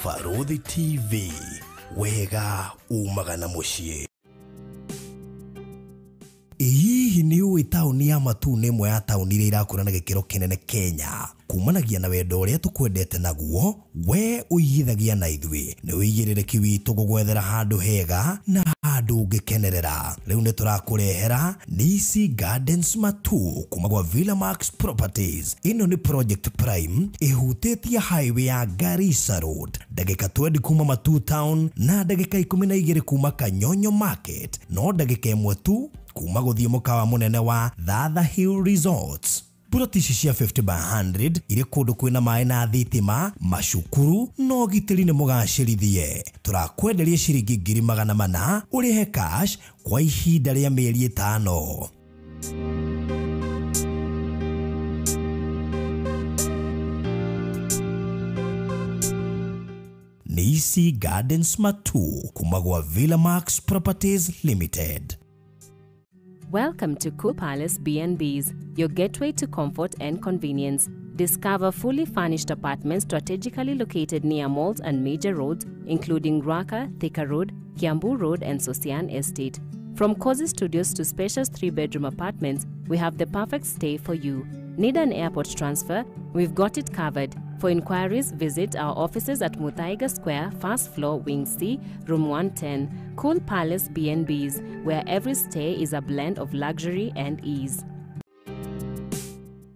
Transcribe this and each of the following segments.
Farodhi TV, wega umagana mushie. Hihi ni uwi tauni ya Matu ni imwe ya tauni iria irakũra na gĩkĩro kĩnene Kenya. Kumanagia na wendo ũrĩa tũkwendete naguo, we ũigithagia na ithuĩ. Nĩ wĩigĩrĩrĩki witũ gũgwethera handũ hega na handũ ũngĩkenerera. Rĩu nĩ tũrakũrehera Nisi Gardens Matu kuma gwa Villamax Properties. Ĩno nĩ Project Prime ĩhutĩtie highway ya Garissa Road. Ndagĩka 20 kuma Matu Town na ndagĩka 12 kuma Kanyonyo Market. No ndagĩka 1 tu kuma gũthiĩ mũkawa mũnene wa Thatha Hill Resorts. Buroti cia 50 by 100 ire kũndũ kwĩna maĩ na thitima, macukuru no gitĩri nĩ mũgacĩrithie. Tũrakwenderia ciringi 400 ũrĩhe cash kwa ihinda rĩa mĩeri 5. Nisi Gardens Matu kuma gwa Villamax Properties Limited. Welcome to Cool Palace B&Bs, your gateway to comfort and convenience. Discover fully furnished apartments strategically located near malls and major roads, including Ruaka, Thika Road, Kiambu Road, and Sosian Estate. From cozy studios to spacious 3-bedroom apartments, we have the perfect stay for you. Need an airport transfer? We've got it covered. For inquiries, visit our offices at Muthaiga Square, first floor, Wing C, room 110. Cool Palace B&Bs, where every stay is a blend of luxury and ease.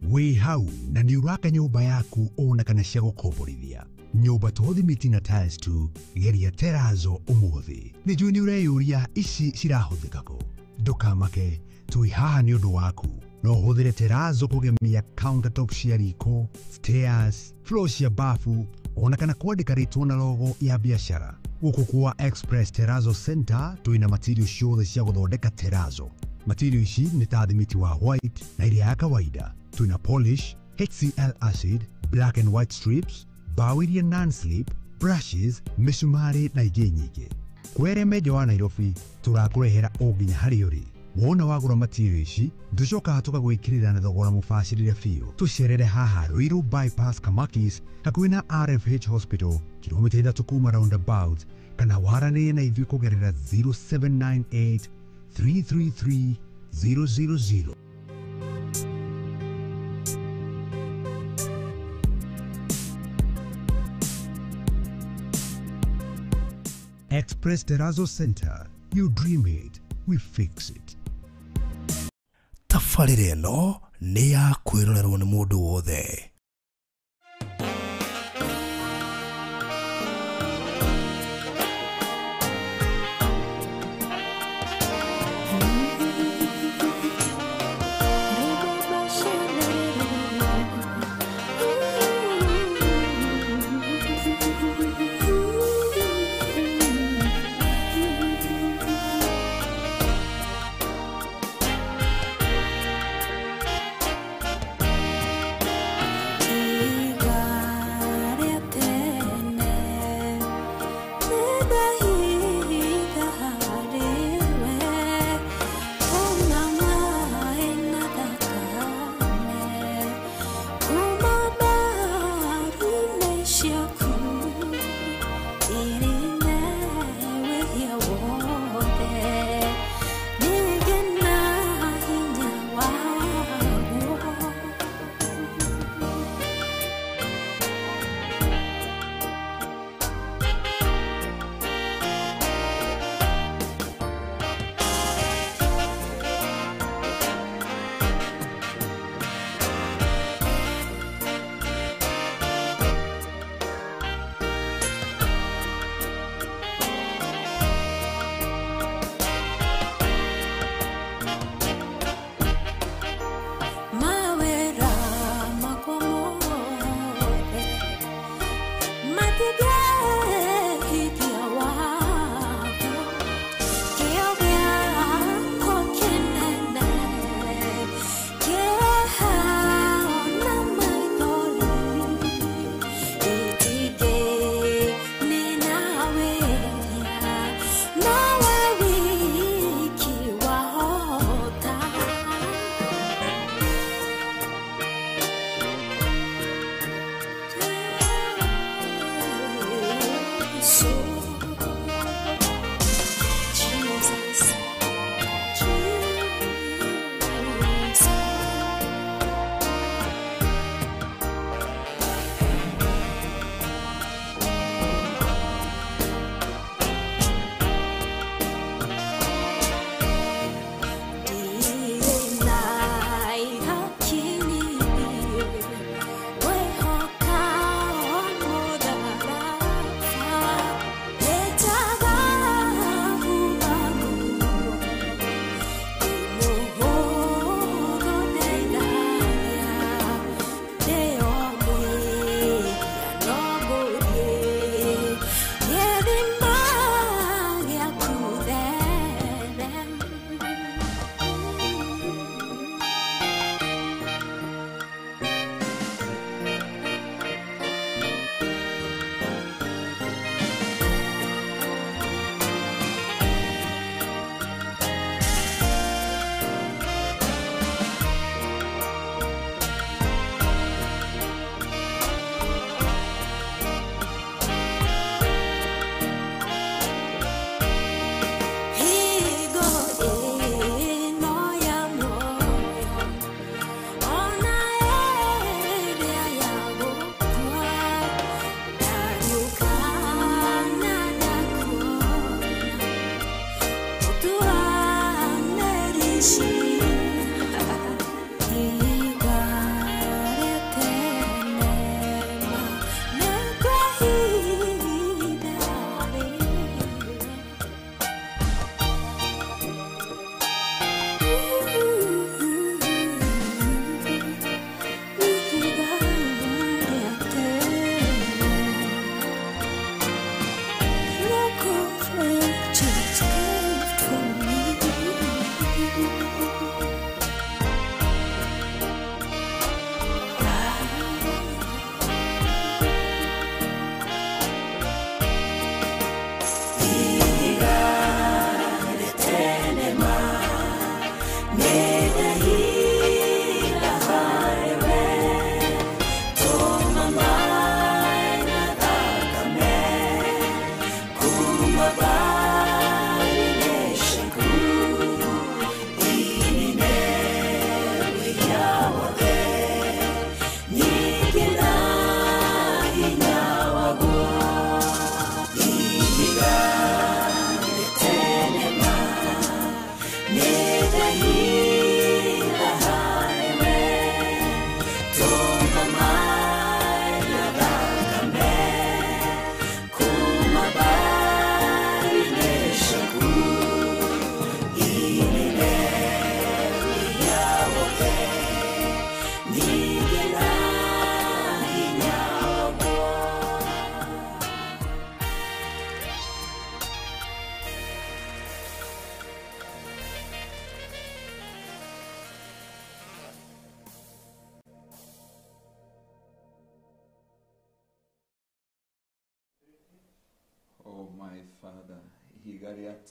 We hau na ni uraka nyumba yaku ona kana cia gukomborithia. Nyumba tũthimiti na tiles tu, geria Terrazzo umuthi. Nijui ni ureyuria ici cirahũthĩka kũ. Ndũkamake, tũi haha nĩ ũndũ waku. No ũhũthĩre Terrazzo kũgemia countertop cia riko, stairs, floor cia bafu, ona kana kwandĩka rĩtwa na logo ya biashara. Gũkũ kwa Express Terrazzo Center twĩna material ciothe cia gũthondeka Terrazzo. Material ici nĩ ta thimiti wa white na iria ya kawaida. Twĩna polish, HCl acid, black and white strips, bao iria non-slip, brushes, misumari na ingĩ nyingĩ. Kwere meja wa Nairobi tũrakũrehera o nginya harĩa ũrĩ. Wona wagũra material ici, tũcokaga tũgagwĩkĩrĩra na thogora mũbacĩrĩre biũ. Tũcerere haha Ruiru Bypass Kamakis hakuhĩ na RFH Hospital, kilomita 3 kuma roundabout, kana waranĩrie na ithuĩ kũgerera 0798 333 000. Express Terrazzo Center, you dream it, we fix it. Tafarĩra ĩno nĩ ya kwĩrorerwo nĩ mũndũ wothe.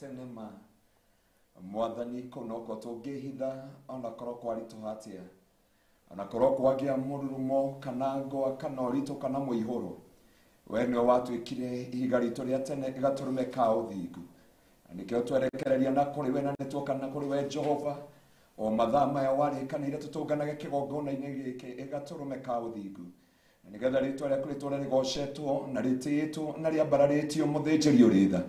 Tenema mwathani konoko tungihitha ona korwo kwaritu hatia ona korwo kwagia mururumo kana ngwa kana uritu kana muihuru we nio watwikire ihiga ritu ria tene igaturumeka uthingu nikio twerekereria na kuri we na nitwokana kuri we Jehova o mathaa maya warikanire tutunganage kigongona-ini giki igaturumeka uthingu nigetha ritwa riaku ritwa rigocetwo na rititwo na riambararitio muthinjiri uritha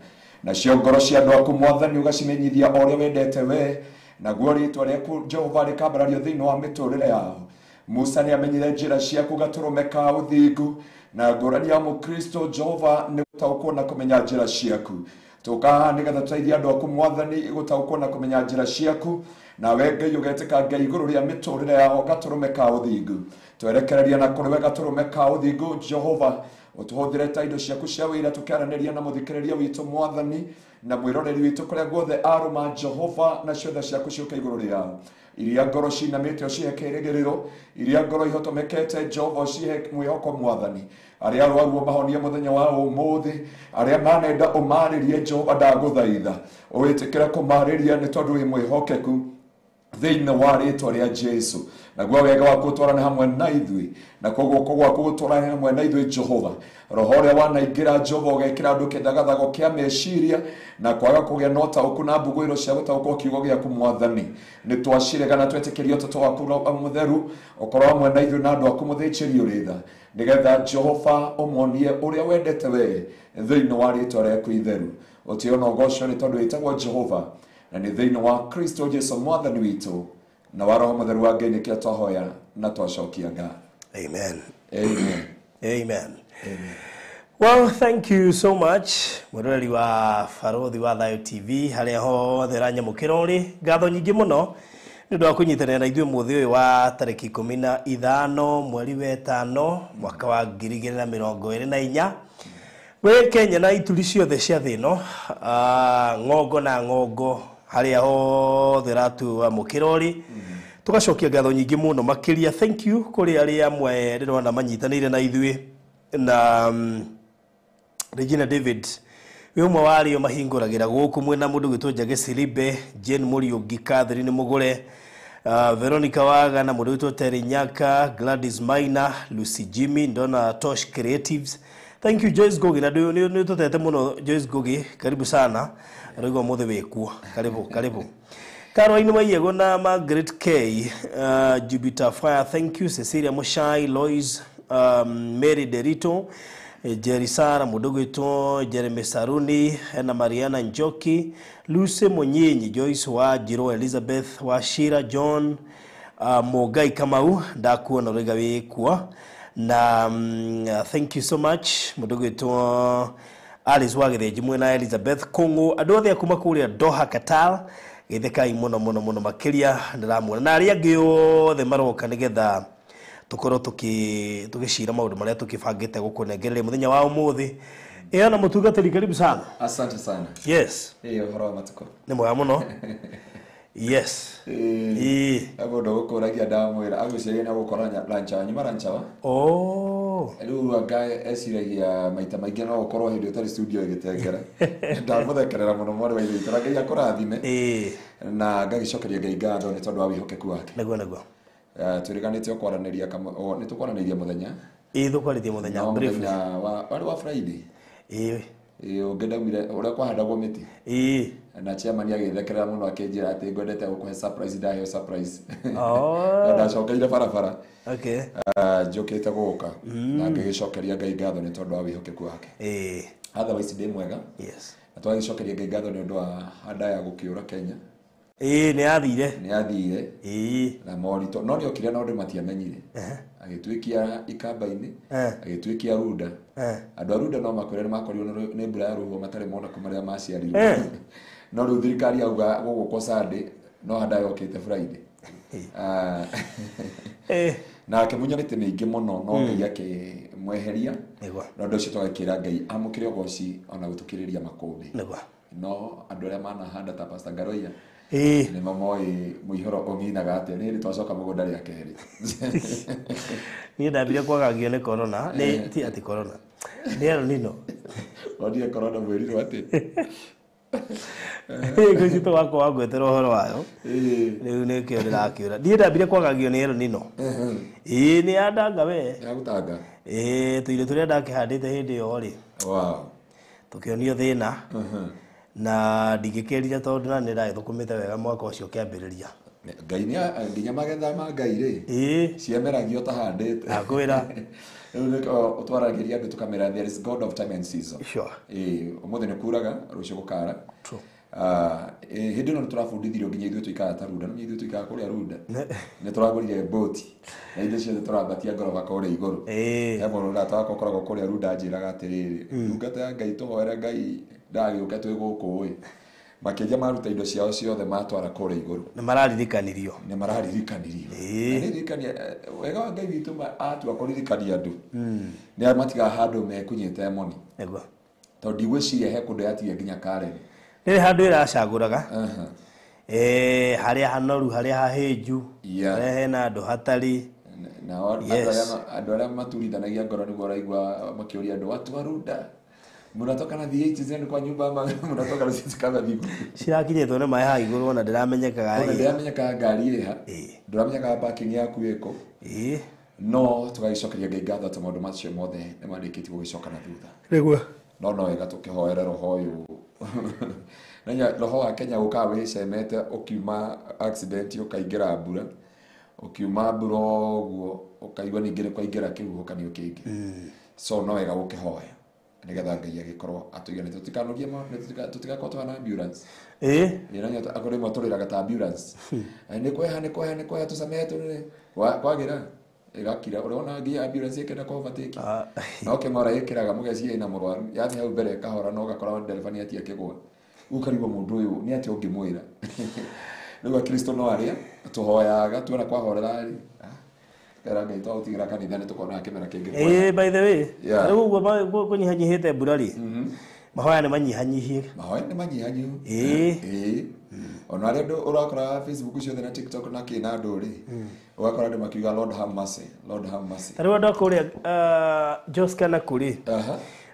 na cio ngoro cia andu aku mwathani ugacimenyithia o uria wendete we naguo ritwa riaku Jehova rikambarario thiini wa miturire yao. Musa ni amenyire njira ciaku gaturumeka uthingu na ngurani ya mukristo Jehova ni gutaukwo na kumenya njira ciaku tukaha nigetha tuteithie andu aku mwathani gutaukwo na kumenya njira ciaku na we Ngai ugetika Ngai iguru ria miturire yao gaturumeka uthingu twerekereria na kuri we gaturumeka uthingu Jehova utuhuthire ta indo ciaku cia wira tukiaraniria na muthikiriria witu mwathani na mwiroreri witu kuria guothe aruma Jehova na ciothe ciaku ciuka iguru riao iria ngoro cinamite cihe kirigiriro iria ngoro ihotomekete Jehova cihe mwihoko mwathani aria arwaru mahonie muthenya wa umuthi aria manenda umaririe Jehova ndaguthaitha uitikire kumariria ni tondu wi mwihokeku thiini wa ritwa ria Jesu naguo wega waku utwarane hamwe na ithui na koguo gwaku utwarane hamwe na ithui Jehova roho uria wanaingira Jehova ugekira andu kithagathago kia meciria na kwaga kugia nota ukuna mbuguiro cia gutaukwo kiugo giaku mwathani ni twacirega twetikirio toto waku mutheru ukorwo hamwe na ithui na andu aku muthinjiri uritha nigetha Jehova umonie uria wendete we thiini wa ritwa riaku itheru utio no goco ni tondu witagwo Jehova na ni thiini wa Kristo Jesu mwathani witu na wa roho mutheru wa Ngai nikia twahoya na twacokia Ngai. Amen. Amen. Amen. Well, thank you so much. Murori wa Farothi wa Thayo TV haria hothe ranyamukira uri ngatho nyingi muno ni ndo akunyitana na ithuĩ muthi uyu wa tariki 15 mweri wa 5 mwaka wa 2024 we Kenya na ituri ciothe cia thino ngongo na ngongo haria hothe ratu amukira uri tugacokia ngatho nyingi muno makiria. Thank you kuri aria amwe ndirona manyitanire na ithuĩ na Regina David we umwe wario mahinguragira guku mwena mundu gwitwo Njage Silibe Jane Muriugi Catherine Mugure Veronica Waga na mundu gwitwo Terry Nyaka Gladys Maina Lucy Jimmy ndona Tosh Creatives. Thank you Joyce Gogi na ni tutete muno Joyce Gogi, karibu sana rigo muthe wekuo karibu Caroline Mayego na Margaret K Jupiter Fire. Thank you Cecilia Mushai Lois Mary Derito Jerry Sara mudogo ito Jeremy Saruni na Mariana Njoki, Luce Monyinyi, Joyce Wajiro, Elizabeth Washira, John Mogai Kamau ndakuona rega wikwa na thank you so much mudogo ito Alice Wagereji mwena Elizabeth Kongo andu othe akuma kuria Doha Qatar gethekai muno makiria ndiramwona na aria angi othe maroka nigetha tukoro tukishira maundu maria tukibangite gukunengerera muthenya wa umuthi na mutungatiri karibu sana. Asante sana. Yes. Horo matuko ni mwega muno. Yes. Abo ndo gukuragia ndamwira aguciria na gukoranya lancha nyuma lancha wa. Elu anga esiragia maita maingi no gukorwo hindi utari studio igitengera. Ndamuthekerera muno mwari wa ithu turageria kurathime. Na ngagicokeria Ngai ngatho ni tondu wa wihokeku wake. Naguo. Turiganite okwaraniria ni tukwaraniria muthenya. Thukwarithia muthenya brief. Wa Friday. Ungedaumire uria kwahandagwo miti. Na chairman yagithekerera muno akinjira ati ngwendete gukuhe surprise ndahe surprise. Ndacokeire barabara. Okay. Njokite guka na ngigicokeria Ngai ngatho ni tondu wa wihokeku wake. Otherwise ndi mwega. Yes. Na twagicokeria Ngai ngatho ni undu wa handa ya gukiura Kenya. Ni athire. Na morito no ni okire no ndi matiamenyire. Agitwikia ikamba-ini, agitwikia Ruda. Andu Ruda no makwire makorio ni mbura ya ruho matare mona kumaria maciarirwo. No riu thirikari auga guguko Sunday no handa yokite Friday. Na kemunya miti mingi muno no Ngai yake mweheria. No ndo cio twagikira Ngai amukire ugoci ona gutukiriria makumbi. No andu aria mana handa ta Pastor Ngaroia ni mamoi muihoro onginaga atia ni twacoka mugunda ria keri. Ni ndambire kwagagio ni corona ni ti ati corona ni El Nino odi corona mwiriro ati ngicito wako wagwetera horo wayo riu ni kio ndirakiura ni ndambire kwagagio ni El Nino ni andanga we ya gutanga tuire turia ndakihandite hindi yo ri tukionio thina na ndigikerira tondu na ndiragithukumite wega mwaka ucio kiambiriria Ngai ni nginya magetha ma Ngai ri ciemeragio ta handite akwira utwaragiria andu tukamera there is God of time and season. Sure. Umuthe ni kuraga rucio gukara. True. Hindi no turafundithirio nginya ithu tuikara ta Ruda no ithu tuikara kuria Ruda ni turagurire boti na ithu cio turabatia ngoroba kuria iguru hemo na twako koragwo kuria Ruda njiraga atiriri ndungata ya Ngai tuhoere Ngai ndagiuka twi guku makiria maruta indo ciao ciothe matwara kuria iguru ni mararirikanirio ndirikania wega wa Ngai witu atua kuririkania andu ni amatiga handu mekunyite moni ego tondu igwiciria he kundu yatige nginya Karen ni handu iracaguraga haria hanoru haria hahinju haria hena andu hatari na andu aria maturithanagia ngoro niguo raigua makiuria andu watu wa Ruda munatoka na V8 kwa nyumba munatoka na sisi kama vipi cirakinyetwo ni mai ha iguru ona ndiramenyekaga ngari iri ha ndiramenyekaga parking yaku iko no tugagicokeria Ngai ngatho ta maundu macio mothe ni marikiti gugicoka na thutha niguo no wega tukihoera roho uyu nanya roho wa Kenya guka wicemete ukiuma accident ukaingira mbura ukiuma mbura guo ukaigwa ningire kwaingira kihuhokanio kingi so no wega gukihoya nigetha Ngai agikorwo atuigane tutikanogie tutigakorwo na ambulance nanya akore motoriraga ta ambulance ni kweha tusamete ni kwagira igakira urona ngia ambulance ikenda ko overtake no kemora ikiraga mugeci ina murwaru yathi hau mbere kahora no gakora dereva ni atia kigwa ukaribo mundu uyu ni ati ungimwira nigo Kristo no aria tuhoyaga tuona kwa horera ri gara Ngai to utigira kanitha ni tukona akimera kingi by the way riu kunyihanyihite mbura ri mahoya ni manyihanyihie ona aria ndu urakora Facebook ciothe na TikTok na kina ndu ri ugakora ndu makiuga Lord have mercy riu ndu akuria Joska na kuri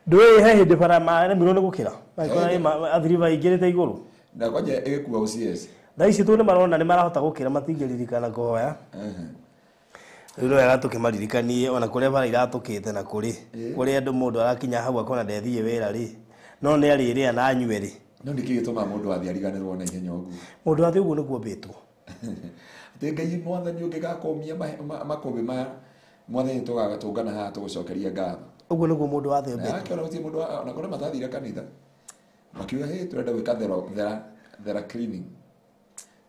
ndu he hindi bara ma miro ni gukira aikora athiriva ingirite iguru na kwaje igikuwa ucs thaa ici tu ni marona ni marahota gukira matingĩririkana kuhoya riu wega tukimaririkanie ona kuria bara iratukite na kuri andu mundu arakinya hau akona ndethie wira ri no ni ariria na anyue ri no ndikigituma mundu athi ariganirwo na ihenya uguo mundu athi uguo niguo mbitwo ati Ngai mwathani ungigakomia makombe ma mwathani tugagatungana haha tugucokeria ngatho Uguo niguo mundu wa thembe. Na akiona uti mundu na kona matathira kanitha. Makiuga hey turenda gwika thera cleaning.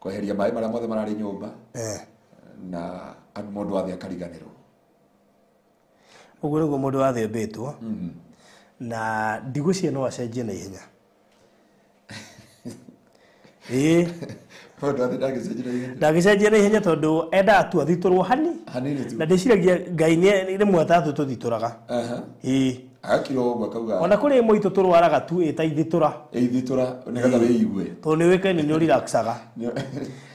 Kweheria mai maria mothe marari nyumba. Na andu mundu wa thia kariganirwo. Uguo niguo mundu wa thembetwo. Na ndigũcie no acenjie na ihenya. Ndagicenjia na ihenya tondu enda atu athiturwo hanini tu. Na ndiciragia Ngai ni mwatatu tuthituraga. Akiro ũguo akauga. Ona kuri imwe itu turwaraga tu ita ithitura. Ithitura nigetha wiigue. To ni wikaine ni relaxaga. Ni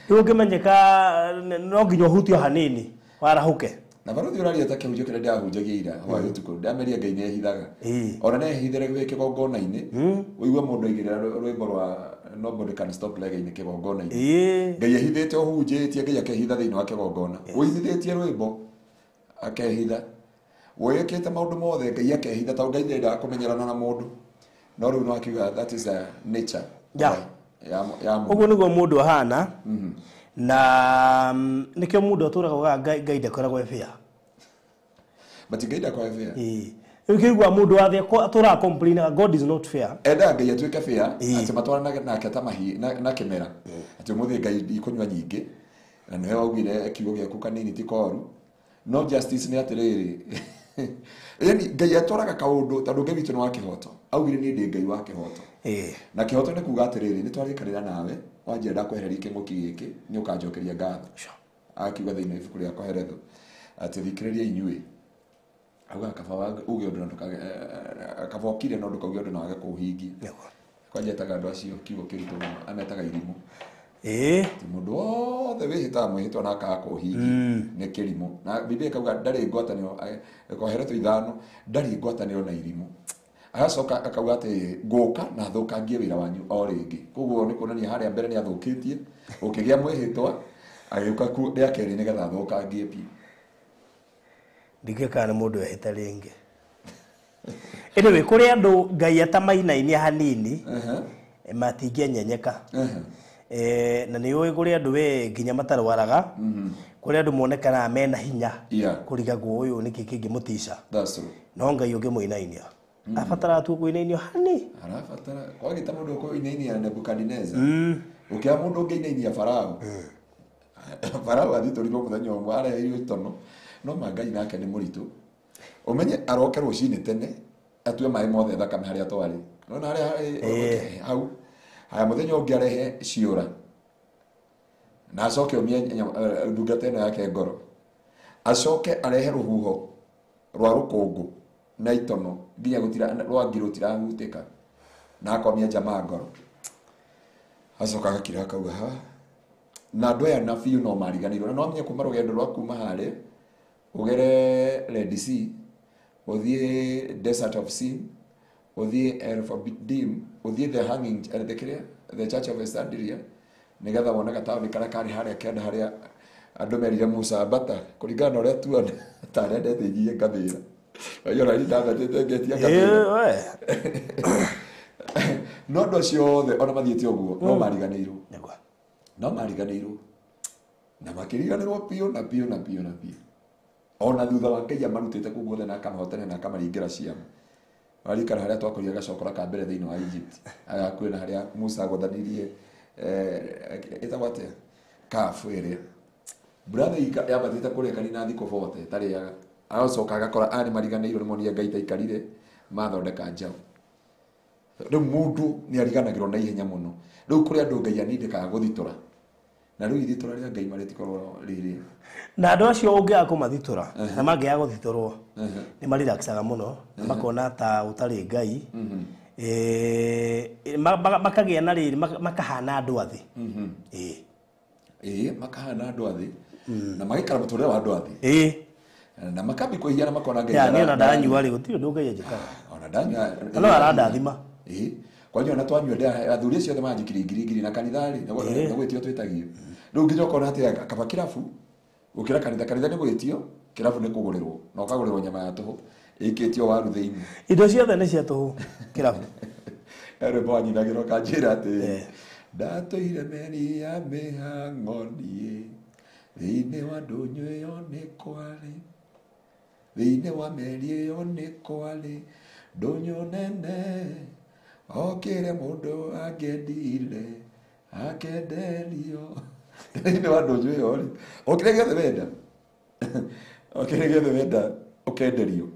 ungimenyeka no nginya hutio hanini warahuke. Na baruthi uraria ta kihunjio kire ndahunjagia ira wa yutuko ndameria Ngai ne hithaga. Ona ne hithere gwe kigongona-ini uigwe mundu aigirira rwimbo rwa Nobody Can Stop Reggae kigongona-ini. Ngai ahithite ohunjitie Ngai akehitha thiini wa kigongona. Uithithĩtie rwimbo akehitha. Wekete maundu mothe Ngai akehitha ta Ngai ndenda kumenyerana na mundu. No riu no akiuga that is a nature. Ya uguo niguo mundu ahana. Na nikio mundu aturaga Ngai ndakoragwo efia. But Ngai ndakoragwo efia. Ukigwa mundu wa thia atura complain God is not fair. Enda Ngai atuike fair ati matwarana nake ta mahi na kimera. Ati muthi Ngai ikunywa nyingi. Na niwe waugire kiugo giaku kanini ti koru. No justice ni atiriri. Yani Ngai atwaraga kaundu tondu Ngai witu ni wa kihoto. Augire ni ndi Ngai wa kihoto. Na kihoto ni kuga atiriri ni twarikanira nawe wanjenda kwehereria king'uki giki ni ukanjokeria ngatho. Akiuga thiini ibuku ria koheretho ati thikiriria inyui. Auga kaba uge undu akabokire no ndukauge undu na wage kuhingi. Kwanjetaga andu acio kiugo kiritu muno ametaga irimu. Ti mundu wothe wihita mwihitwa na akaga kuhingi ni kirimu. Na Biblia ikauga ndari ngwatanio koheretho ithano ndari ngwatanio na irimu. Agacoka akauga ati nguka na thukangie wira wanyu o ringi. Koguo ni kuonania haria mbere ni athukitie ukigia mwihitwa agiuka ku ria keri ni getha thukangie pi. Ndigekana mundu ehita ringi. Anyway kuri andu Ngai atamainainia hanini matingia nyenyeka. Na ni uwe kuri andu we nginya matarwaraga. Kuri andu monekana mena hinya kurigagwo uyu niki kingimutisha. That's true. No Ngai ungimuinainia. Afatara tu kuinainio hani. Arafatara kwa gita mundu kuinainia Nebukadnezar. Ukia mundu ungiinainia Farao. Farao athiturirwo muthenya umwe areheirwo itono. No Ngai nake ni muritu. Umenye aroke rucini tene atue mai mothe thakame haria twari. No na haria hau. Haya muthenya ungi arehe ciura. Na acoke umie ndungata ino yake ngoro. Acoke arehe ruhuho rwa rukungu na itono nginya gutira rwa ngiro tirahutika. Na akomia jamaa ngoro. Acoka agakira akauga ha. Na andu aya na fiu no mariganirwo. No amenye kuma rugendo rwa kuma haria ugere Red Sea, uthie Desert of Sin, uthie Rephidim, uthie the hanging the Church of Alexandria, nigetha wona gataoni kara kari haria kenda haria andu merire Musa bata kuringana uria tuona tarende thigie ngamira. Ayo rari ndagatete ngetia ngamira. No ndo ciothe ona mathiete uguo no mariganirwo. No mariganirwo. Na makiriganirwo pio na pio na pio na pio. Ona thutha wa Ngai amarutite kuu guothe na akamahotania na akamaringĩra ciama. Warikana haria twakorire gacokora ka mbere thiini wa Egypt. Kwĩna haria Musa agothanirie etagwo atia kafu ĩrĩa. Brother yabatĩte kũrekani na thikũ 40 tarĩaga. Agacoka agakora ani mariganĩirwo nĩ monire Ngai taikarire mathondeka njaũ. Rĩu mũndũ nĩ ariganagĩrwo na ihenya mũno. Rĩu kũrĩ andũ Ngai anindĩkaga gũthitura. Na rĩu ithitura rĩa Ngai marĩtikorwo rĩrĩ. Na andu acio ungiaga kumathitũra na mangiaga guthitũrwo ni marelaxaga muno makona ta utari Ngai makagia na riri makahana andu athi makahana andu athi na magikara muturire wa andu athi na makambi kuhiana makona Ngai ya na ndanyua ri gutiri ndu Ngai njikara ona ndanyua no arandathima kwa hiyo na twanyua athuri acio manjikiri ngiri na kanithari na gwitio twitagio riu nginya ukona ati akaba kirabu ukira kanitha ni gwitio kirabu ni kugurirwo na ukagurirwo nyama ya tuhu ikitio waru thiini indo ciothe ni cia tuhu kirabu ere bwanyi ndagiro kanjira ati ndatoire meri ya mihang'onie thiini wa ndunyu iyo ni kwari thĩinĩ wa mĩeri ĩyo nĩ kwarĩ ndũnyũ nene o kĩrĩa mũndũ angĩendire akenderio thĩinĩ wa ndũnyũ ĩyo rĩ o kĩrĩa gĩothe wenda o kĩrĩa gĩothe wenda ũkenderio.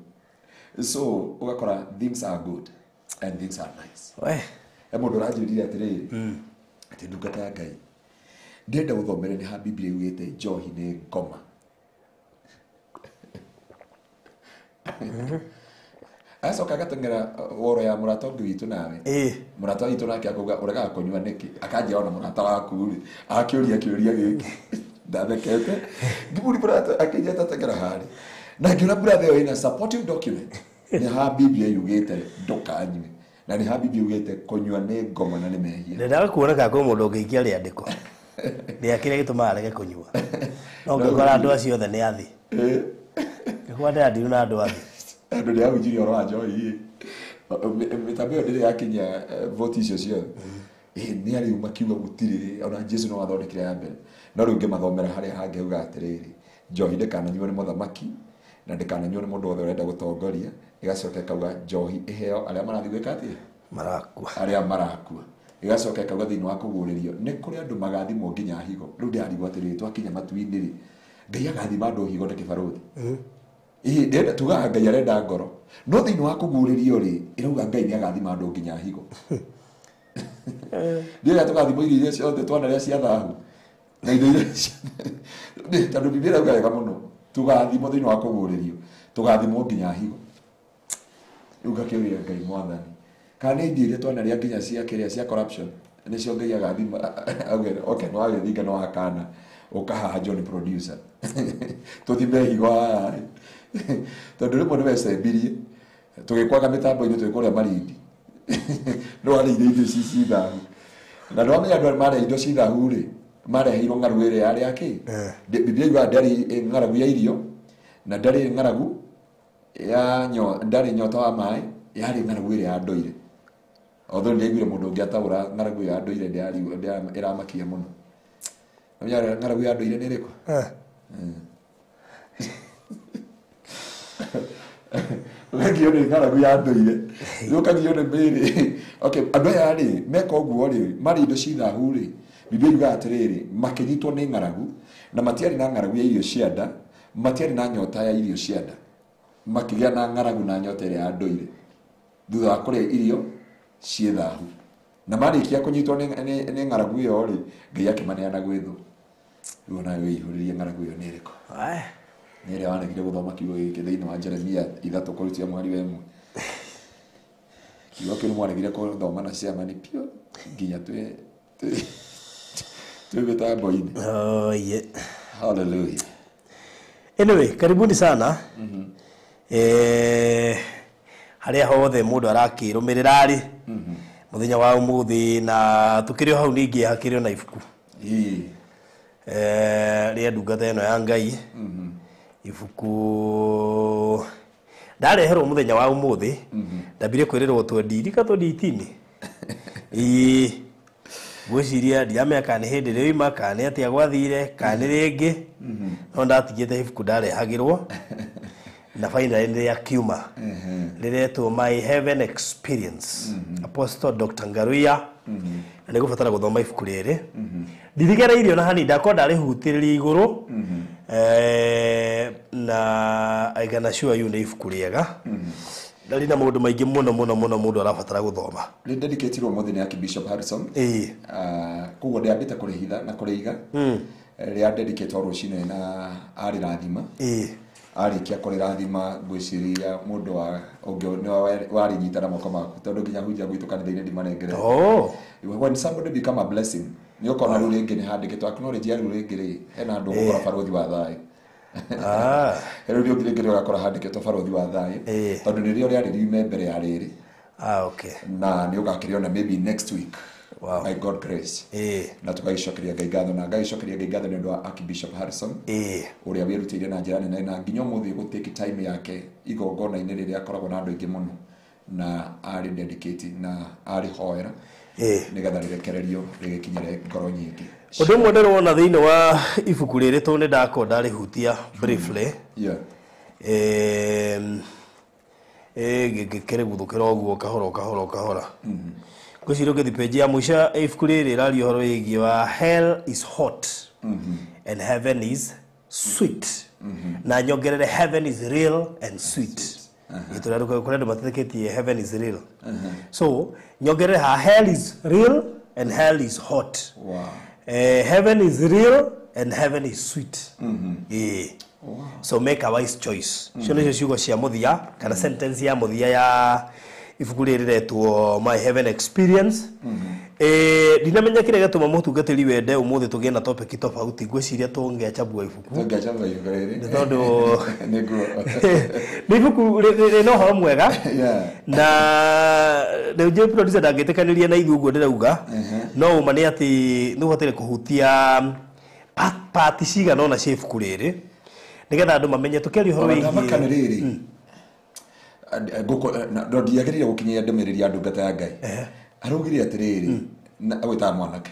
So ugakora things are good and things are nice. Mũndũ ũranjĩrire atĩrĩrĩ atĩ ndungata ya Ngai ndĩrenda gũthomere nĩ ha Biblia yugĩte njohi nĩ ngoma. Acoka agateng'era woro ya mũrata ũngĩ witũ nawe. Mũrata witũ nake akauga ũregaga kũnyua nĩkĩ? Akanjĩra ona mũrata waku rĩ akĩũria kĩũria gĩkĩ ndathekete. Ngĩmũri mũrata akĩnjĩra tateng'era harĩ. Na ngĩona brother ĩyo ina supporting document nĩ ha Biblia yugĩte ndũkanyue. Na nĩ ha Biblia yugĩte kũnyua nĩ ngoma na nĩ mehia. Ndendaga kuoneka kwa mũndũ ũngĩikia rĩandĩko. Nĩ akĩrĩa gĩtũmaga arege kũnyua. No ngĩkora andũ acio othe nĩ athĩ. Ngĩkora ndĩ andiru na andũ athĩ. Andũ nĩ ahunjirie ũhoro wa njohi. Mĩtambo ĩyo ndĩrĩ yakinya vote icio ciothe. Nĩ arĩ makiuga gũtirĩ ona Jesu no athondekire ya mbere. No rĩu ngĩmathomera harĩa hangĩ uga atĩrĩrĩ njohi ndĩkananyuo nĩ mũthamaki na ndĩkananyuo nĩ mũndũ wothe ũrenda gũtongoria. Igacoka ikauga njohi iheo arĩa marathiĩ gwĩka atĩa marakua arĩa marakua. Igacoka ikauga thĩinĩ wa kũguũrĩrio nĩ kũrĩ andũ magathimwo nginya higo. Rĩu ndĩrarigwo atĩrĩrĩ twakinya matu-inĩ rĩ Ngai agathima andũ higo ndĩ kĩbarũthi. Ndĩrenda tugaga Ngai arenda ngoro no thĩinĩ wa kũguũrĩrio rĩ ĩrauga Ngai nĩ agathima andũ nginya higo. Ndĩrenda tũgathimwo irio iria ciothe twana rĩa cia thahu na indo iria tondũ Biblia ĩrauga wega mũno tugathimwo thĩinĩ wa kũguũrĩrio tugathimwo nginya higo. Uga kĩũria Ngai mwathani kana nĩ irio twana rĩa nginya cia kĩrĩa cia corruption nĩcio Ngai agathima augere okay no agĩthinga no akana ũkahaha John producer tũthime higo tondũ rĩmwe nĩ wecembirie tũgĩkwaga mĩtambo-inĩ twĩkũrĩa marindi no arĩ irio ici thahu na no amenya andũ marĩa indo ci thahu rĩ mareheirwo ng'aragu ĩrĩa yarĩ akĩ Biblia yuga ndarĩ ng'aragu ya irio na ndarĩ ng'aragu ya ndarĩ nyota wa maĩ yarĩ ng'aragu ĩrĩa ya ndũire. Although nĩaiguire mũndũ ũngĩ ataũra ng'aragu ya ndũire ĩramakia mũno. Amenya ng'aragu ya ndũire nĩ ĩrĩkũ? Ũkagio nĩ ng'aragu ya ndũire ũkagio nĩ mĩĩrĩ. Okay, andũ aya rĩ meka ũguo rĩ marĩ indo ci thahu rĩ Biblia yuga atĩrĩrĩ makĩnyitwo nĩ ng'aragu na matiarĩ na ng'aragu ya irio cia nda matiarĩ na nyota ya irio cia nda makĩgĩa na ng'aragu na nyota ĩrĩa ya ndũire thutha wa kũrĩa irio ciĩ thahu na marĩkia kũnyitwo nĩ ng'aragu ĩyo rĩ Ngai akĩmaneana gwĩ thũ. Rĩu nawe wĩihũrĩrie ng'aragu ĩyo nĩ ĩrĩkũ? Nĩ ĩrĩa wanegire gũthoma kiugo gĩkĩ thĩinĩ wa Jeremia 3:1 mweri wa 1. Kiugo kĩu mwanegire gũthoma na ciama nĩ pio nginya twĩ mĩtambo-inĩ. Oh yeah. Hallelujah. Anyway, karibuni sana. Harĩa hothe mũndũ arakĩrũmĩrĩra rĩ mũthenya wa ũmũthĩ na tũkĩrĩ hau ningĩ hakĩrĩ na ibuku rĩa ndungata ĩno ya Ngai. Ibuku ndareherwo mũthenya wa ũmũthĩ ndambire kwĩrĩrwo twendi itini gwĩciria ndiamenya kana nĩ hĩndĩ ĩrĩa ima kana nĩ atĩa gwathire kana nĩ rĩngĩ no ndatigĩte ibuku ndarehagĩrwo na finally rĩa kiuma rĩretwo My Heaven Experience Apostle Dr. Ngaruya na nĩ gũbatara gũthoma ibuku rĩrĩ ndirigereirio na hani ndakorwo ndarĩhutĩrĩria igũrũ na aigana sure you nĩ ibuku rĩega ndari na maũndũ maingĩ mũno mũndũ arabatara gũthoma. Nĩ dedicated mũthenya nĩ Archbishop Harrison. Koguo ndĩambĩte kũrĩhitha na kũrĩiga rĩa dedicate rũcinĩ na arĩ rathima. Arĩkia kũrĩ rathima ngwĩciria mũndũ wa ũngĩ warĩ nyita na moko maku tondũ nginya hunjia gwitũ kanitha-inĩ ndimanengere. When somebody become a blessing nĩ ũkona rĩu rĩngĩ nĩ handĩkĩtwo acknowledge rĩu rĩngĩ rĩ hena andũ gũkora barũthi wa thayũ. Rĩu rĩngĩ rĩngĩ ũgakora handĩkĩtwo barũthi wa thayũ tondũ nĩ rĩo rĩarĩ riume mbere ya rĩrĩ. Okay. Na nĩ ũgakĩrĩona maybe next week. Wow. By God grace. Na tũgagĩcokeria Ngai ngatho na ngagĩcokeria Ngai ngatho nĩ ũndũ wa Archbishop Harrison. Ũrĩa wĩrutĩire na njĩra nene na nginya ũmũthĩ gũtake time yake igongona-inĩ rĩrĩa akoragwo na andũ aingĩ mũno na arĩ dedicate na arĩ hoera nĩgetha rĩrekererio rĩgĩkinyĩre ngoro nyingĩ. Ũndũ ũmwe ndĩrona thĩinĩ wa ibuku rĩrĩ tondũ nĩ ndakorwo ndarĩhutia briefly gikere guthukira oguo kahora gwiciria ngithi page ya muica ibuku riri rari horo igi wa hell is hot and heaven is sweet na nyongerere heaven is real and sweet itura kurenda mateketie heaven is real so nyongerere hell is real and hell is hot heaven is real and heaven is sweet so make a wise choice cio nä ciugo cia må thia kana sentence ya må thia ya ibuku rä rä retwo my heaven experience ndinamenya kä rä a gatå ma må tungatä ri wende å må thä tå gä na topic tofauti ngwiciria tå ngä acambua ibuku nä tondå nä ibuku rä na å horo mwega na rä u producer ndangä tä kanä ria na ithu å guo ndä rauga no å ma nä atä nä å hotere kå hutia pati cigana ona cia ibuku rä rä nigetha andu mamenye tukiari horo wigi makane riri ndo ndiagirire gukinyia ndemereri andu ngata ya Ngai arugire atiriri na awita mwanake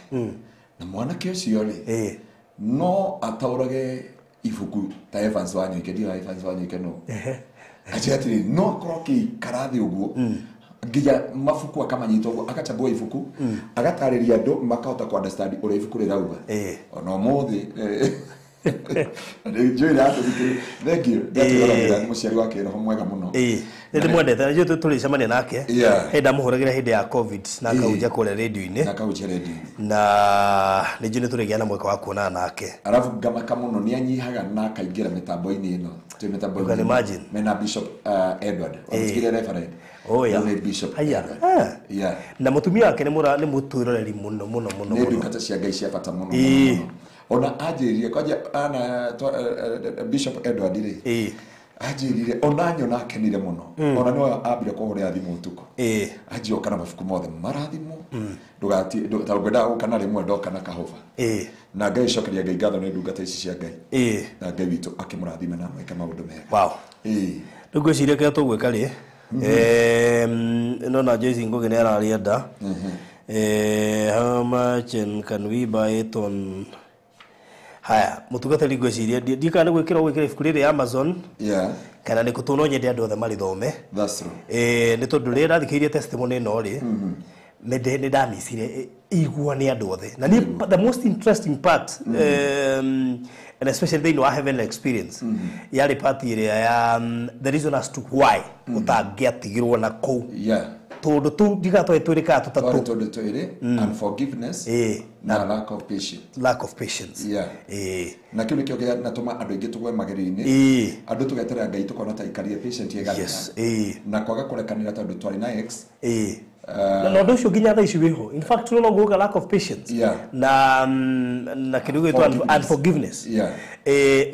na mwanake ucio ri no ataurage ibuku ta Evans Wanyuike ndio Evans Wanyuike no atiriri no kroki karathi uguo nginya mafuku akamanyita uguo akachambua ibuku agatariria andu makahota ku understand uri ibuku rirauga ono muthi Ndio ira tukiri thank you ndatugaramira muciari wake roho mwega muno ndi mwendete ndio tulicemania nake henda muhuragira hindi ya covid na akauja kule radio-ini na ndio ni turigiana mweka wa kuona nake arafu ngamaka muno ni anyihaga na akaingira mitambo-ini ino tu mitambo you can imagine mena Bishop Edward otikire referent Bishop yeah na mutumia wake ni muturoreri muno ni ndukata cia Ngai cia bata muno ona ajiririe kwaje ana Bishop Edward ri ajiririe ona nyona akenire muno ona no abire kuhuria thimu tuko ajioka na mafuku mothe marathimo ndugati ndagwenda ukana rimwe ndoka na kahova na Ngai cokeria Ngai ngatho ni ndungata ici cia Ngai na Ngai witu akimurathima na mweka maundu mega wow ndugwiciria kia tugwika ri no na Joyce Ngugi ni ararienda how much can we buy it on haya mutugatari gwiciria ndikana gwikira ibuku riri Amazon kana ni kutuno nyende andu othe mari thome that's true ni tondu rira thikiririe testimony no ri mede ni damisire igua ni andu othe na ni the most interesting part and especially they know heaven experience yari part ire ya the reason as to why utagiatigirwo na ko tondu tu digato eturika tutatu tondu tuire unforgiveness na lack of patience na kiu nikio gia natuma andu ingi tugwe mageri-ini andu tugetera Ngai tukona ta ikarie patient yega na kwaga kurekanira tondu twari na ex no ndo cio ginya tha ici wiho in fact no go lack of patience na kirugo to unforgiveness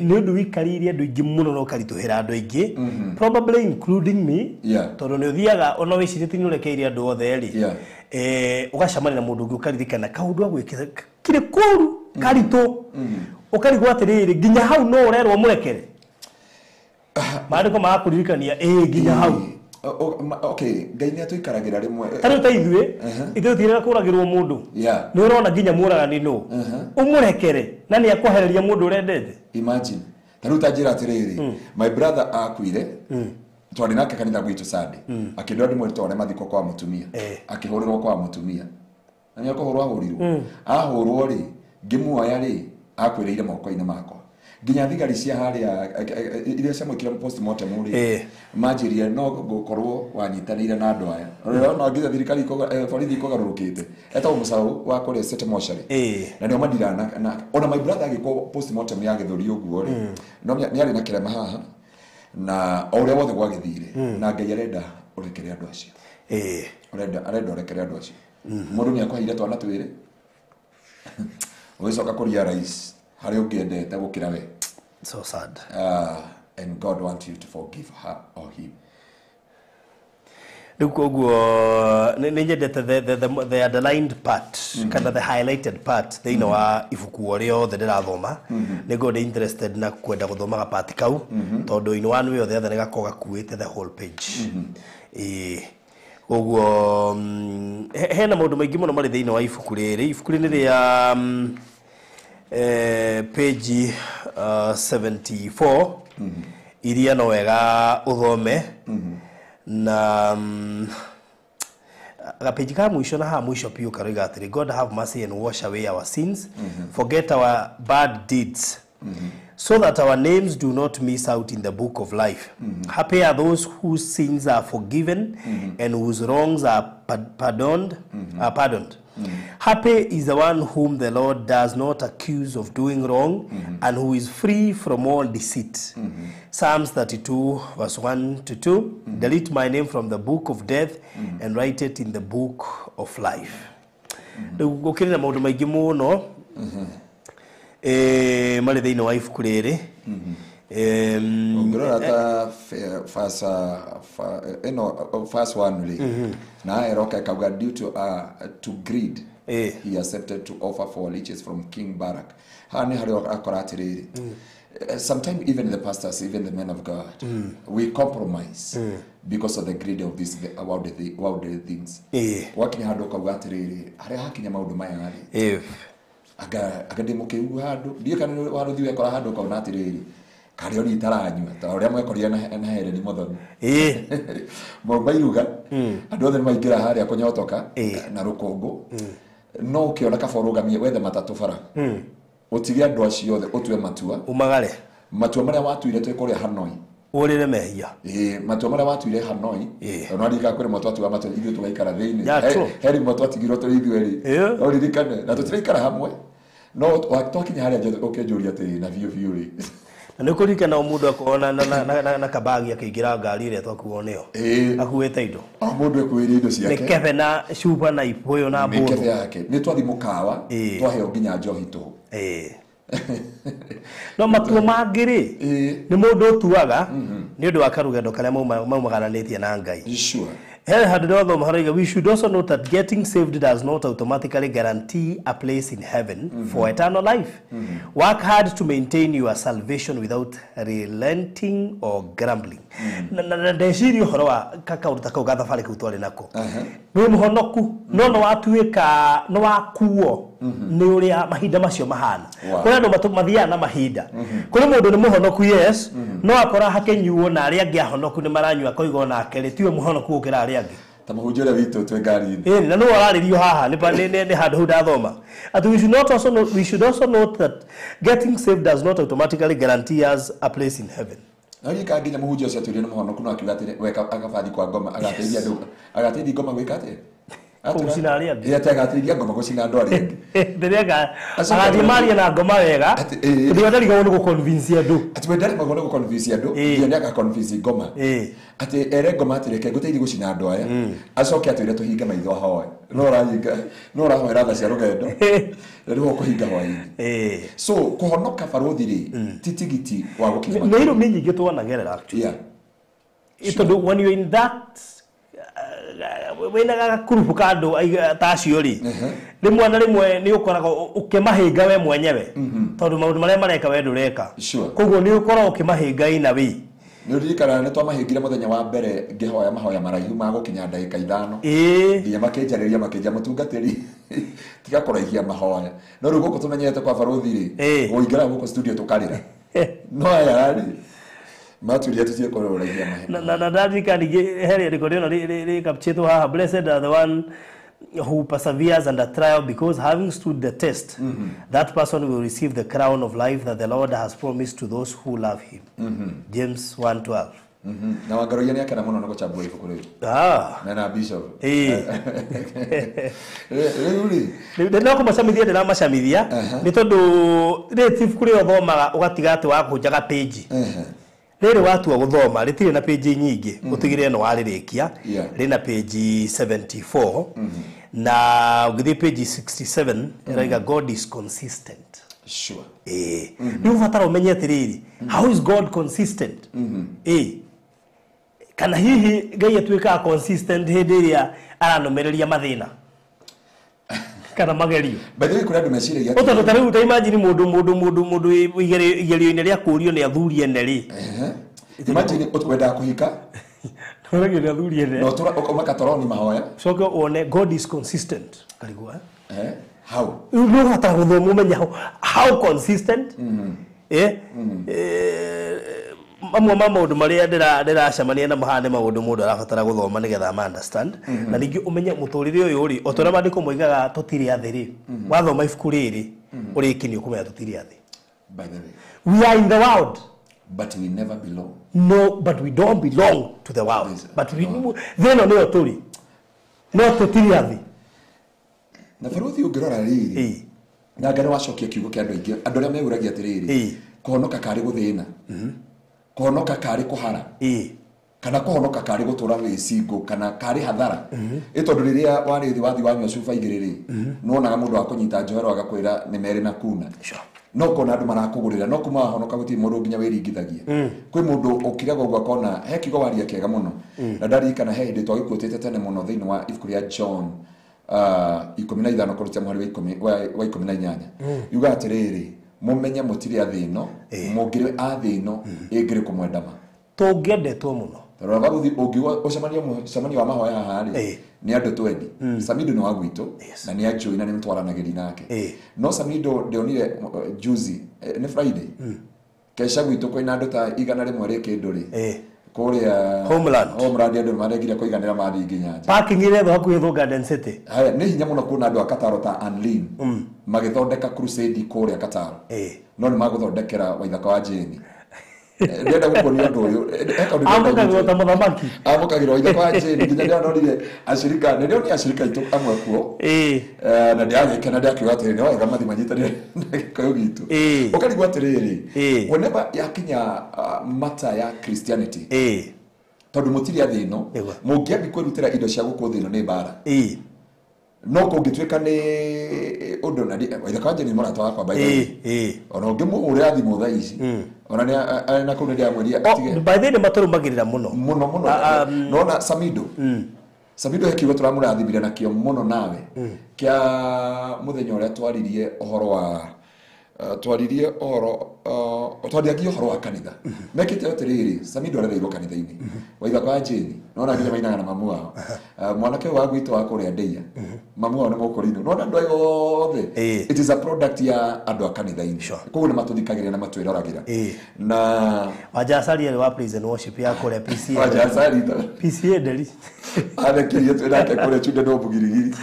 ni undu wikaririe andu ingi muno no karituhira andu ingi probably including me tondu ni uthiaga ono wicirie ni urekeire andu othe ri ugacamania na mundu ungi ukaririkana kaundu agwikira kire kuru karito ukarigwa atiriri ginya hau no urerwo murekere mariko makuririkania ginya hau okay Ngai ni atuikaragira rimwe tari ta ithuĩ tirira kuragirwo mundu ni urona ginya muragani no umurekere na ni akwehereria mundu urendete imagine tari utajira atiriri my brother akuire twari nake kanitha gwitu Sunday akindwa ndi mweri twone mathiko kwa mutumia akihurirwo kwa mutumia na ni akohorwa hurirwo ahurwo ri ngimuoya ri akwireire moko-ini makwa ginya thigari cia haria iria cia mwikira postmortem ri majiria no gukorwo wanyitanire na andu aya no nginya thirikari borithi ikogarurukite etagwo mucau wa kore city mortuary na ndio madirana na ona my brother agiko postmortem ya githuri uguo ri no ni ari na kirema haha na ore wothe gwagithire na Ngai arenda urekere andu acio arenda urekere andu acio mundu ni akwahire twana twiri ugicoka kuria rais hari ungiendete gukira we so sad and God wants you to forgive her or him Lukoguo nyendete the underlined part kana the highlighted part they know ifuku rio the ndirathoma ni god interested na kwenda guthoma ga part kau tondu in one way or the other gakoga kuite the whole page koguo hena maundu maingi muno mari thiini wa ifuku riri ni ria page 74 iria no wega uthome na gapeji ka mwisho na ha mwisho pia karoiga atiri God have mercy and wash away our sins, forget our bad deeds, so that our names do not miss out in the book of life. Happy are those whose sins are forgiven and whose wrongs are pardoned. Happy is the one whom the Lord does not accuse of doing wrong and who is free from all deceit. Psalms 32 verse 1 to 2. Delete my name from the book of death and write it in the book of life. Gukiri na maundu maingi muno mari thiini wa ibuku riri ngirora ta first one ri na eroka kauga due to greed he accepted to offer for leeches from King Barak. Hani hari akora atiriri sometimes even the pastors, even the men of God, we compromise because of the greed of this about the things. Wakinya hado kauga atiriri hari hakinya maundu maya ari aga demoke hado ndiye kana waro thiwe akora hado kauna atiriri kari oni taranywa ta uria mwekoria na here ni mothomi mombairuga andu othe maingira haria kunyotoka na rukungu no ukiona kaborugamie wethe matatu bara utigia andu acio othe utwe matua umagare matua maria watuire twe kuria Hanoi urire mehia matua maria watuire Hanoi no arika kuri matua matua ithu tugaikara thiini heri matua tigirwo turi ithueri oririkane na tutiraikara hamwe no twakinya haria ukenjuria ati na view ri na kurika na mundu akona na kabagi akigira ngari ire twakuo nio akuwete indo mundu akwiri indo ciake ni kebe na shupa na ipoyo na bodo ni kebe yake ni twathi mukawa twaheo nginya njohi tu no matua mangiri ni mundu tuaga ni undu wa karugendo karia maumagaranitie na Ngai. Sure. We should also note that getting saved does not automatically guarantee a place in heaven for eternal life. Work hard to maintain your salvation without relenting or grumbling. Na ndeciri uhoro wa kakaurita kau gathabari kau twari nako ni muhonoku no watuika no wakuo ni uria mahinda macio mahana kuri andu mathia na mahinda kuri mundu ni muhonoku yes no akora hakenyuo na aria angi ahonoku ni maranyua koigo nake ri tiwe muhonoku ukira aria angi ta muhunjira witu twe ngari na no araririo haha ni handu hu ndathoma at we should also note that getting saved does not automatically guarantee us a place in heaven. Ari ka nginya muhunjia cio turie ni muhonoku no akiuga ati weka agabathi kwa ngoma agateithia andu agateithia ngoma gwika ati kucina aria angi agateithia ngoma gucina andu aria angi ndirega agathi maria na ngoma wega ndi wadariga gu convince andu ati wedari magone gu convince andu ndio ni aka convince ngoma ati ere ngoma ati reke guteithia gucina andu aya acoke atwire tuhinga maitho hoe no rahoera tha cia rugendo ndio kuhinga hoe so kuhonoka baruthi ri titigiti wa gukinya na iro mingi gitwanagerera actually itondo when you in that wena kurupu kando tacio ri rimwe na rimwe ni ukoraga ukimahinga we mwenyewe tondu maundu maria mareka we ndureka koguo ni ukora ukimahinga ina wi ni uririkana ni twamahingire muthenya wa mbere ngihoya mahoya maraihu ma gukinya ndagika 5 nginya makenjariria makenja mutungatiri tiga kuraihia mahoya no riu guku tumenyete kwa baruthi ri uingara guku studio tukarira no aya ri maturia tutie kororaigia mahena na dadika ni heri rekordio ri kapcheto ha blessed are the one who perseveres under trial, because having stood the test that person will receive the crown of life that the Lord has promised to those who love him. James 1:12. Na wagaroia ni akana muno ngo chabua ifuku riu na bishop rĩu ko macamithia ndĩra macamithia nĩ tondũ rĩti ibuku rĩo thomaga ũgatiga atĩ wa kũnjaga page rĩrĩ watua gũthoma rĩtirĩ na page nyingĩ ũtigire no warĩrĩkia rĩna page 74 na ũgĩthiĩ page 67 ĩraiga God is consistent. Sure. Nĩ ũbatara ũmenye atĩrĩrĩ, how is God consistent? Kana hihi Ngai atuĩkaga consistent hĩndĩ ĩrĩa aranomereria mathĩna kana magerio. Bado kuri andu meciragia ũtondũ ta rĩu ta imagine mũndũ igerio-inĩ rĩa kũũrio nĩ athuri ene rĩ imagine ũkwenda kũhika nĩũragio nĩ athuri ene no ũkaumaka toroni mahoya coke one God is consistent karigwa how no hata gũthoma ũmenya how consistent amwe ma maundu maria ndiracemania na mahane maundu mundu arabatara guthoma nigetha ma understand na ningi umenye muturire uyu uri otora mandiko moigaga tutiri athiri wathoma ibuku riri uri kinyo kumenya tutiri athi. By the way, we are in the world but we never belong. no, but we don't belong to the world. Yes, but we no. then on your turi no tutiri athi Na faruthi ungirora riri na ngano wacokia kiugo kia andu aingi andu aria meguragia atiriri kuhonoka kari guthina kuhonoka kari kuhara kana kuhonoka kari gutura wicigo kana kari hathara itondu riria wari thi wathi wanywa cuba igiriri nuonaga mundu wa kunyita njohero agakwira ni meri na kuna no kona andu marakugurira no kuma honoka guti mundu nginya wiringithagia kwi mundu ukiraga ugwa kona he kigo waria kega muno na ndarikana he ndi twagikutite tene muno thiini wa ibuku ria John 15 kurutia muhari wa 18 yuga atiriri mumenye mutiri athino mugire athino ingire kumwendama tungiendetwo muno toro babuthi ungiwa ucemania wa mahoya hahari ni andu twendi Samido ni wa gwitu na ni ajoi na ni mtwaranagiri nake no Samido ndionire juzi ni Friday kesha gwitu kwina andu ta igana rimwe rikinduri kuria homeland andu maregira kuiganira mathi nginya parking ile tho hakuhi Garden City haya ni hinya muno kuna andu akataro ta Anlin magithondeka crusade kuria Kataro no ni maguthondekera waithaka wa Jeni ndenda gukonia andu uyu amukagirwo ta muthamaki amukagirwo waithaka wa Jeni nginya ndio nonire ashirika ndio ni ashirika itu amwe kuo na ndio agikena ndio akiuga atiri no wega mathi manyitanire kayo gitu ukarigwa atiriri whenever yakinya mata ya Christianity tondu mutiri athino mungiambi kwirutira indo cia gukuthino ni bara no kungituika ni undu na waithaka wa Jeni murata wakwa by ona ungimu uri athimu tha ici ona ni ana kunu ndia mweria by the way maturumagirira muno no na Samido hekiwe turamurathimire nakio muno nawe kia muthenya uria twaririe uhoro wa twaririe twaririe uhoro wa kanitha mekite atiriri Samido arereirwo kanitha-ini waithaka wa Jeni nona nginya mainaga na mamu wao mwanake wa gwitu wa kuria ndeia mamu wao ni mukorino nona ndu ayothe it is a product ya andu a kanitha-ini koguo ni matuthikagiria na matwiragira na wajasari wa praise and worship ya kuria PCA wajasari PCA deli arekirie twirake kuria chunde no bugirigiri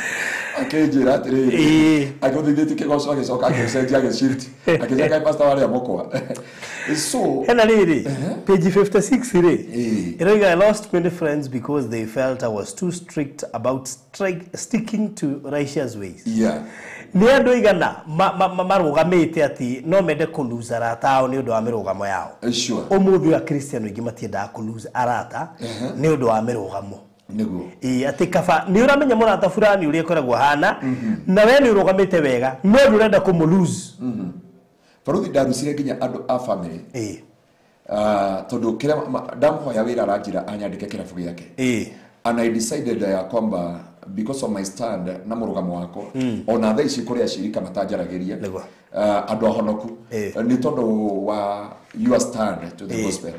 akejira atiriri agothithiti kigoco agicoka agicenjia agishift akijaga pastor wale amokwa so hena riri page 56 ri I lost many friends because they felt I was too strict about sticking to righteous ways ni andu igana marugamite ati no mende kuluza arata ni undu wa mirugamo yao umuthi wa Christian wingi matienda kuluza arata ni undu wa mirugamo niguo ati kaba ni uramenya murata fulani uri ekoragwo hana na we ni urugamite wega no urenda kumulose faruthi ndarucire nginya andu a family tondu kira ndamhoya wira aranjira anyandike kirabu giake and I decided ya kwamba because of my stand na murugamo wako ona tha ici kuria shirika matanjaragiria andu ahonoku ni tondu wa your stand to the gospel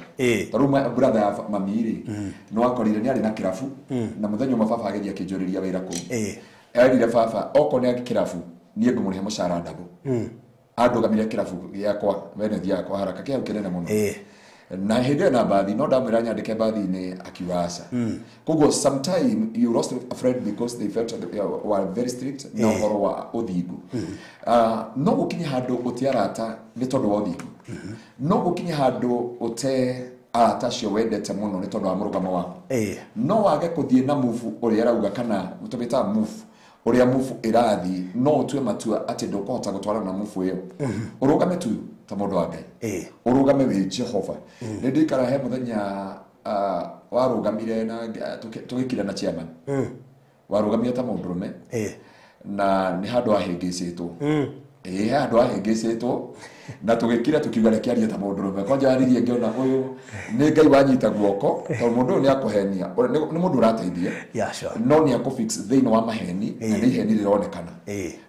taruma brother ya mamiri no akorire ni ari na kirabu na muthenyo mababa ageria kinjuriria wira ku erire baba oko ni akirabu nie ngumurihe mushara ndabu andu gamire kirabu yakwa wenethi yakwa haraka kia ukenene muno na hede na baadhi no damira nyandike baadhi ni akiwasa kogo sometime you lost a friend because they felt they were very strict no horo wa odhigu no gukinya handu utiarata ni tondu wa odhigu no gukinya handu ute atacio wendete muno ni tondu wa murugamo wako no wage kuthie na move uri arauga kana mutobeta move uria move irathi no tue matua ati ndukuhota gutwara na move iyo urugame tu ta mundu wa Ngai urugame wi Jehova ndikara he muthenya warugamire na tugikira na chairman warugamire ta mundurume na ni handu ahengecetwo handu ahengecetwo na tugikira tukiuga rekiaria ta mundurume kwanja aririe ngiona uyu ni Ngai wanyita guoko to mundu ni akuhenia ni mundu urateithia no ni akufix thiini wa maheni na ni heni rironekana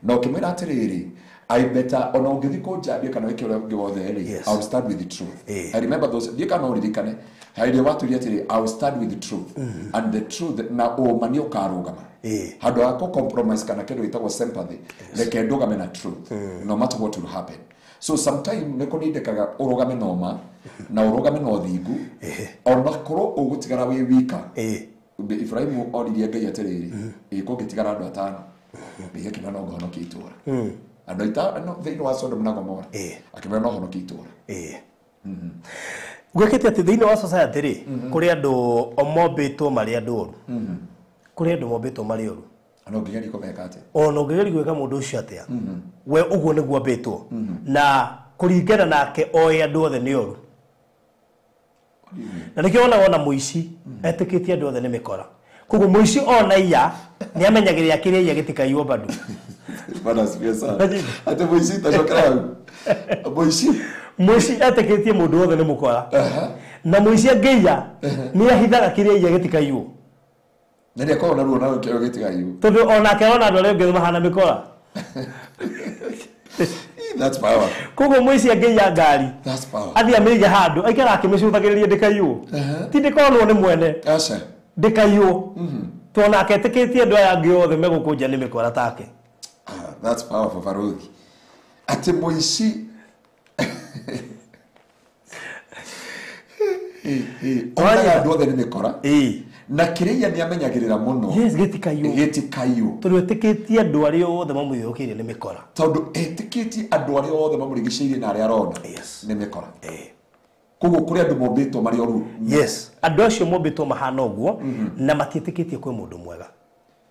no kimira atiriri I better on ungithiko njambia kana wiki ule wothe I'll start with the truth I remember those dika no ririkane haide watu ri atiri I'll start with the truth and the truth na o mani ukarugama hado ako compromise kana kendo itagwo sympathy leke ndugame na truth no matter what will happen So sometime niko nindekaga urugame noma na urugame no thingu ona korwo ugutigara wi wika Ibrahim oririe Ngai atiriri iko gitigara andu atano biye kina no ngohonokia itura andu ita no thiini wa Sodom na Gomora akimera no honokia itura gwekete ati thiini wa society ri kuri andu omombitwo mari andu oru kuri andu mombitwo mari oru ano ngigeri komeka ate ono ngigeri gweka mundu ucio atia we uguo niguo mbitwo na kuringana nake oya andu othe ni oru na nikio ona muici etikitie andu othe ni mikora koguo muici ona iya ni amenyagirira kiria iya gitikaiwo bado bana siasa ate muici tacokera muici etikitie mundu othe ni mukora na muici angeia ni ahithaga kiria iya gitikaiwo nani akora na ruo nawe kio gitikaiwo tondu ona kerona andu aria ngi mahana mikora that's power koguo muici angeia ngari that's power athia mige handu aikara akimicuthagiria ndikaiwo ti ndikonwo ni mwene aca ndikaiwo tona aketikitie andu aya ngi othe megukunja ni mikora take that's powerful Farugi ati muici oya andu othe ni mikora na kiria ni amenyagirira muno yes gitikayo tondu etikitie andu aria othe mamuyukirie ni mikora tondu etikitie andu aria othe mamurigiciirie na aria arona ni mikora koguo kuri andu mombitwo mari oru yes andu acio mombitwo mahana uguo na matietikitie kwi mundu mwega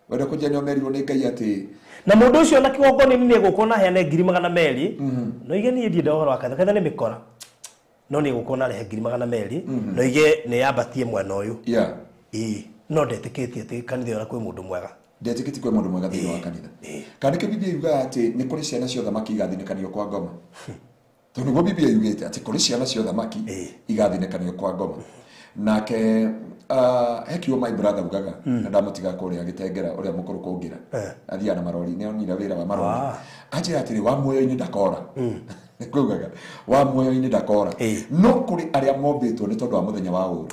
wenda kunjania merirwo ni Ngai ati na mundu ucio na kigongoni ni egukona heane 200,000 no ige ni ndie ndahoro akatha ni mikora no ni gukona rehe 200,000 no ige ni yabatie mwana uyu no ndetikitie ati kanitha ona kwi mundu mwega ndetikitie kwi mundu mwega thiini wa kanitha kandi ke Biblia yuga ati ni kuri ciana cia thamaki igathinekanio kwa ngoma tondu go Biblia yugite ati kuri ciana cia thamaki igathinekanio kwa ngoma nake hekiwa my brother ugaga na ndamutiga kuria gitengera uria mukuru kungira athia na marori ne onira wira wa marori ajira atiri wa muoyo-ini ndakora kugaga wa muoyo-ini ndakora no kuri aria mombitwo ni tondu wa muthenya wa uru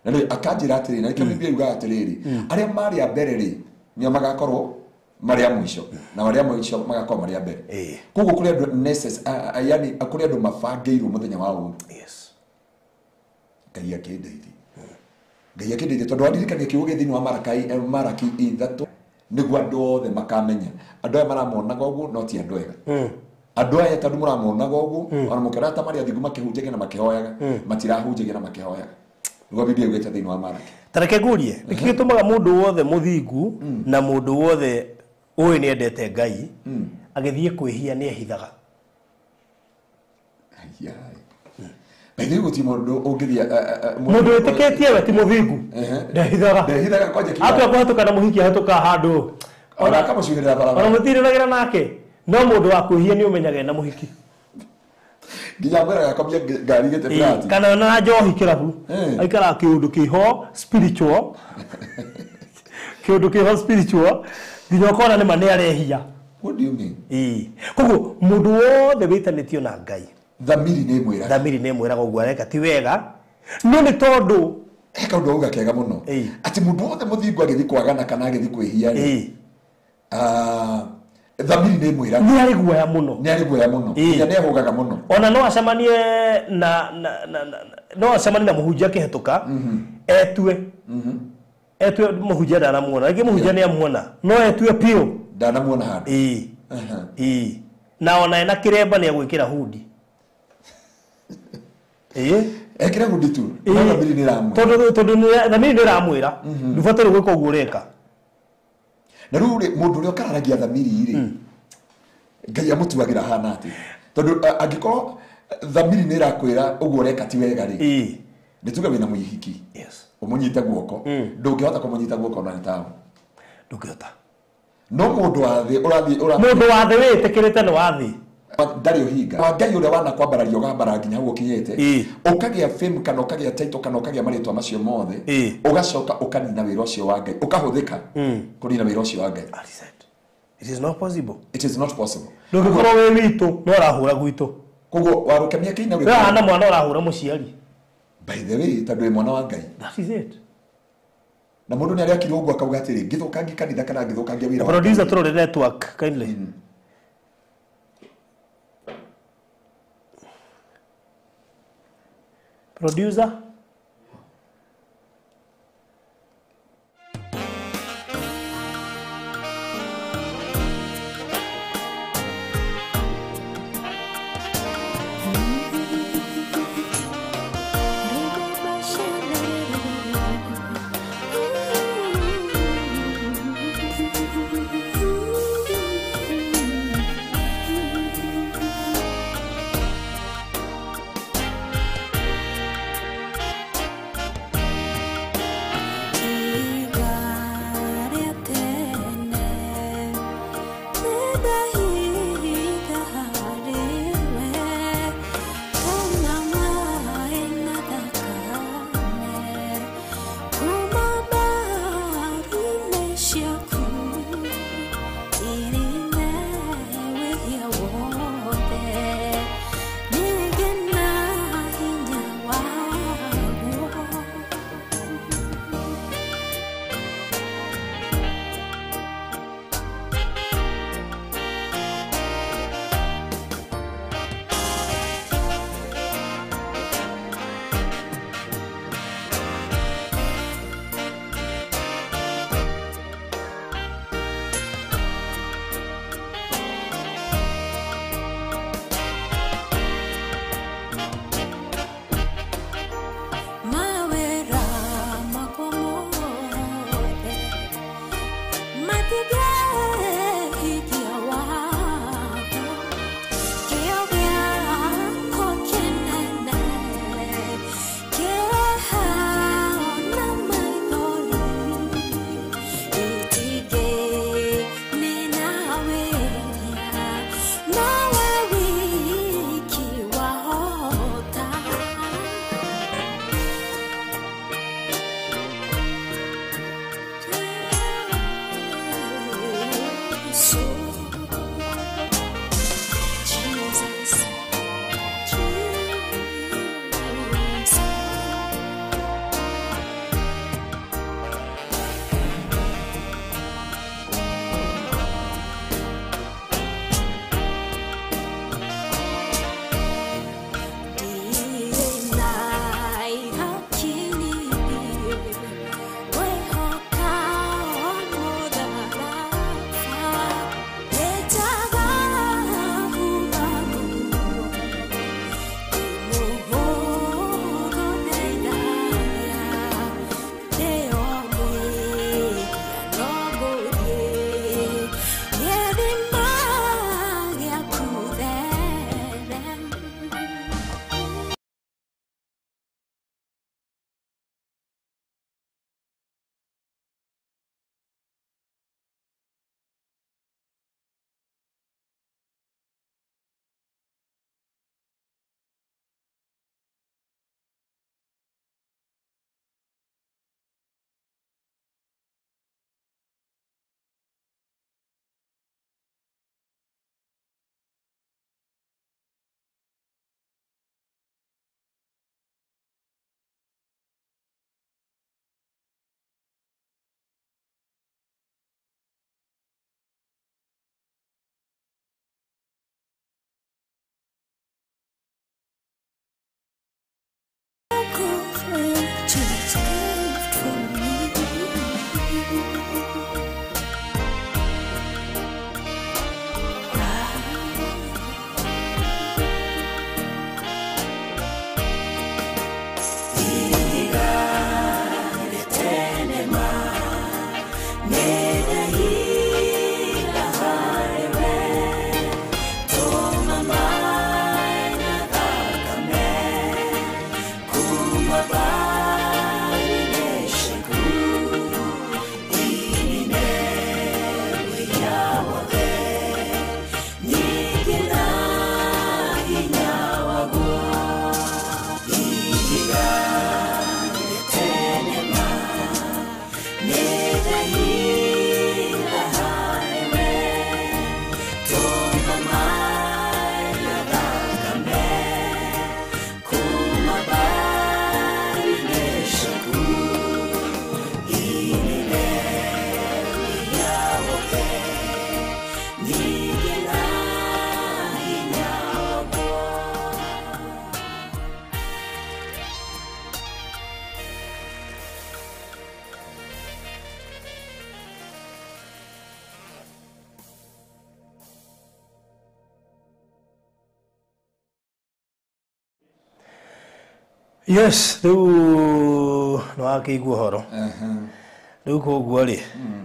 na ri akanjira atiri na ke Biblia yuga atiriri aria mari a mbere ri ni magakorwo mari a mwisho na mari a mwisho magakorwo mari a mbere kuguo kuri andu necessary yani kuri andu mabangeirwo muthenya wa uru Ngai akindeithi tondu aririkania kiugo thiini wa Maraki 3 niguo andu othe makamenya andu aya maramonaga uguo no ti andu ega andu aya tondu muramonaga uguo ona mukera ta mari athingu makihunjagia na makihoyaga matirahunjagia na makihoyaga niguo Biblia yugite thiini wa Maraki tareke ngurie nikigitumaga mundu wothe muthingu na mundu wothe uyu ni endete Ngai agithie kwihia ni ehithaga Bende guti mundu ungithia mundu etikitie we ti muthingu ndehithaga kwaje kinya atua kuhatuka na muhiki hatuka handu ona kama cuhirira barabara ona mutiriragira nake no mundu wa kwihia ni umenyage na muhiki nginya mbere yakobia ngari gite plati kana na njohi kirabu aikara kiundu kiho spiritual kiundu kiho spiritual nginya ukona ni mane arehia what do you mean koguo mundu wothe witanitio na Ngai thamiri ni mwira go gwareka ti wega no ni tondu eka undu uga kega muno ati mundu wothe muthingu agithi kwagana kana agithi kwihia thamiri ni mwira ni ari guoya muno ya ne hugaga muno ona no acamanie na muhunjia kihituka etue muhunjia ndanamuona igi muhunjia ni amuona no etue pio ndanamuona handu na ona ena kiremba ni agwikira hudi ekira hudi tu na bili ni ramu tondu na mimi ni ramwira ndubatire gwika uguo reka na ruri mundu uri okararagia thamiri iri Ngai amutuagira hana ati tondu angikoro thamiri ni rakwira uguo reka ti wega ri nituga wina muihiki umunyite guoko ndungihota kumunyita guoko na ntawo ndungihota no mundu wa thi mundu wa thi witikirite ni wa thi ndari uhinga wa Ngai uria wana kwambararia ugambara nginya huo kinyete ukagia fame kana ukagia title kana ukagia maritwa macio mothe ugacoka ukanina wira ucio wa Ngai ukahuthika kunina wira ucio wa Ngai it is not possible ndugikorwo we witu no rahura gwitu koguo warukemia kiina we hana mwana urahura muciari by the way tondu mwana wa Ngai that is it na mundu ni aria kiri uguo akauga atiri ngithukangi kanitha kana ngithukangia wira producer through the network kindly Producer. Yes, riu no akigwa horo. Riu koguo ri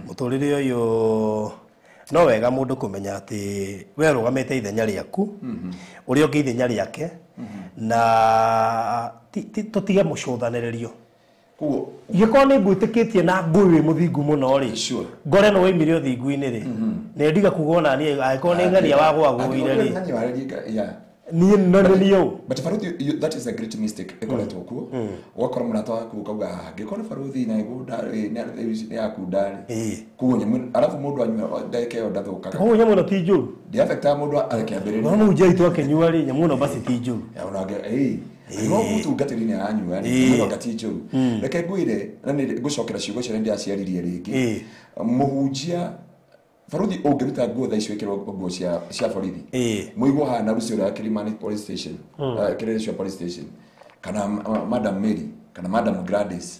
muturire uyu no wega mundu kumenya ati we rugamite ithenya riaku uri ungi ithenya riake na tutige mucuthaniririo Kuo giko ni ngwitikitie na ngui wi muthingu muno ri sure. ngore no waimire uthingu-ini ri ne ndiga kugona ni agiko ni ngania wa gwaguire ri yeah. ni no niyo But Faruthi, that is a great mistake. Ekoletwo kuo. Wakora munatu waku kauga ngikona Faruthi na igunda ni yakundari. Kuo nyamu alafu mundu anywa ndeke yo ndathukaga. kuo nyamu no ti njuru The affecta mundu akeambiriria. no muje itu akenyua ri nyamu no basi ti njuru Ya unaga no mutu ngatiri-ini anywa ni mundu ngati njuru. Reke ngwire na ni gucokera ciugo cia ndi aciaririe ringi. Muhunjia Faruthi ungiruta nguo tha icio ikirwo nguo cia borithi muigwo hana rucio ra Kilimani police station Kirisho police station kana Madam Mary kana Madam Gladys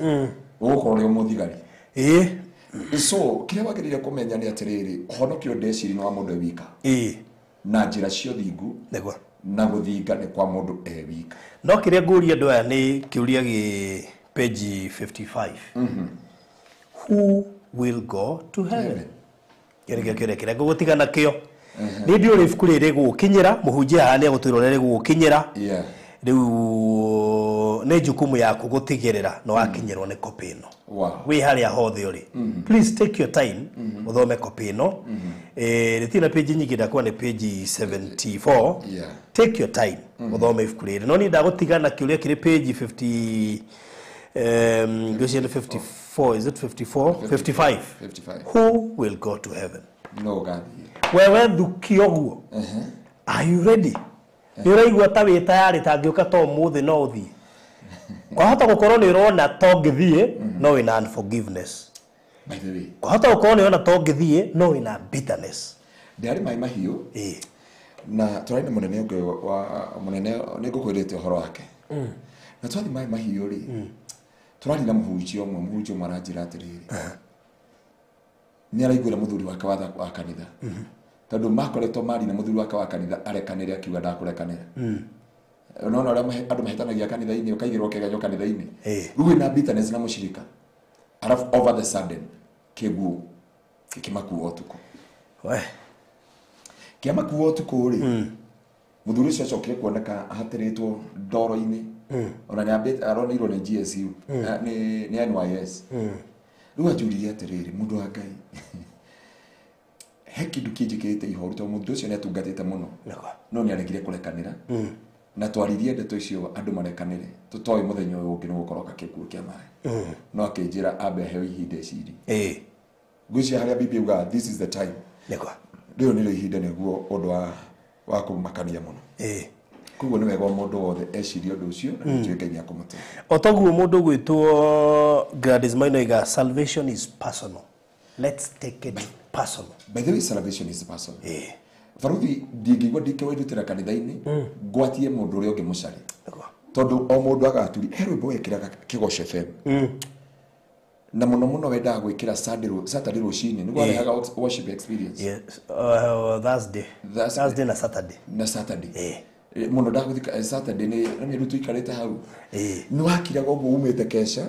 ugukorwo ri muthigari so kile wagirire kumenya ni atiriri honokio ndeciri no mundu ewika na njira cio thingu negwa na guthinga ni kwa mundu ewika no kire nguria andu aya ni kiuria gi page 55 who will go to heaven kire gutigana kio ni ndio rifuku riri gukinyira muhunjia hane agutwira riri gukinyira riu ni jukumu yaku gutigirira no akinyirwo ni kopi ino wi haria hothe uri please take your time uthome kopi ino ritina page nyingi ndakwa ni page 74 take your time uthome ifuku riri no ni ndagutigana kiuria kiri page 50 54 is it 54 55 who will go to heaven no god wewe thukio guo are you ready ni raigwa ta wi tayari tangiuka to muthi no uthi kwa hata gukorwo ni urona to ngithie no wina unforgiveness by the way kwa hata gukorwo ni urona to ngithie no wina bitterness ndari mai mahiu na turaina munene ungi wa munene ni ngukwirite uhoro wake na twari mai mahiu ri turari na muhunjio maranjira atiriri ni araiguira muthuri wake wa kanitha tondu makoretwo mari na muthuri wake wa kanitha arekanire akiuga ndakurekanira unaona ria andu mahitanagia kanitha-ini ukaigirwo keganyo kanitha-ini ruwe na bitterness na mushirika alafu over the sudden kiguo kikimakuwa utuku kiamakuwa utuku ri muthuri ucio acokire kuoneka ahatiritwo ndoro-ini ona ni abet aronirwo ni GSU ni NYS ruwa juriria atiriri mundu wa Ngai he kindu kinjikite ihoru to mundu ucio ni atungatite muno no ni aregire kurekanira na twaririe ndeto icio andu marekanire tutoi muthenya uyu ungi nugukoroka kikuo kia mai no akinjira ambe heo ihinda iciri ngwicia haria bibi uga this is the time rio nilo ihinda niguo undu wa kumakania muno kuguo ni wega mundu wothe ecirie undu ucio na nitue Ngai ni akumuteithia otaguo mundu gwitwo Gladys Maina iga salvation is personal let's take it personal by the way salvation is personal Faruthi ndingigwa ndikewendutira kanitha-ini ngwatie mundu uria ungi mucari tondu o mundu agaturi herwe wekiraga Kigoco FM na muno wendaga gwikira Saturday rucini niguo arehaga worship experience Thursday na Saturday muno ndaguthika Saturday ni rutu ikarite hau ni wakiraga uguo umite kesha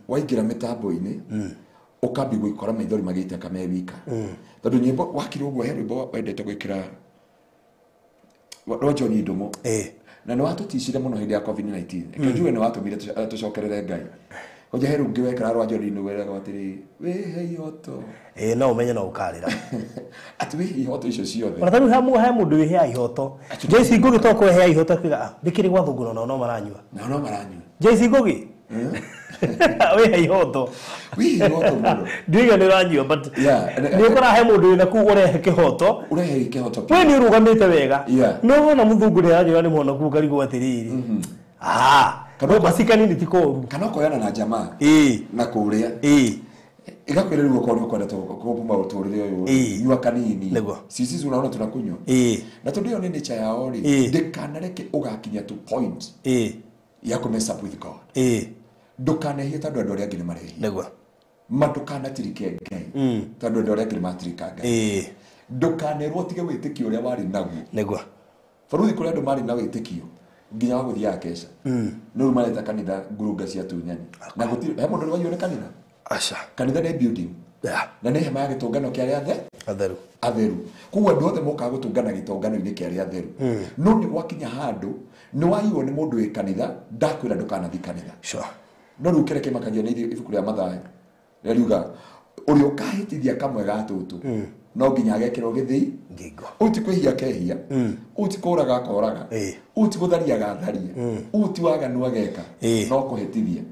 waingira mitambo-ini ukambi gwikora maithori magite kamewika tondu nyimbo wakira uguo he rwimbo wendete gwikira Rojo ni ndumo na ni watutishire muno hindi ya COVID-19 kenjuwe ni watumire tucokerere Ngai hoja heru ngiwekera Rojo ni weraga watiri we hei hoto no umenye no ukarira ati we hei hoto icio ciothe ona taru ha mundu we hei ihoto Jesse Ngugi to ko hei ihoto kiga ndikiri gwa thunguna no maranyua Jesse Ngugi we hei hoto ndiga ni ranyua but ni ukora he mundu na ku urehe kihoto we ni urugamite wega no na muthungu ni ranyua ni mwana ku karigo atiriri kana basikani ni tikoru kana koyana na jamaa na kuria igakwira ruo kwa kwenda to kupuma uturire uyu nyua kanini sisi unaona tunakunywa na tundio ni nature yao ri ndikanareke ugakinya to point ya ku mess up with God ndukanehie tondu andu aria angĩ nĩ marehia mandukanatirike Ngai tondu andu aria angĩ nĩ matirika Ngai ndukanerwo tige wĩtĩkio ũrĩa warĩ naguo Faruthi kũrĩ andũ marĩ na wĩtĩkio nginya wa guthia kesha no mareta kanitha ngurunga cia tunyani na gutiri he mundu waiyone kanitha acha kanitha ni building na ni hema ya gitungano kia ria atheru kuwa andu othe moka gutungana gitungano-ini kia ria atheru no ni gwakinya handu ni waiywo ni mundu wi kanitha ndakwira ndukanathi kanitha no riu kire kimakagia ni ibuku ria Mathayo riuga uri ukahitithia kamwe gatutu no nginya agekirwo githii ngingo uti kwihia kehia uti kuraga akoraga uti gutharia gatharia uti waganu ageka no kuhitithia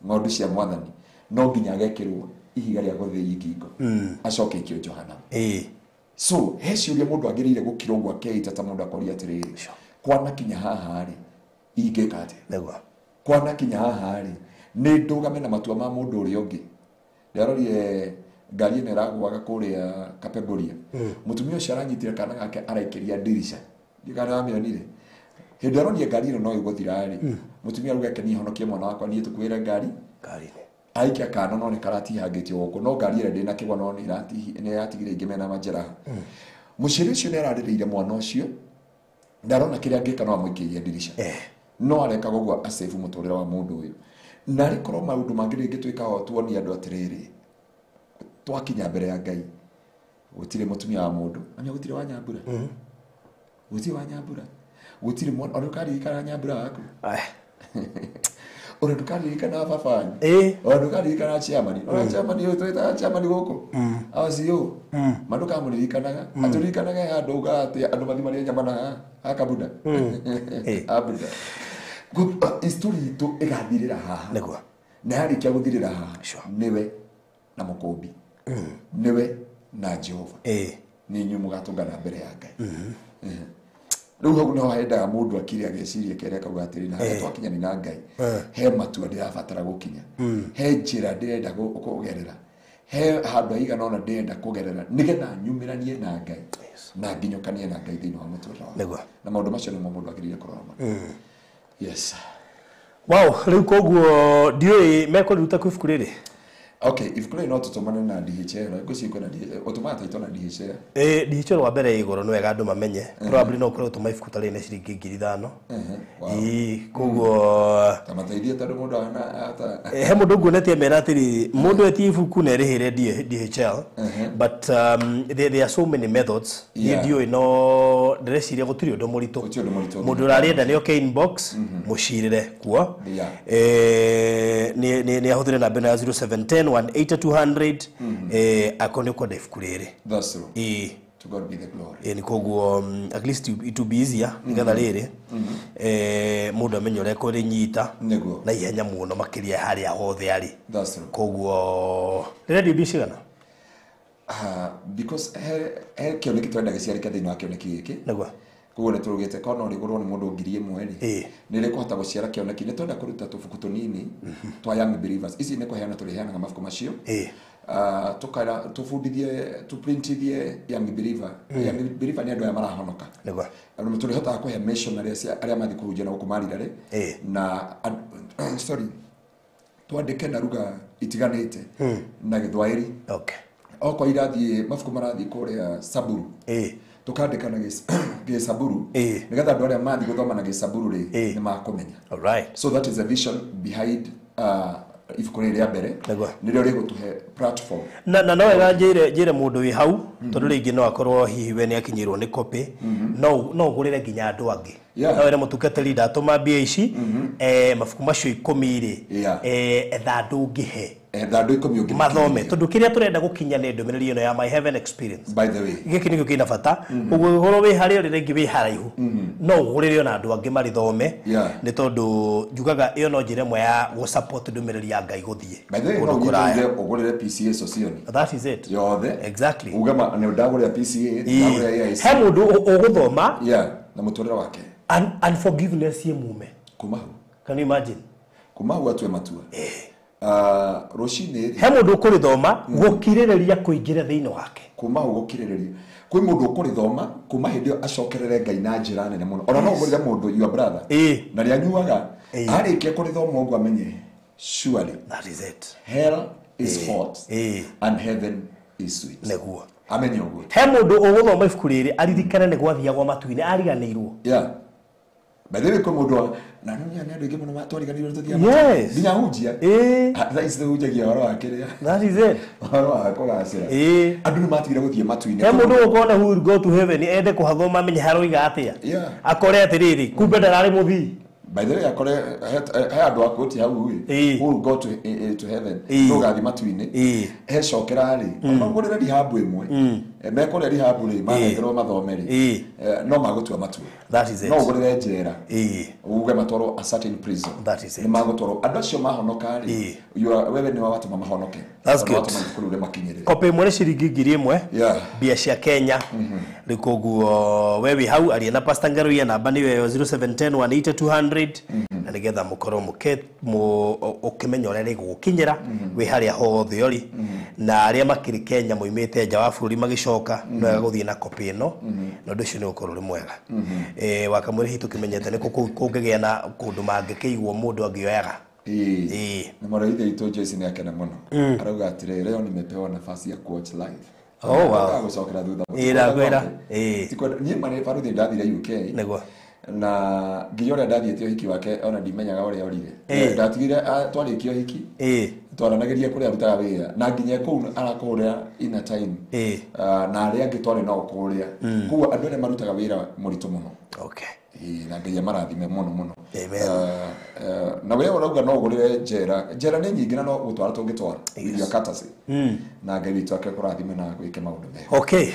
ng'ondu cia Mwathani no nginya agekirwo ihiga ria guthii ngingo acoke ikio Johana so he ciuria mundu agirire gukira ugwa keita ta mundu akoria atiriri kwana kinya haha ri ingika ati kwana kinya haha ri ni ndugame na matua ma mundu uri ungi ndarorie ngari ĩno ĩragũaga kũrĩa Kapegoria mũtumia ũcio aranyitire kana gake araikiria dirisha ndikana amĩonire hĩndĩ aronie ngari ĩno no ĩgũthira rĩ mũtumia auga keni honokie mwana wakwa niĩ tũkwĩre ngari aikia kana no nĩ karatihangĩtio gũkũ no ngari ĩrĩa ndĩna kĩgwa no nĩ yatigire ingĩ mena manjeraha mũciari ũcio nĩ ararĩrĩire mwana ũcio ndarona kĩrĩa angĩka no amũikĩrie dirisha no areka gũguo asefu mũtũrĩre wa mũndũ ũyũ na rĩkorwo maũndũ mangĩ rĩngĩ twĩkaga tuonia andũ atĩrĩrĩ twakinya mbere ya Ngai gutire mutumia wa mundu amya gutire wa Nyambura gutire wa Nyambura gutire mwana ona kari kana Nyambura waku ona kari kana baba ona kari kana chairman ona chairman yo tweta chairman goko awasio maduka muririkanaga aturikanaga handu gate andu mathimari nyamana akabuda abuda history to igathirira haha negwa na harikia guthirira haha niwe na mukombi niwe na Jehova ni nyu mugatungana mbere ya Ngai riu hau no haendaga mundu akiri ageciria kere kauga atiri na twakinya ni na Ngai he matua ndirabatara gukinya he njira ndirenda kugerera he handu aigana ona ndirenda kugerera nigetha nyumiranie na Ngai na nginyukanie na Ngai thiini wa mutura wa na maundu macio ni mundu akiriria kuroma yes wow riu koguo ndioi mekuriruta kwibuku riri okay if kule no tutomane na DHL guciko na automata ito na DHL DHL wa mbere igoro no wega andu mamenye probably no kure utuma ibuku tari ne ciringi 5,000 koguo tamateithia tari mundu ana ata he mundu ngunetie mera atiri mundu etie ibuku na rihire DHL but there are so many methods ndio ino ndreciria gutiri undu muritu mundu rarienda ni okay inbox mushirire kuo ni ahuthire na bena 0710 180 akone kwa ibuku riri that's true to God be the glory ni koguo at least it will be easier nigetha riri mundu amenye ure kuri nyita na ihenya muno makiria haria hothe ari that's true koguo riri bishigana because he kioneki twenda giciarika thini wa kioneki giki negwa koguo ni turugite kono rigurwo ni mundu 1,000 ri ni rikuhota guciara kioneki ni twenda kuruta tubuku tunini twa young believers ici ni kuheana turiheana mabuku macio tukara tufundithie tuprintithie young believer ni andu aya marahonoka negwa andu turihota kuhe missionaries aria mathi kurunjia na gukumarira ri na sorry twandike na ruga itiganite na Githwairi okay oko irathie mabuku marathie kuria Saburu tukandika na Gisaburu nigetha andu aria mathi guthoma na Gisaburu ri ni makumenya all right so that is the vision behind ibuku riri ya mbere nirio rigutuhe platform na no wega njire mundu wi hau tondu ringi no akorwo hihi we ni akinyirwo ni copy no gurire nginya andu angi no were mutukateri ndatuma mbia ici mabuku macio 10 ri ethandu ngihe ethandu 10 ungi mathome tondu kiria turenda gukinya ni ndumiriri ino ya my heaven experience by the way giki nikio kina bata uguo horo wi hari ori ringi wi haraihu no gurire ona andu angi mari thome ni tondu njugaga iyo no njire mwe ya go support ndumiriri ya Ngai guthie by the way no ngire ugurire PCA socioni that is it yothe exactly ugama ne ndagurire PCA ndagurire AIC he mundu uguthoma na muturira wake unforgiveness ye mume kumahu can you imagine kumahu atwe matua roshine he mundu ukurithoma gukirireria kuingira thiini wake kumahu gukirireria kwi mundu ukurithoma kuma hindio acokerere Ngai na njira nene muno ona no ugurire mundu your brother na ri anyuaga arikia kurithoma ugu amenye surely that is it hell is hot and heaven is sweet neguo amenye ugu he mundu uguthoma ibuku riri aririkane ni gwathiagwa matuini ariganirwo Baadhi kwa mudwa na nani anado gemo na matwali kanilo tutia. Yes. Binya hujia. That is the hujia ya waro akere. That is it. Waro akola asira. Andu ni matwira guthie matuine. He mundu ukona who will go to heaven ende kuhathoma menye haroiga atia. Yeah. Akore atiriri kumbe ndarari muthi. By the way, akore he andu akoti hau who will go to heaven. No gathi matuine. He cokera ri. Magurira rihabu imwe. Mekore rihabu ri magero mathomeri. No magutua matu. That is it. No gurire njera. Uge matoro a certain prison. That is it. Ni magutoro andu acio mahonoka ri. Wewe ni watu mahonoke. That's good. Kope mwere shiringi 1000. Yeah. Bia cia Kenya. Rikoguo wewe hau ali na Pastor Ngaro ya namba ni 0710 180 200 na nigetha mukoro ukimenya ore rigukinyira we haria hothe ori na aria makiri Kenya moimete nja wa bũrũri magicoka no guthie na kopi ino no nducio ni ukoro ri mwega wakamuri hitu kimenyete ni kungigea na kundu mangikigwo mundu angioyaga na mara ile ito Joyce ni akena muno arauga atire leo nimepewa nafasi ya watch live. Oh wow. Agusokera thutha. Ira. Tiko ni mane faruthi ndathire UK. Nego. Na ngiyore ndathietio hiki wake ona ndimenyaga ore orire. Ndatigire twarikio hiki. Twaranageria kuri arutaga wira na nginya ku arakorera in time. Na aria ngitware no kuria. Kuwa andu ne marutaga wira muritu muno. Okay. Na nginya marathime muno. Na wewe urauga no gurire njera ni nyingi na no gutwara tungitwara video katasi na ngai witu ake kurathime na gwike maundu mega. Okay.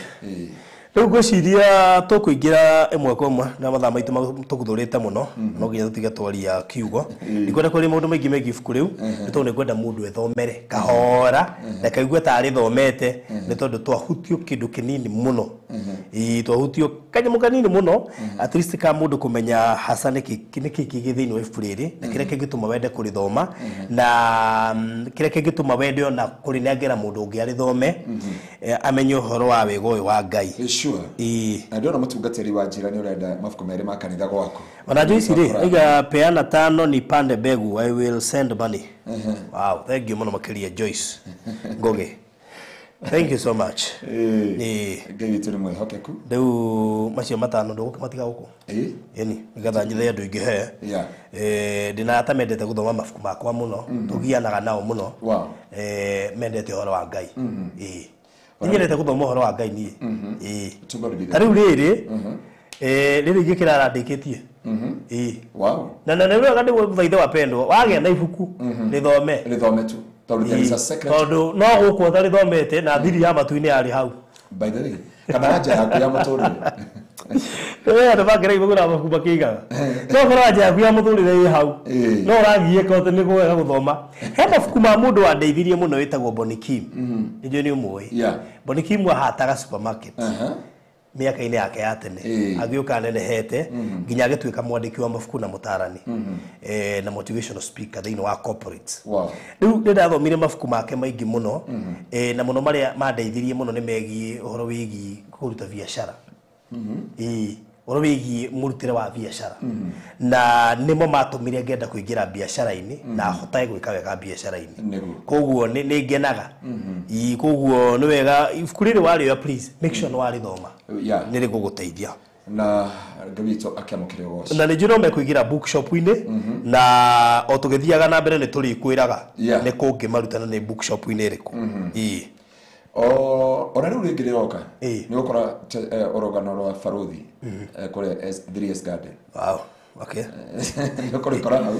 Riu gwiciria tukuingira imwe kwa imwe na mathaa maitu tukuthurite muno no nginya tutige twaria kiugo ndikwenda kuri maundu maingi megi ibuku riu nitondu nikwenda mundu ethomere kahora na kaigwe tari thomete ni tondu twahutio kindu kinini muno twahutio kanyamu kanini muno at least ka mundu kumenya hasa niki githini wa ibuku riri na kire kingituma wende kurithoma na kire kingituma wende ona kurinengera mundu ungi ari thome amenye uhoro wa wego wa Ngai. Sure. Na ndio na mtungatiri wa jirani urenda mafuko mere makanitha gwako. Ona Joyce ri iga peana 5 ni pande begu I will send money. Wow, thank you muno makiria Joyce. Ngoge. Thank you so much. Ngai tuli mwe hokeku. Deu macio matano ndo matiga guku. Yani nigatha nyithe andu ingi he. Yeah. Dina atamendete guthoma mafuko makwa muno. Tugianaga nao muno. Wow. Mendete horo wa Ngai. Nyerete guthoma horo wa Ngai ni. Tariu riri riri gikira randikitie. Wow. Na rero ngandi guthaitha wapendwa wage na ibuku rithome tu. Tondu there is a secret. Tondu no guko thari thomete na thiri ya matuini ari hau. By the way, kana aja ya muthuri. Ndo bagere ibugura makuba kiga. No kora aja ya muthuri ri hau. No ragie ko ni gwega guthoma. He mafuku ma mundu wa ndeithirie muno witagwo Bonikim. Nijo ni umwe. Yeah. Bonikim ahataga supermarket. Miaka-ini yake ya tene agiuka nenehete nginya agituika mwandiki wa mafuku na mutarani na motivational speaker thiini wa corporate. Wow. Riu ndathomire mafuku make maingi muno na muno maria mandeithirie muno ni megi uhoro wigi kuruta biashara. Uhoro wigi murutire wa biashara na nimo matumire ngenda kuingira biashara-ini na hotae gwika wega biashara-ini. Koguo ni ngenaga koguo ni wega ibuku riri warioya please make sure no warithoma. Yeah. Nire guguteithia na ngawito akiamukire wose na nijuro mekuigira bookshop-ini na otugithiaga na mbere ni turi kwiraga ni kungi marutana ni bookshop-ini riku ona riu ringi riroka ni gukora orogano rwa Faruthi kure S3S Garden. Wow. Okay. Nokore kora hau.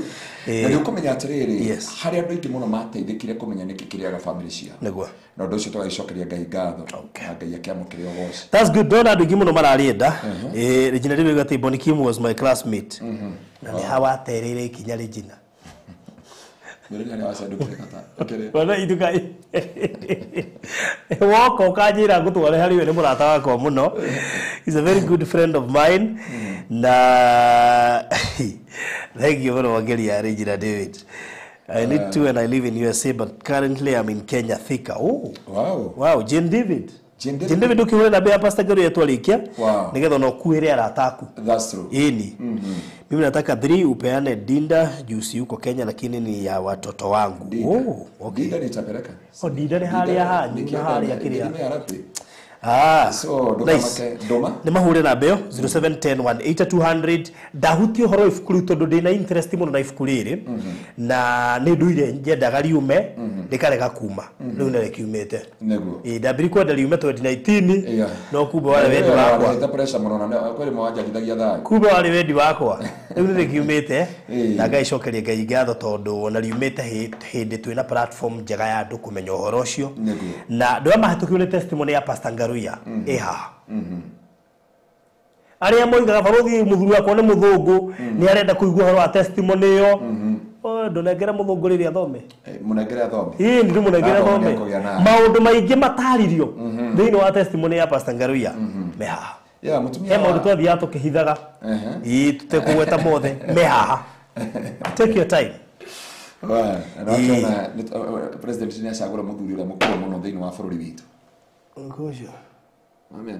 Na ndio kumenya atiriri hari andu ingi muno mateithikire kumenya niki kiriaga family cia. Niguo. Na ndio cyo twagicokeria Ngai ngatho. Ngai akiamukire wose. That's good. Don't adu ingi muno mararienda. Regina riu gati Bonikim was my classmate. Na ni hawa terere ikinya Regina. Mire ni wasa ndu kata. Okay. Wana iduka. Woko kajira gutware hari we ni murata wako muno. He's a very good friend of mine. Na thank you for Wangeria Regina David. I need to and I live in USA but currently I'm in Kenya Thika. Oh. Wow. Wow, Jane David. Jane David ukiwe na bea Pastor Ngaro yetu alikia. Wow. Nigetha no kuire arataku. That's true. Ini. Mimi nataka 3 upeane dinda juice yuko Kenya lakini ni ya watoto wangu. Dinda. Oh, okay. Dinda nitapeleka. Oh, dinda ni hali ya hanyu na hali ya kiria. So nice. Doma Nĩ mahure na mbeo 0710180200 ndahuti horo ibuku riu tondu ndina interest muno na ibuku riri na nĩ nduire nyendaga riume ndikarega kuma riu nĩ kiumite neguo ndambiri kwenda riume 2019 no kumbe wale wendi wakwa ta pressure muno na kweli mwanjagithagia thaa kumbe wale wendi wakwa riu nĩ kiumite na ngaicokeria Ngai ngatho tondu na riumite hindi twina platform njega ya andu kumenya uhoro ucio na ndu amahetũkio nĩ testimony ya Pastor Ngaruya haha aria moigaga barothi muthuri wakwa nĩ mũthũngũ nĩ arenda kũigua horo wa testimony ĩyo ndũnengera mũthũngũ rĩrĩa athome mũnengere athome nĩ mũnengere athome maũndũ maingĩ mataririo thĩinĩ wa testimony ya Pastor Ngaruya me haha he maũndũ twathiaga tũkĩhithaga tũtekũgweta mothe me haha take your time president ni acagũra mũthuri ũrĩa mũkũrũ mũno thĩinĩ wa bũrũri witũ ngoja amen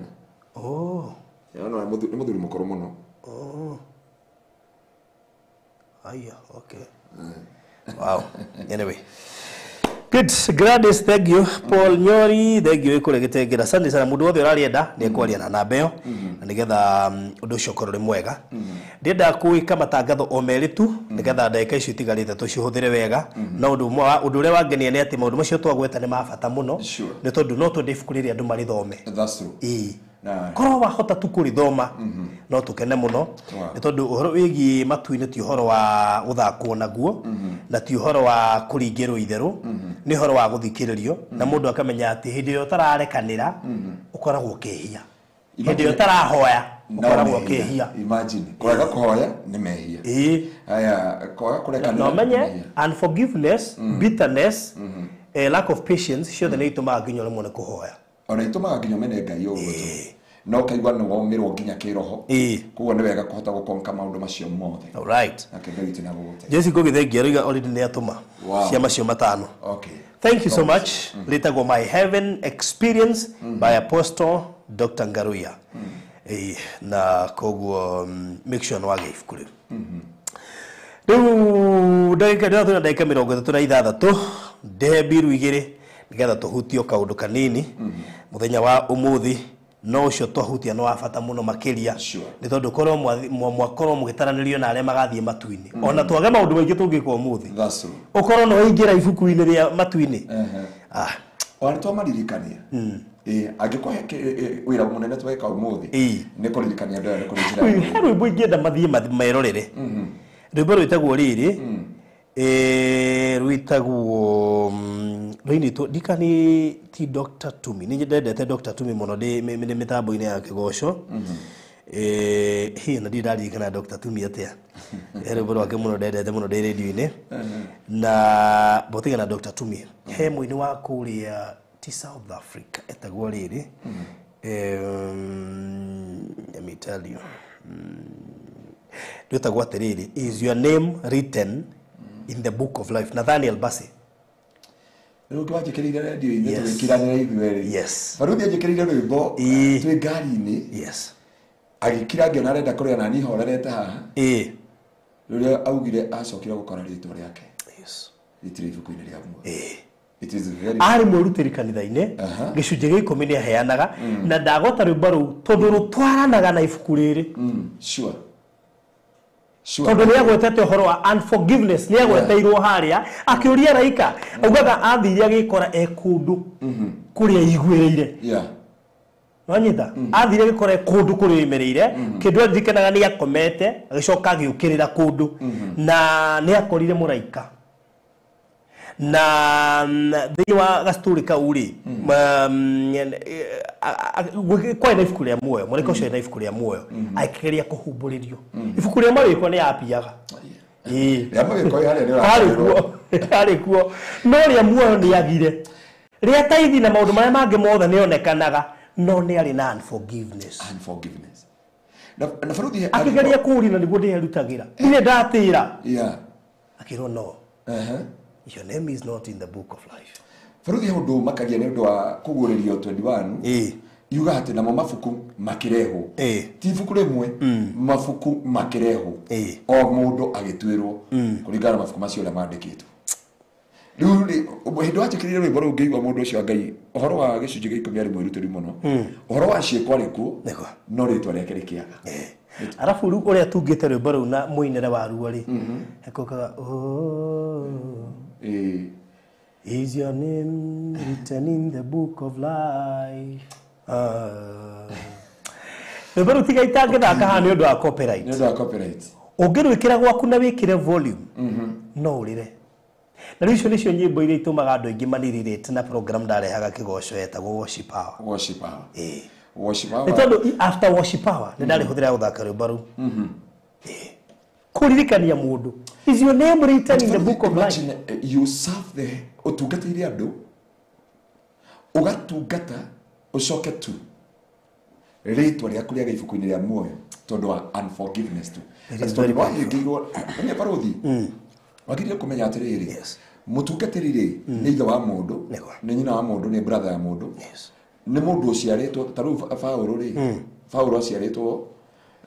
no nĩ mũthuri mũkũrũ mũno aya okay wow anyway good Gladys thank you Paul Nyori thank you ikuregitengera Sunday sana mundu wothe urarienda ni kwaria na namba iyo na nigetha undu ucio korore mwega ndenda kuika matangatho o meritu nigetha ndagika icio tigarite tucihuthire wega na undu uria wangenia ni ati maundu macio twagweta ni mabata muno ni tondu no twende ibuku riri andu marithome that's true korwo wahota tu kurithoma no tukene muno ni tondu uhoro wigi matu-ini ti uhoro wa guthakwo naguo na ti uhoro wa kuringirwo itheru ni uhoro wa guthikiririo na mundu akamenya ati hindi yo tararekanira ukoragwo kehia hindi yo tarahoya ukoragwo kehia imagine kwaga kuhoya ni mehia aya kwaga kurekanira no menye unforgiveness bitterness lack of patience ciothe ni itumaga nginya rimwe ni kuhoya ona itumaga nginya mene Ngai uguo tu no kaigwa ni womirwo nginya kiroho kugo ni wega kuhota gukonka maundu macio mothe all right Ngai tina gugute Jesse gugithengia riga already ni atuma cia macio matano okay thank you so much let's my heaven experience by Apostle Dr. Ngaruya na koguo make sure no wage ibuku riu riu ndagika 36 ndebiru igiri nigetha tuhutio kaundu kanini muthenya wa umuthi no ucio twahutia no afata muno makiria ni tondu korwo mwakorwo mugitaranirio na aria magathie matu-ini ona twage maundu maingi tungikwo umuthi ukorwo no ingira ibuku-ini ria matu-ini ona twamaririkania angĩkorwo wĩra mũnene tweka umuthi nĩ kũririkania andũ aya nĩ kũrinjira rwĩmbo ingĩenda mathiĩ merorere rwĩmbo rwĩtagwo rĩrĩ rwĩtagwo rwĩnĩtwo ndikani ti Dr. Tumi nĩ ndendete Dr. Tumi mũno ndĩ mĩtambo-inĩ ya kĩgoco hihi na ndirarikana Dr. Tumi atĩa rwĩmbo rwake mũno ndendete mũno ndĩ radio-inĩ na botiga na Dr. Tumi he mũini wa kũrĩa ti South Africa etagwo rĩrĩ let me tell you ndĩtagwo atĩrĩrĩ is your name written in the book of life Nathaniel Bassey rĩu twajĩkĩrĩire radio-inĩ tũgĩkiranĩra ithuerĩ yes baruthi ajĩkĩrĩire rwĩmbo twĩ ngari-inĩ yes agĩkira ngĩona arenda kũrĩa nani horerete haha rĩrĩa augire acokire gũkora rĩtwa rĩake yes rĩtirĩ ibuku-inĩ rĩa muoyo ari mwĩrutĩri kanitha-inĩ gĩcunjĩ gĩa 10 nĩ aheanaga na ndagweta rwĩmbo rũu tondũ rũtwaranaga na ibuku rĩrĩ tondũ nĩ agwetete ũhoro wa unforgiveness nĩ agweteirwo harĩa akĩũria raika augaga athire agĩkora kũndũ kũrĩa iguĩrĩire wanyita athire agĩkora kũndũ kũrĩa imereire kĩndũ ndikanaga nĩ akomete agĩcoka agĩũkĩrĩra kũndũ na nĩ akorire mũraika na thĩinĩ wa gastori kau rĩ kwa ina ibuku rĩa muoyo mũraika ũcio ena ibuku rĩa muoyo akĩgeria kũhumbũrĩrio ibuku rĩa mawĩko nĩ apiaga harĩ kuo no rĩa muoyo nĩ agire rĩa taithi na maũndũ marĩa mangĩ mothe nĩ onekanaga no nĩ arĩ na unforgiveness akĩgeria kũũria nĩguo ndĩherutagĩra nĩ ndatĩra akĩrwo no your name is not in the book of life baruthi ũndũ makagia nĩ ũndũ wa kũguũrĩrio 21 yuga atĩ namo mabuku makĩrehwo ti ibuku rĩmwe mabuku makĩrehwo o mũndũ agĩtuĩrwo kũringana na mabuku macio ũrĩa mandĩkĩtwo Rĩu hĩndĩ wathikĩrĩria rwĩmbo rũu ngĩigua mũndũ ũcio Ngai ũhoro wa gĩcunjĩ gĩa 10 arĩ mwĩrutĩri mũno ũhoro wa ciĩko arĩ kuo no rĩtwa rĩake rĩkĩaga. Arabu rĩu ũrĩa tungĩte rwĩmbo rũu na mũinĩre wa ruo rĩ ekokaga is your name written in the book of life. Rwĩmbo rũu tiga itangĩthaka haha nĩ ũndũ wa copyright. Nĩ ũndũ wa copyright. Ũngĩrwĩkĩra gwaku na wĩkĩre volume no ũrĩre. Na rĩu icio nĩcio nyĩmbo iria itũmaga andũ aingĩ manirĩrĩte na program ndarehaga kĩgoco etagwo worship power. Worship power. Worship power. Nĩ tondũ after worship power nĩ ndarĩhũthĩra gũthaka rwĩmbo rũu. Kũririkania mũndũ. Is your name written in the book of life? You serve the ũtungatĩire andũ ũgatungata ũcoke tu rĩtwa rĩaku rĩaga ibuku-inĩ rĩa muoyo tondũ wa unforgiveness tu. Tondũ wagĩrĩirwo nĩ barothi wagĩrĩirwo kũmenya atĩrĩrĩ mũtungatĩri nĩ ithe wa mũndũ nĩ nyina wa mũndũ nĩ brother ya mũndũ nĩ mũndũ ũciarĩtwo ta rĩu Paũlũ rĩ Paũlũ aciarĩtwo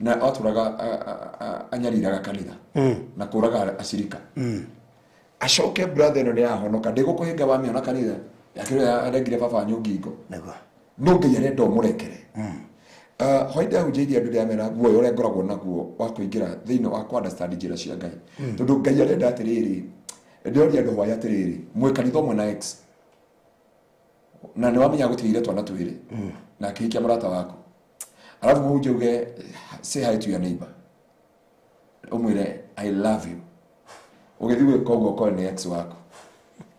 na atũraga anyariraga kanitha na kũraga acirika acoke brother ĩno nĩ yahonoka ndĩgũkũhinga wa mĩona kanitha yakĩrĩa arengire baba nyũngingo no Ngai arenda ũmũrekere. Hoida hujaidia andũ rĩa mera guoya ũrĩa ngoragwo naguo wa kũingĩra thĩinĩ wa understand njĩra cia Ngai tondũ Ngai arenda atĩrĩrĩ ndĩroria andũ hoya atĩrĩrĩ mwĩ kanitha ũmwe na X na nĩ wamenya gũtigĩire twana twĩrĩ na kĩhikia mũrata waku alafu mũhunjie uge say hi to your neighbor ũmwĩre I love you ũgĩthiĩ gwĩka ũguo kwa nĩ X waku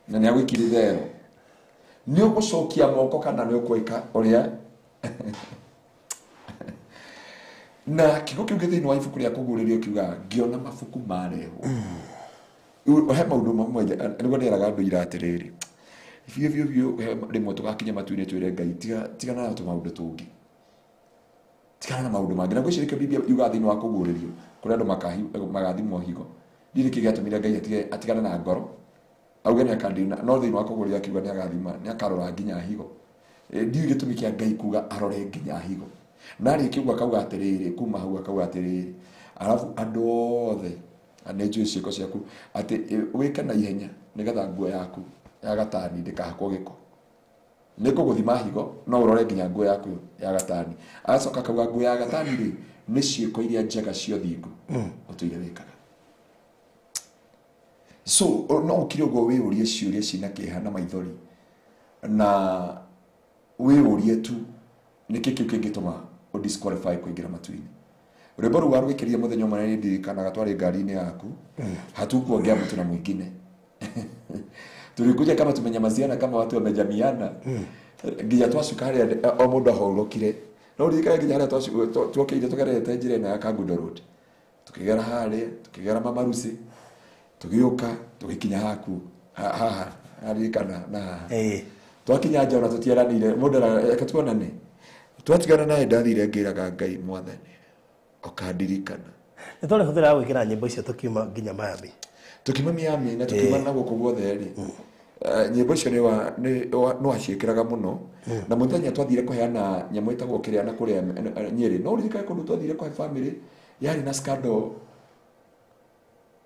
na nĩ agwĩkĩrire thero nĩ ũgũcokia moko kana nĩ ũkwĩka ũrĩa na kigo kiu gĩthĩinĩ wa ibuku rĩa kũguũrĩrio kiuga ngĩona mabuku marehwo he maũndũ mamwe nĩguo ndĩraga andũ ira atĩrĩrĩ biũ rĩmwe tũgakinya matu-inĩ twĩre Ngai tigana na tũmaũndũ tũngĩ tigana na maũndũ mangĩ na gwĩciria Biblia yuga thĩinĩ wa kũguũrĩrio kũrĩa andũ magathimwo higo ndire kĩgĩatũmire Ngai atigana na ngoro auge nĩ akandina no thĩinĩ wa kũguũrĩrio akiuga nĩ agathima nĩ akarora nginya higo ndiũ gĩtũmi kĩa Ngai kuga arore nginya higo nari kiuga kauga atĩrĩrĩ kuma hau akauga atĩrĩrĩ alafu andũ othe anejwe ciĩko ciaku atĩ wĩke na ihenya nĩgetha nguo yaku ya gatani ndĩkahakwo gĩko nĩkũgũthima higo no ũrore nginya nguo yaku ya gatani acoka kauga nguo ya gatani rĩ nĩ ciĩko iria njega cio thingu ũtũire wĩkaga so no ũkire ũguo wĩũrie ciũria cina kĩeha na maithori na wĩũrie tu nĩkĩ kĩu kĩngĩtũma disqualify kũingĩra matu-inĩ rwĩmbo rũu warwĩkĩrire mũthenya ũmwe nĩ ndirikanaga twarĩ ngari-inĩ yaku hatukuongea mtu na mwingine tulikuja kama tumenyamaziana kama watu wamejamiana nginya twacuka harĩa o mũndũ ahorokire no ndirikanaga nginya harĩa tuokĩire tũgerete njĩra ĩno ya Kangundo Road tukĩgera harĩa tukĩgera Mamarusi tũgĩũka tũgĩkinya haku haha ndirikana na twakinya nja ona tũtiaranire mũndũ akatuonane twatigana naye ndathire ngĩraga Ngai Mwathani ũkandirikana nĩ tondũ hũthĩra gwĩkĩra nyĩmbo icio tũkiuma nginya Miami tukiuma Miami na tukiuma na gũkũ guothe rĩ nyĩmbo icio no aciĩkĩraga mũno na mũthenya twathire kũheana nyamũ ĩtagwo kĩrĩa na kũrĩa Nyeri no ririkane kũndũ twathire kwa family yarĩ na scandal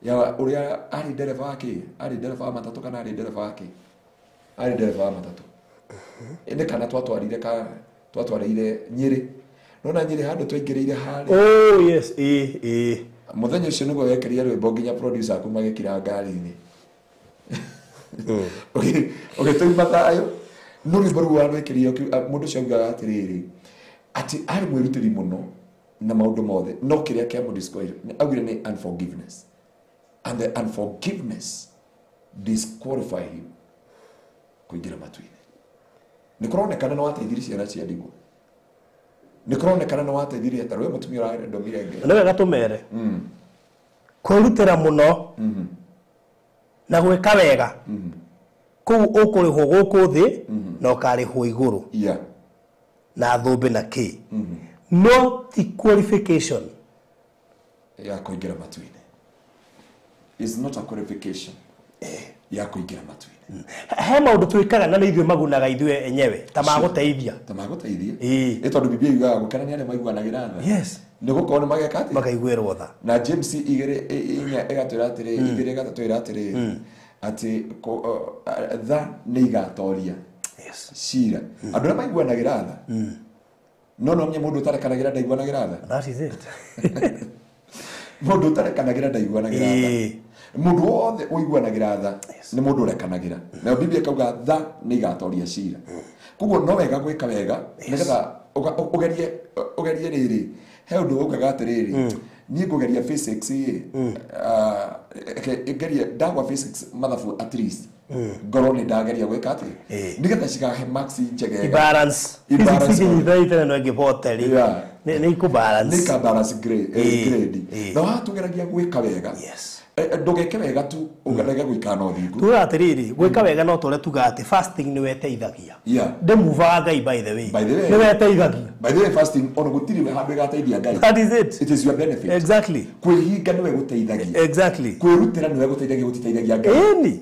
ya ũrĩa arĩ ndereba wake arĩ ndereba wa matatũ kana arĩ ndereba wake arĩ ndereba wa matatũ ĩnĩ kana twatwarĩire Nyeri no na Nyeri handũ twaingĩrĩire harĩ oh yes mũthenya ũcio nĩguo wekĩrire rwĩmbo nginya producer aku magĩkĩra ngari-inĩ ũgĩtũima thayũ no rwĩmbo rũu warwĩkĩrire mũndũ ũcio augaga atĩrĩrĩ atĩ arĩ mwĩrutĩri mũno na maũndũ mothe no kĩrĩa kĩa mũdisqualify augire nĩ unforgiveness and the unforgiveness disqualify him kũingĩra matu-inĩ nĩ kũronekana nĩ wateithirie ciana cia ndigwa nĩ kũronekana nĩ wateithirie ta rwe mũtumia ũrarĩ ndomire ngĩ nĩ wega tũmere kwĩrutĩra mũno na gwĩka wega kũu ũkũrĩhwo gũkũ thĩ na ũkarĩhwo igũrũ na thũmbĩ na kĩ no ti qualification ya kũingĩra matu-inĩ is not a qualification ya kũingĩra matu-inĩ he maũndũ twĩkaga na ithuĩ magunaga ithuĩ enyewe ta magũteithia nĩ tondũ Biblia yugaga gũkenania nĩ maiguanagĩra tha nĩ gũkorwo nĩ mageka atĩ makaiguĩrwo tha na James 2:4 ĩgatwĩra atĩrĩ 2:3 atĩrĩ ati tha nĩ igatoria cira andũ arĩa maiguanagĩra tha no menye mũndũ ũtarekanagĩra ndaiguanagĩra tha. That is it. Mũndũ ũtarekanagĩra ndaiguanagĩra tha. Mũndũ wothe ũiguanagĩra tha nĩ mũndũ ũrekanagĩra. Na Biblia ĩkauga tha nĩ igatoria cira. Koguo no wega gwĩka wega nĩgetha ũgerie rĩrĩ. He ũndũ ũkaga atĩrĩrĩ niĩ ngũgeria physics ngeria ndagwa physics mathabu at least ngorwo nĩ ndageria gwĩka atĩ nĩgetha cikahe max njegega balance physics no ngĩboteri nĩ ku balance nĩ ka balance grade na watugeragia gwĩka wega ndũgeke wega tu ũgerage gwĩka no thingu tu atĩrĩrĩ gwĩka wega no tũre tuga atĩ fasting nĩ weteithagia ndĩmuvaga Ngai by the way nĩ weteithagia by the way fasting ono gũtirĩ handũ ĩgateithia Ngai. That is it. It is your benefit. Exactly. Kwĩhinga nĩ wegũteithagia. Exactly. Kwĩrutĩra nĩ wegũteithagia gũteithagia Ngai. Eni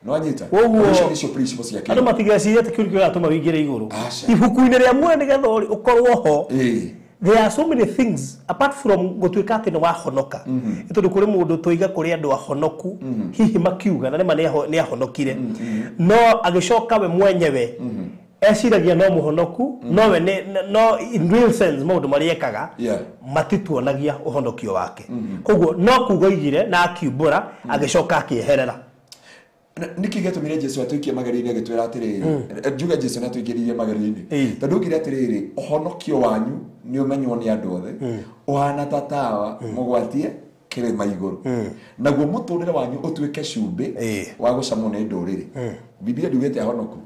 no anyita ũguo nĩcio principles cia andũ matigeciria atĩ kĩrĩa kĩratũma wĩingĩre igũrũ ibuku-inĩ rĩa muoyo nĩgetha ũkorwo ho. There are so many things apart from gũtuĩka atĩ nĩ wahonoka tondũ kũrĩ mũndũ tũiga kũrĩ andũ ahonoku hihi makiuga na nĩ ahonokire no agĩcoka we mwenyewe eciragia no muhonoku no we no in real sense maũndũ marĩa ekaga matituonagia ũhonokio wake. Koguo no kuga igire na akiumbũra agĩcoka akĩeherera. Niki gĩtũmire Jesu atũikie magari-inĩ agĩtwĩra atĩrĩrĩ njuga Jesu nĩ atũingĩririe magari-inĩ tondũ ngire atĩrĩrĩ ũhonokio wanyu nĩ ũmenywo nĩ andũ othe ũhana ta tawa mũgwatie kĩrĩma igũrũ naguo mũtũrĩre wanyu ũtuĩke cumbĩ wa gũcamwo nĩ ndũrĩrĩ. Biblia ndugĩte ahonoku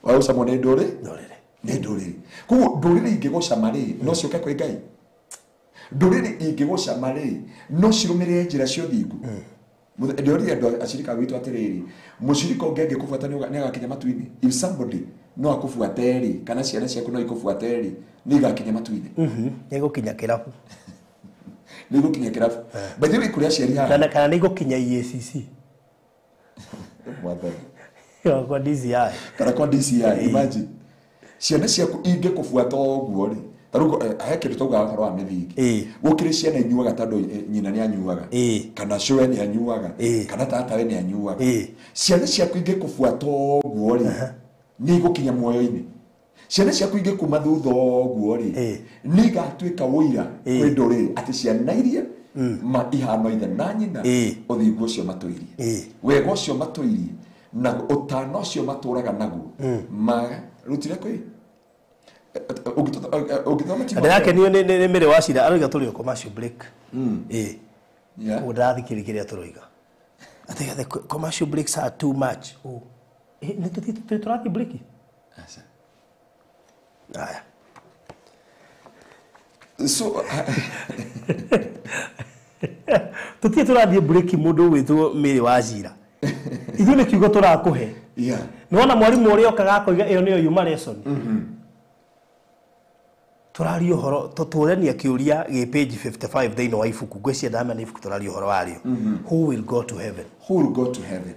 wa gũcamwo nĩ ndũrĩrĩ. Koguo ndũrĩrĩ ingĩgũcama rĩ no ciũke kwĩ Ngai. Ndũrĩrĩ ingĩgũcama rĩ no cirũmĩrĩre njĩra cia ũthingu. Ndĩoria andũ acirika witũ atĩrĩrĩ mũcirika ũngĩ angĩkũbuata nĩ agakinya matu-inĩ. If somebody no akũbuate rĩ kana ciana ciaku no ikũbuate rĩ nĩ igakinya matu-inĩ. Nĩ gũkinya kĩrabu. Nĩ gũkinya kĩrabu. By the way kũrĩa aciari haha kana nĩ gũkinya EACC. Mwathani. Kwa DCI. Kana kwa DCI imagine. Ciana ciaku ingĩkũbuata ũguo rĩ tarugo kĩndũ tauga ũhoro wa mĩthingi gũkĩrĩ ciana inyuaga tondũ nyina nĩ anyuaga kana cũe nĩ anyuaga kana tatawe nĩ anyuaga ciana ciaku ingĩkũbuata ũguo rĩ nĩ igũkinya muoyo-inĩ. Ciana ciaku ingĩkuma thutha ũguo rĩ nĩ igatuĩka ũira kwĩ ndũrĩrĩ atĩ ciana iria ihano ithe na nyina ũthingu ũcio matũirie wega ũcio matũirie na ũtano ũcio matũraga naguo marutire kwĩ Andũ yake nĩ mĩrĩ wa cira aroiga tũrĩ commercial break. Ũndathikĩrĩ kĩrĩa tũroiga. Atĩ commercial breaks are too much. Nĩ tũrathiĩ break? Aya. So tũrathiĩ break mũndũ wĩtwo mĩrĩ wa cira. Ithuĩ nĩ kiugo tũrakũhe. Nĩwona mwarimũ ũrĩa okaga akoiga ĩyo nĩyo yuma lesson. Tũrario horo tũtũrania kĩũria gĩ page 55 thĩinĩ wa ibuku ngwĩciria ndamenya nĩ ibuku tũrario horo warĩo. Who will go to heaven? Who will go to heaven?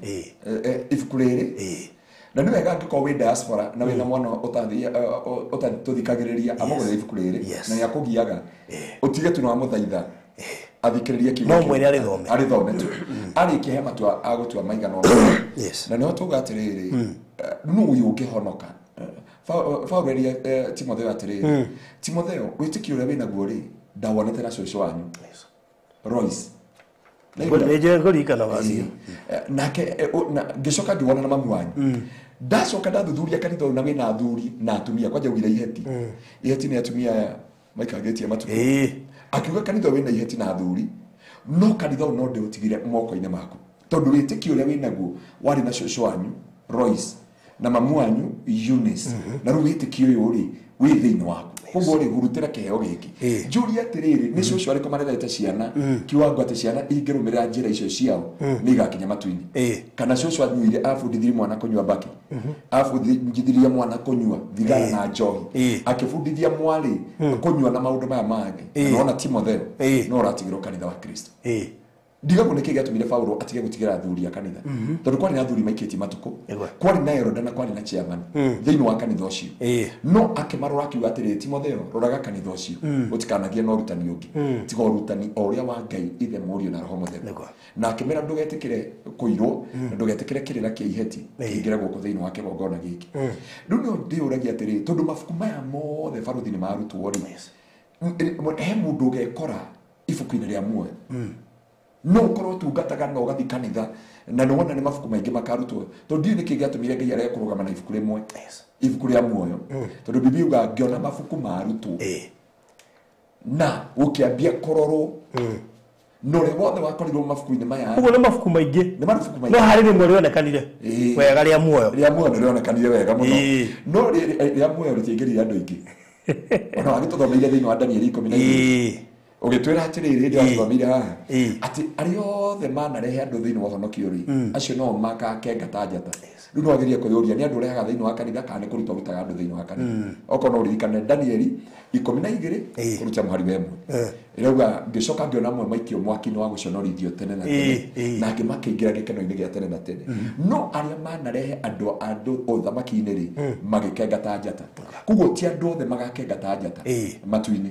Ibuku rĩrĩ na nĩ wega angĩkorwo wĩ diaspora na wĩna mwana ũtatũthikagĩrĩria amũgũrĩra ibuku rĩrĩ na nĩakũgiaga ũtige tu na mũthaitha athikĩrĩrie kiugo no mwĩre arĩthome tu arĩkia he matua agũtua maigana na nĩho tuga atĩrĩrĩ nũ ũyũ ũngĩhonoka. Paulo eria Timotheo atĩrĩrĩ Timotheo wĩtĩkio ũrĩa wĩnaguo rĩ ndawonete na cũcũ wanyu Royce nake ngĩcoka ngĩwona na mamu wanyu ndacoka ndathuthuria kanitha na wĩna athuri na atumia kwanja ugire iheti nĩ atumia maikagĩtie matukũ akiuga kanitha wĩna iheti na athuri no kanitha no ndĩũtigire moko-inĩ maku tondũ wĩtĩkio ũrĩa wĩnaguo warĩ na cũcũ wanyu Royce na mamu wanyu Eunice na rĩu wĩtĩkio ũyũ rĩ wĩ thĩinĩ waku koguo rĩ hurutĩra kĩheo gĩkĩ njũria atĩrĩrĩ nĩ cũcũ arĩkũ marerete ciana kiugo atĩ ciana ingĩrũmĩrĩra njĩra icio ciao nĩ igakinya matu-inĩ kana cũcũ anyuire abundithirie mwana kũnyua mbaki abundithirie mwana kũnyua thigara na njohi akĩbundithia mwarĩ kũnyua na maũndũ maya mangĩ na ona Timotheo no ũratigĩrwo kanitha wa Kristo ndiga munike gyatumire Paulo atige gutigira athuri a kanitha tondu kwari na athuri maikiti matuko kwari na Eroda na kwari na chairman thiini wa kanitha ucio no akimarora akiuga atiri Timotheo roraga kanitha ucio utikanagie no rutani ungi tiga rutani uria wa Ngai ithe Murio na Roho Mutheru na akimera ndugetikire kuirwo ndugetikire kirira kia iheti kingira guku thiini wa kigongona giki riu no ndiuragia atiri tondu mafuku maya mothe baruthi ni marutwo ri he mundu ugekora ibuku-ini ria muoyo no ukorwo tungataga na ugathi kanitha na no wona ni mafuku maingi makarutwo tondu ndiu niki giatumire Ngai aria kurugama na ibuku rimwe ibuku ria muoyo tondu Biblia uga ngiona mafuku marutwo na ukiambia kororo no le wothe wakorirwo mafuku-ini maya ugo ni mafuku maingi ni mafuku maingi no hari rimwe rionekanire wega ria muoyo rionekanire wega muno no ria muoyo ritiingirire andu aingi ona wagituthomeire thiini wa Danieli 12 ugitwira atiriri ndio athomeire haha ati ari othe manarehe andu thiini wa honokio ri acio no makakenga ta njata riu no ageria kuyuria ni andu rehaga thiini wa kanitha kana ni kurutwa rutaga andu thiini wa kanitha oko no ririkane Danieli 12 kuruta muhari wemwe irauga ngicoka ngiona amwe maikio mwaki-ini wa guconorithio tene na tene na angi makiingira gikeno-ini gia tene na tene no aria manarehe andu uthamaki-ini ri magikenga ta njata kuguo ti andu othe magakenga ta njata matu-ini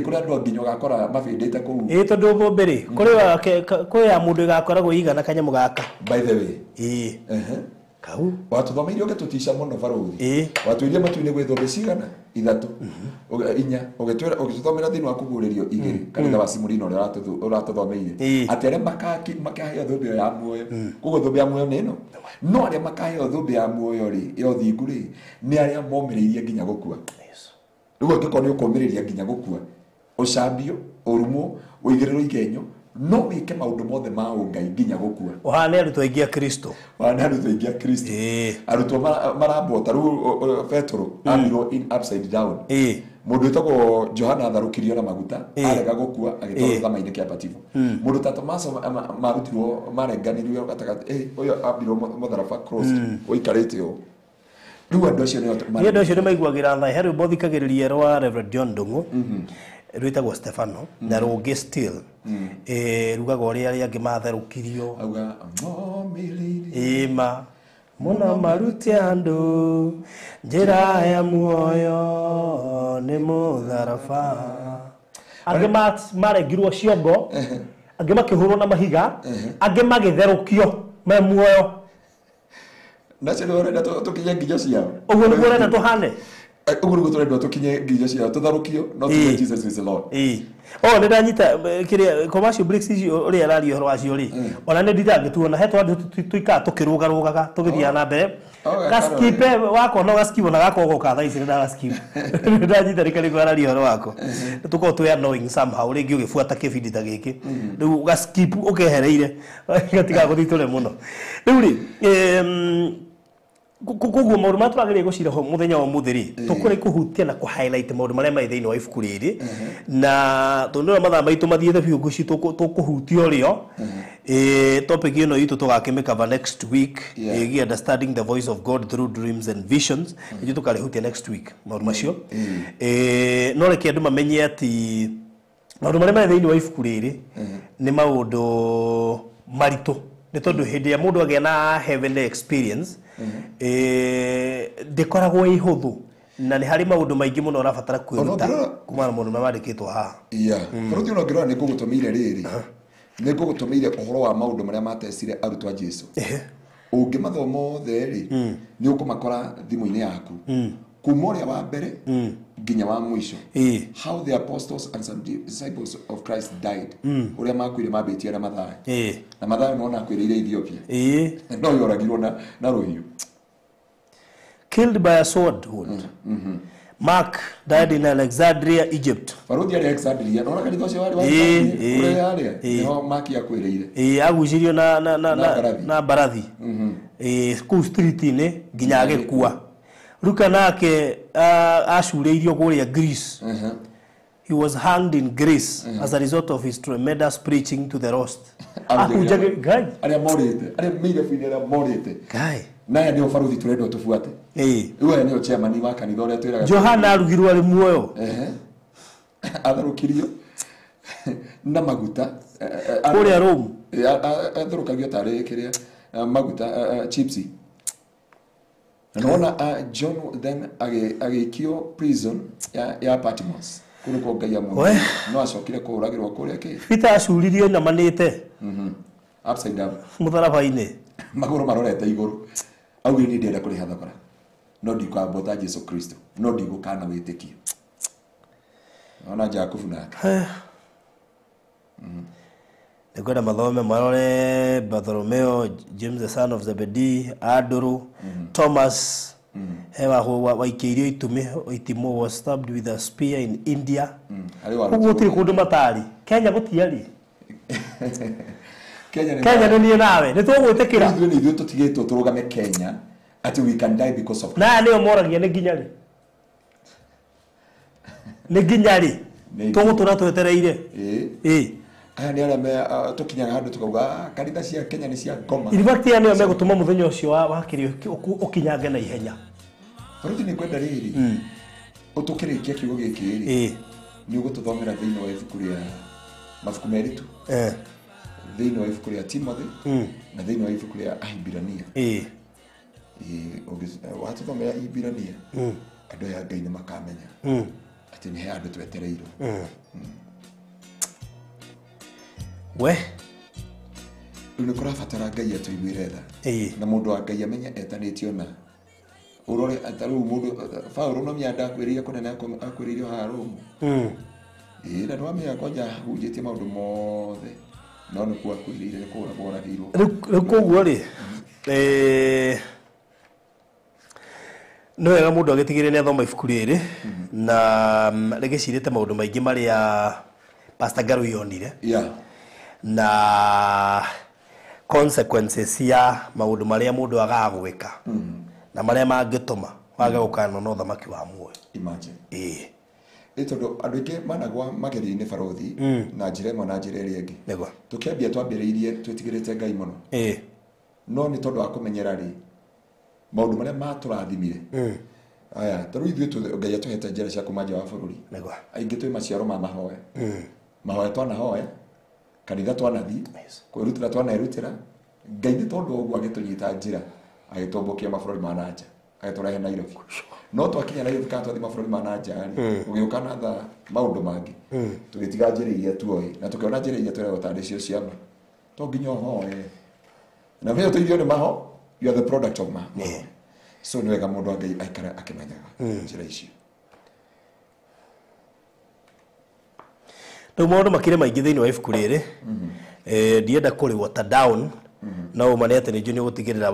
kuri andu nginya gakora mabindite kuu tondu bombere kuri ya mundu gakoragwo igana kanyamu gaka by the way kau watuthomeire ugetutisha muno baruthi watwirie matu-ini gwithombe cigana 3 inya ugituthomera thiini wa kuguririo 2 kanitha wa Simurino uria uratuthomeire ati aria makaheo thumbi ya muoyo kuguo thumbi ya muoyo ni ino no aria makaheo thumbi ya muoyo ri yo thingu ri ni aria momireirie nginya gukua riu ngiko ni ukomiriria nginya gukua ucambio urumo uigiriro igenyo no wike maundu mothe ma Ngai nginya gukua uhane arutwo aingi a Kristo arutwo marambota riu Petro amiro in upside down mundu etagwo Johana atharukirio na maguta arega gukua agitwarwo thama-ini kia batibo mundu ta Tomaso marutirwo marenganirio gatagati uyo amiro mutharaba cross uikarite o riu andu acio ni maiguagira tha heru bothikagiriria rwa Reverend John Ndungu rwitagwo Stefano na rungi still rugaga uria aria angi matharukirio auga ma muna maruti andu njira ya muoyo ni mutharaba angi marengirwo ciongo angi makihurwo na mahiga angi magitherukio me muoyo nacio ni urenda tukinye nginya ciao uguo niguo urenda tuhane uguo niguo turenda tukinye nginya ciao tutharukio no tuge Jesus is the Lord ni ndanyita kiria commercial breaks icio uri arario horo acio ri ona ni nditangituona hetwa tuika tukirugarugaga tugithia na mbere gaskipe wako no gaskipo na gako goka thaa ici nda gaskipo ndanyita rikari kwa arario horo wako tuko tu knowing somehow ringi ugifuata kibindi ta giki riu gaskipu ukehereire gatiga guthitule muno riu ri kuguo maundu maria turageria gucira muthenya wa muthiri tukure kuhutia na ku-highlight maundu maria mai thiini wa ibuku riri na tondu mathaa maitu mathiete biu guci tukuhutia rio topic ino itu tugakimikava next week igi understanding the voice of God through dreams and visions itu tukarihutia next week maundu macio no reke andu mamenye ati maundu maria mai thiini wa ibuku riri ni maundu maritu ni tondu hindi ya mundu agia na heavenly experience ndikoragwo ihuthu na ni hari maundu maingi muno urabatara kwiruta kumana maundu mamandikitwo haha baruthi no ngirora ni ngugutumeire riri ni ngugutumeire uhoro wa maundu maria matecire arutwa Jesu ungimathoma mothe ri ni ukumakora thimu-ini yaku kuma uria wa mbere nginya wa mwisho how the apostles and some disciples of Christ died uria makwire mabitie na Mathayo na Mathayo no nakwirire Ethiopia no yoragirwo na ruhiu killed by a sword wound Mark died in Alexandria, Egypt. Baruthi ari Alexandria no kanitha ucio wari uria ari no Mark yakwirire agucirio na barathi ku street ni nginya agikua ruka nake ashuriirio kuria Greece he was hanged in Greece as a result of his tremendous preaching to the lost akujage gai aria morite aria mire finera morite gai naya ndio baruthi turendo tufuate iwe ndio chairman wa kanitha uria twiraga Johana arugirwo ari muoyo atharukirio na maguta Kuria Rome. Athurukagio tarĩ kĩrĩa maguta chipsi. Naona John then agĩikio prison ya Patmos. Kũrĩ kwa Ngai amwe. No acokire kũragĩrwo kũrĩa kĩ. Peter acuririo nyamanĩte. Upside down. Mũtharaba-inĩ. Magũrũ marorete igũrũ. Augire nĩ ndĩenda kũrĩha thogora. No ndikambota Jesu Kristo. No ndigũkana wĩtĩkio. Naona Jakubu nake. Nĩngwenda mathome marore Bartholomew, James the son of Zebedee, Andrew, Thomas, hewa waikĩirio itimũ was stabbed with a spear in India. Koguo gũtirĩ kũndũ matari. Kenya gũtiarĩ. Kenya nĩ niĩ nawe. Nĩ tũgwĩtĩkĩra. Nĩ ithuĩ tũtigĩtwo tũrũgame Kenya ati we can die because of. Na nĩo moragia nĩ nginya rĩ. Nĩ nginya rĩ. Tũgũtũra twetereire. Aya nĩ arĩa tũkinyaga handũ tukauga kanitha cia Kenya nĩ cia ngoma. In fact ya nĩo megũtũma mũthenya ũcio wa kĩrĩo ũkinyange na ihenya. Borithi nĩ kwenda rĩrĩ. Ũtũkĩrĩkia kiugo gĩkĩ rĩ. Nĩ ũgũtũthomera thĩinĩ wa ibuku rĩa mabuku merĩ tu. Thĩinĩ wa ibuku rĩa Timothy na thĩinĩ wa ibuku rĩa Ahibirania. Watũthomera Ahibirania. Andũ aya Ngai nĩ makamenya. Atĩ nĩ he andũ twetereirwo. We nĩ kũrabatara Ngai atũiguĩre tha. Na mũndũ wa Ngai amenya etanĩtio na urore ataru mũndũ Paulo no mianda kwĩrĩria kũnene akwĩrĩirio ha Rome. Na no amenya kwanja hujĩtie maũndũ mothe. No nĩ kwa kwĩrĩire nĩ kũragwo ragĩirwo. Rĩu koguo rĩ no wega mũndũ agĩtigĩrĩre nĩ athoma ibuku rĩrĩ na rĩgĩcirĩte maũndũ maingĩ marĩa Pastor Garu yonire. Na consequences ya maũndũ marĩa mũndũ agagwĩka na marĩa mangĩtũma wage gũkana na ũthamaki wa muoyo. Imagine. Tondũ andũ aingĩ managwa magerio-inĩ barothi na njĩra ĩmwe na njĩra ĩrĩa ĩngĩ. Tũkĩambia twambĩrĩirie twĩtigĩrĩte Ngai mũno. No nĩ tondũ wa kũmenyera rĩ maũndũ marĩa matũrathimire. Aya tarũ ithuĩ Ngai atũhete njĩra cia kuma nja wa bũrũri. Aingĩ twĩ maciaro ma mahoya. Mahoya twanahoya kanitha twanathi kwĩrutĩra twanerutĩra Ngai nĩ tondũ ũguo agĩtũnyita njĩra agĩtũmbũkia mabũrũri ma nanja agĩtũrehe Nairobi. No twakinya Nairobi kana twathi mabũrũri ma nanja ũgĩũka na tha maũndũ mangĩ tũgĩtiga njĩra iria tuoĩ na tũkĩona njĩra iria twĩragwo tarĩ cio cia ma to nginya hoye na vile tũithio nĩ maho you are the product of ma. So nĩ wega mũndũ wa Ngai aikara akĩmenyaga njĩra icio. Rĩu maũndũ makĩrĩ maingĩ thĩinĩ wa ibuku rĩrĩ ndienda kũrĩ water down no ũma nĩ atĩ nĩ nĩ ũgũtigĩrĩra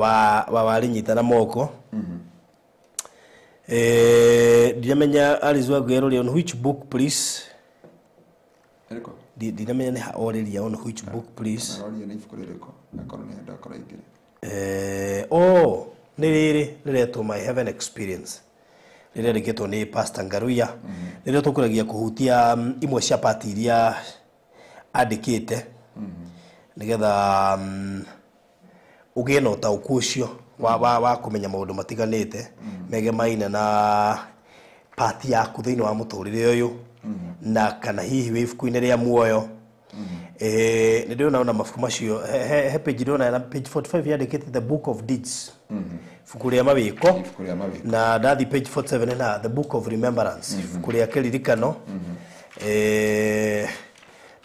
warĩnyita na moko. Ndinamenya Alice Wagũerũria on which book please. Ndinamenya nĩ orĩria on which book please. Nĩ ibuku rĩrĩkũ akorwo nĩ henda akora ingĩ. Nĩ rĩrĩ rĩretwo My Heaven Experience. Rĩrĩa rĩkĩtwo nĩ Pastor Ngaruya. Rĩrĩa tũkũragia kũhutia imwe cia pati iria andĩkĩte nĩgetha ũgĩe na ũtaũku ũcio wa kũmenya maũndũ matiganĩte megemaine na pati yaku thĩinĩ wa mũtũrĩre ũyũ na kana hihi wĩ ibuku-inĩ rĩa muoyo. Nĩ ndĩrona ona mabuku macio he page ndĩrona na page 45 yandĩkĩte The Book of Deeds. Ibuku rĩa mawĩko na ndathi page 47 na The Book of Remembrance. Ibuku rĩa kĩririkano.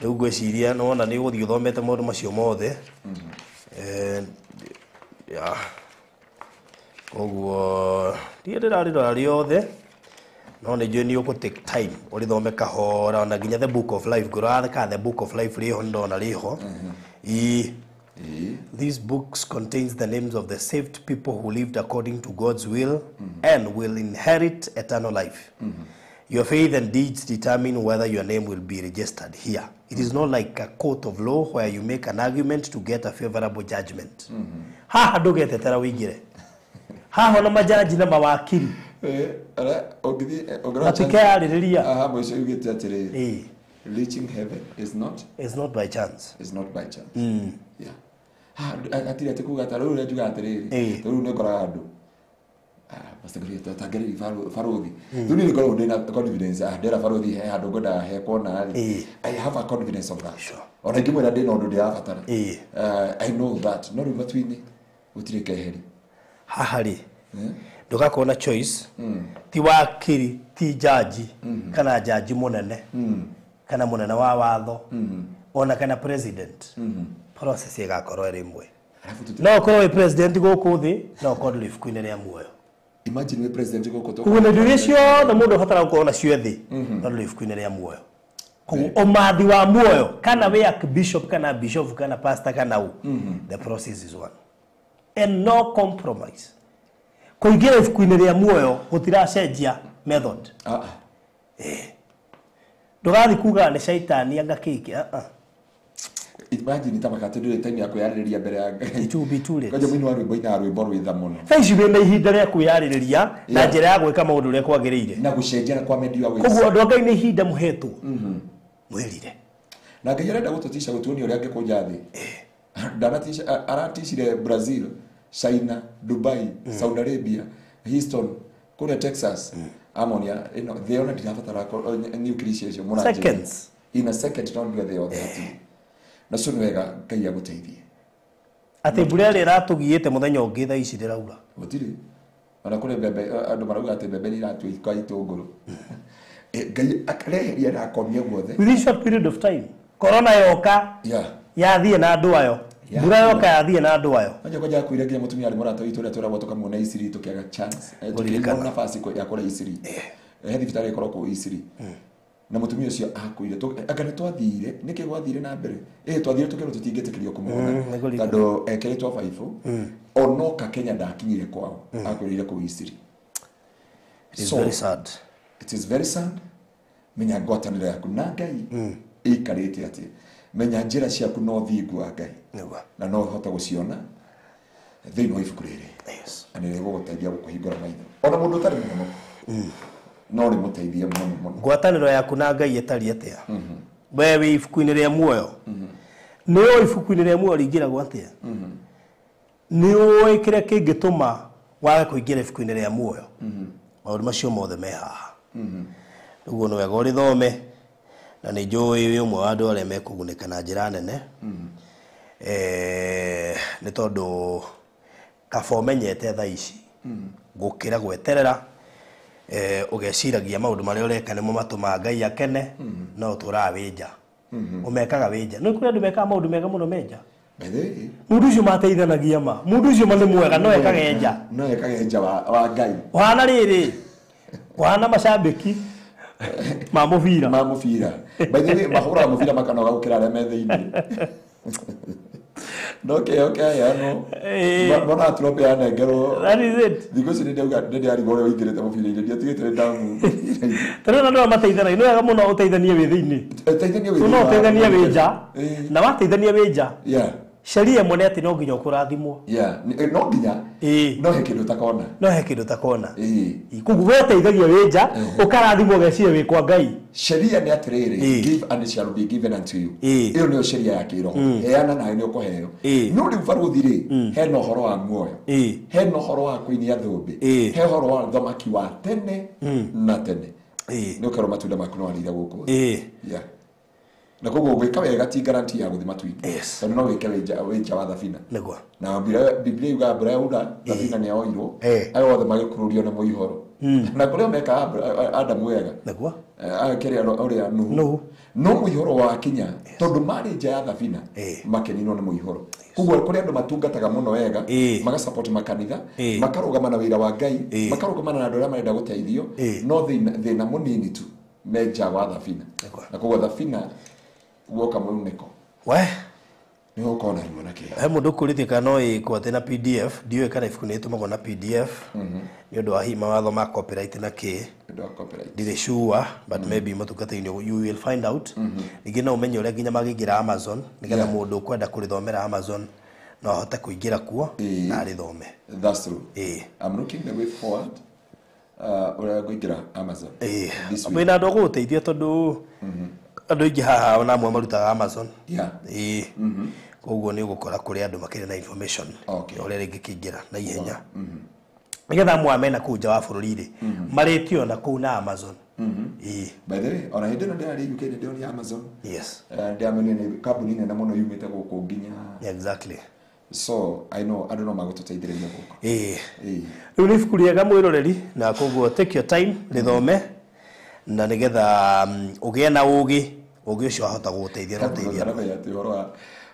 Rĩu ngwĩciria nĩwona nĩ ũgũthiĩ ũthomete maũndũ macio mothe. Koguo ndiĩ ndĩrarĩrora rĩothe no nĩ njũĩ nĩ ũgũ-take time ũrĩthome kahora ona nginya The Book of Life ngũraga ka The Book of Life rĩho ndona rĩho. These books contains the names of the saved people who lived according to God's will and will inherit eternal life. Your faith and deeds determine whether your name will be registered here. It is not like a court of law where you make an argument to get a favorable judgment. Haha ndũgetetera wĩingĩre. Haha na majaji na mawakili. Atikayarĩrĩria. Aha mũico yugĩte atĩrĩrĩ. Reaching heaven is not by chance. It's not by chance. Atire ati kuga ta rĩu njuga atĩrĩrĩ. Rĩu nĩ ngoraga andũ Pastor Gary tatageri farothi duni ni go ndina confidence ndera farothi he handu ngoda he kona I have a confidence of that sure ona ngimwira ndina undu ndia afatara I know that no rivatwini utire keheri hahari ndugakona choice ti wakiri ti jaji kana jaji munene kana munene wa watho ona kana president process igakorwo rimwe no korwo president goku thi no korwo live queen ya muoyo imagine we president goko to kuona duration na mundu hatara kuona ciothe no live queen ya muoyo ku omathi wa muoyo kana we ak bishop kana pastor kana u the process is one and no compromise kuingira live queen ya muoyo gutiracenjia method ndugathi kuga ni shaitani angakiki imagine tabaka tudure time ya kuyaririria mbere ya Ngai itubitule kaje mwini wa rwimbo ina rwimbo rwitha muno thaici wina ihinda ria kuyaririria na njira ya gwika maundu ria kwagiriire na gucenjera kwa media ways koguo andu Ngai ni ihinda muhetwo mwirire na Ngai arenda gututisha gutuonia uria angekuja thi ndanatisha aratishire Brazil China Dubai Saudi Arabia Houston kule Texas amonia they only dinafatara nuclear muna seconds in a second don't do the other na sio wega Ngai aguteithie ati burere ratugiite muthenya ungi tha ici ndiraura gutiri ana kule bebe andu marauga ati bebe ni ratu kwa itunguru Ngai akareheria na akomia guothe within short period of time corona yoka yathie na andu ayo mbura yoka yathie na andu ayo anje koja kuiregia mutumia ali morata itore tore tukamuona Isiri tukiaga chance tukiona nafasi ya kora Isiri hethi vitare koroko Isiri na mutumia ucio akuire akane twathire niki gwathire na mbere twathire tukero tutingetikirio kumuona tando ekeretwa 5 onoka Kenya ndakinyire kwao akwirire ku Isiri. It is very sad. It is very sad. Menya ngwataniro yaku na Ngai ikarite ati menya njira ciaku no thingu wa Ngai na no hota guciona thini wa ibuku riri ani rego guteithia gukuhingura maitho ona mundu tari muno no ri muteithie muno ngwataniro yaku na Ngai etari atia wewe ibuku-ini ria muoyo ni o ibuku-ini ria muoyo ringiragwo atia ni o kire kingituma wage kuingira ibuku-ini ria muoyo maundu macio mothe me haha uguo no wega urithome na ni njui umwe wa andu aria mekuguneka na njira nene ni tondu kaba umenyete tha ici gukira gweterera ugeciragia maundu maria ureka nimo matuma Ngai akene no turawinja umekaga winja no kuri andu meka maundu mega muno menja mundu ucio mateithanagia ma mundu ucio mane mwega no ekagenja wa Ngai wana riri wana macambiki mamuvira by the way mahura muvira makanoga gukira aria metheini okay ya no bona trope ya negero that is it because ni ndeuga ari gore wingirete muvira inde tigete damu tena ndo mateithana ino wega muno uteithanie withiini no uteithanie winja na wateithanie winja sheria mwene ati no nginya ukurathimwo no nginya no he kindu takona kugu weteithagia winja ukarathimwo geciria wi kwa Ngai sheria ni atiriri give and it shall be given unto you iyo ni sheria ya kiroho heana na ni ukuheo no ri baruthi ri he no horo wa muoyo he no horo wa kuinia thumbi he horo wa thamaki wa tene na tene ni ukero matunda makuno alira guku na koguo gwika wega ti guarantee ya guthima twiki tondũ no wike winja wa thabina na Biblia yuga mbura yaura thabina ni oirwo ayo othe magikururio na muihoro na kuria meka Adam wega akĩrĩa ũrĩa Nuhu no muihoro wa kinya tondũ marĩ nja ya thabina makeninwo nĩ muihoro koguo kũrĩa andũ matungataga mũno wega maga support makanitha makarũgama na wĩra wa Ngai makarũgama na andũ arĩa marenda gũteithio no thĩna mũnini tu menja wa thabina na koguo thabina woka muneko ni ukona riwo nake he mundu kurithi kana ikwate na PDF ndiwe kana ifuku ni tumagwo na PDF ni undu wa hima watho ma copyright na ke ndire sure but maybe matungata-ini you will find out igina umenye uria nginya magigira Amazon nigetha mundu kwenda kurithomera Amazon no ahote kuingira kuo na arithome. That's true. I'm looking the way forward uria kuingira Amazon mwina andu guteithia tondu andu ingi haha ona amwe marutaga Amazon koguo ni ugukora kuri andu makire na information uria ringi kiingira na ihenya nigetha mwamena kuja wa bururi ri maritio na kuu na Amazon. By the way, ona hindi no ndari UK ndio ni Amazon. Yes. Ndio ni kambuni nene muno yumite guku nginya. Exactly. So I don't know magututeithĩrĩria guku. Riu ni ibuku riega mwiroreri na koguo take your time rithome na nigetha ugie na ugi ucio ahota guguteithia guteithia.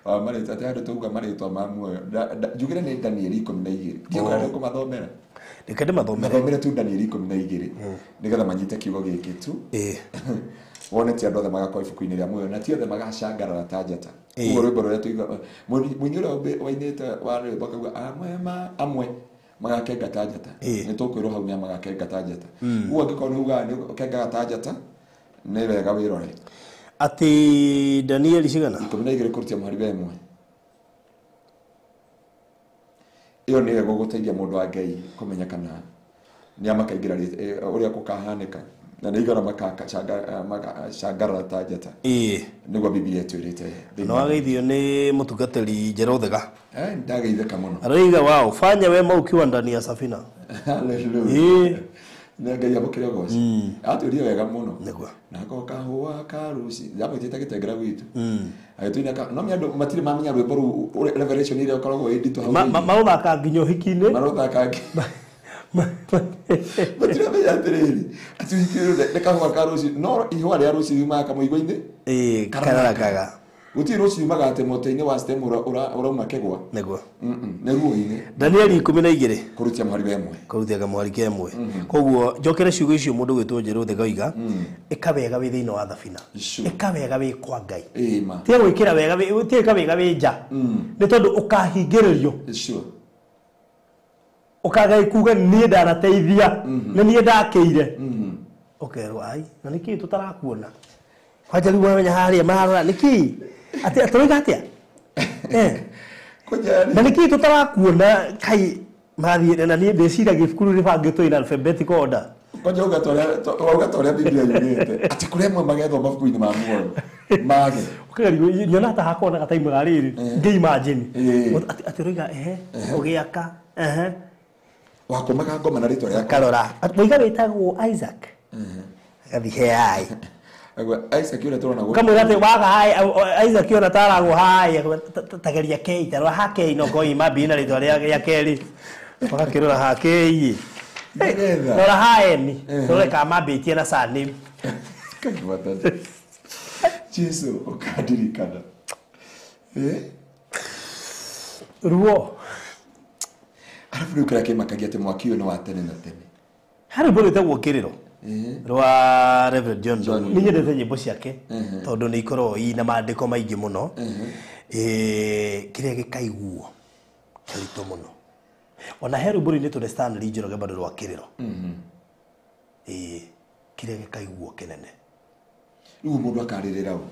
Wa marĩtwa te andũ tuga marĩtwa ma muoyo njugire nĩ Daniel 12 ndiuga nĩ kũmathomera reke ndĩmathomere tu Daniel 12 nĩgetha manyite kiugo gĩkĩ tu wone ti andũ othe magakorwo ibuku-inĩ rĩa muoyo na ti othe magacangarara ta njata ũguo rwĩmbo rũrĩa tuiga mũini ũrĩa wainĩte wa rwĩmbo akauga amwe magakenga ta njata nĩ tũkwĩrwo hau nĩ magakenga ta njata ũguo angĩkorwo nĩ ugaga nĩ ũkengaga ta njata nĩ wega wĩrore ati Daniel cigana 12 kurutia muharibe mwe iyo ni wega guteithia mundu wa Ngai kumenya kana ni amakaingira uria kukahanika na ni igara makacangara ta njata niguo Biblia itwirite no ageithio ni mutungatiri Jerothega ndageitheka muno aroiga wao fanya wema ukiwa ndani ya safina. Hallelujah. Ngai abokire goci atũrie wega muno nako kahũa karuci jamwĩtĩte gĩtengera gwitũ agĩtũina no mĩandũ matirĩ mamenya rwĩmbo rũu Revelation ile ũkoragwo ĩnditũ hau maũthaka nginya ũhiki-inĩ maũthaka matirĩ menya atĩrĩrĩ atũhikĩrwo nĩ kahũa karuci no ihũa rĩa rũci riumaga kamũigua-inĩ kararakaga gũtirĩ rũci riumaga atĩ mũtĩ-inĩ wa stem ũrauma kĩgwa nĩguo nĩ ruo-inĩ. Daniel 12 kurutia muhari wemwe kurutia muhari kemwe koguo njokere ciugo icio mundu gwitwo Jerothega oiga ikawega wi thiini wa thabina ikawega wi kwa Ngai tie gwikira wega tie ikawega wi nja ni tondu ukahingiririo ukagai kuga nie ndanateithia na nie ndakeire okerwo ai na niki tutarakuona kwaja riu wamenya haria mararora niki ati atoiga atia na niki tutarakuona kai mathi na nie ndeciragia ibuku riu ribangitwo in alphabetical order kwaja ugatore Biblia yugite ati kuri amwe magethwo mabuku-inĩ ma muoyo mage ukagari nyona ta hakona gataimu gariri ngi imagine ati roiga ugiaka wakomaga ngoma na ritwa rĩa karora moiga witagwo Isaac gathi hai Isaac yule tũrona kamwe gate waga hai Isaac yona taragwo hai tageria kei tarwa hakei no koi mabina ritwa rĩa keri wakakirora hakei nora haeni nore kama betie na sani kagiwata Jesu ukadirikana ruo arafu rĩu kĩrĩa kĩmakagia atĩ mwaki ũyũ nĩ wa tene na tene harĩ mbũrũ ĩtagwo kĩrĩro rwa Reverend John nĩ nyendete nyĩmbo ciake tondũ nĩ ikoragwo ina maandĩko maingĩ mũno kĩrĩa gĩkaiguo kĩritũ mũno ona heru mbũrũ-inĩ tũrĩ Stanley Njoroge bado rwa kĩrĩro kĩrĩa gĩkaiguo kĩnene rĩu mũndũ akarĩrĩra ũũ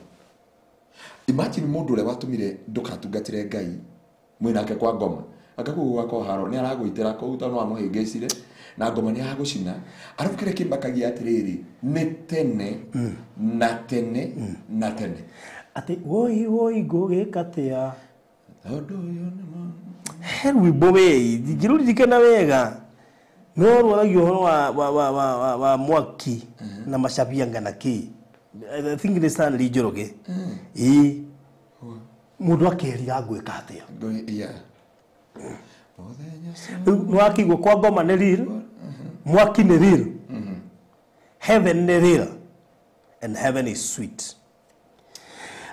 imagine mũndũ ũrĩa watũmire ndũkatungatĩre Ngai mwĩnake kwa ngoma akakuga kwa haro ni aragwitira ko uta no amuhingicire na ngoma ni agũcina arafu kire kimbakagia atiriri ni tene na tene na tene ati woi ngugikatia tondu yo heru bobe giruririkana wega no rwaragio horo wa mwaki na macabia ngana ki I think ni Stanley Njoroge mundu akerira ngwika atia mwaki kwa ngoma ni real mwaki ni real heaven ni real and heaven is sweet.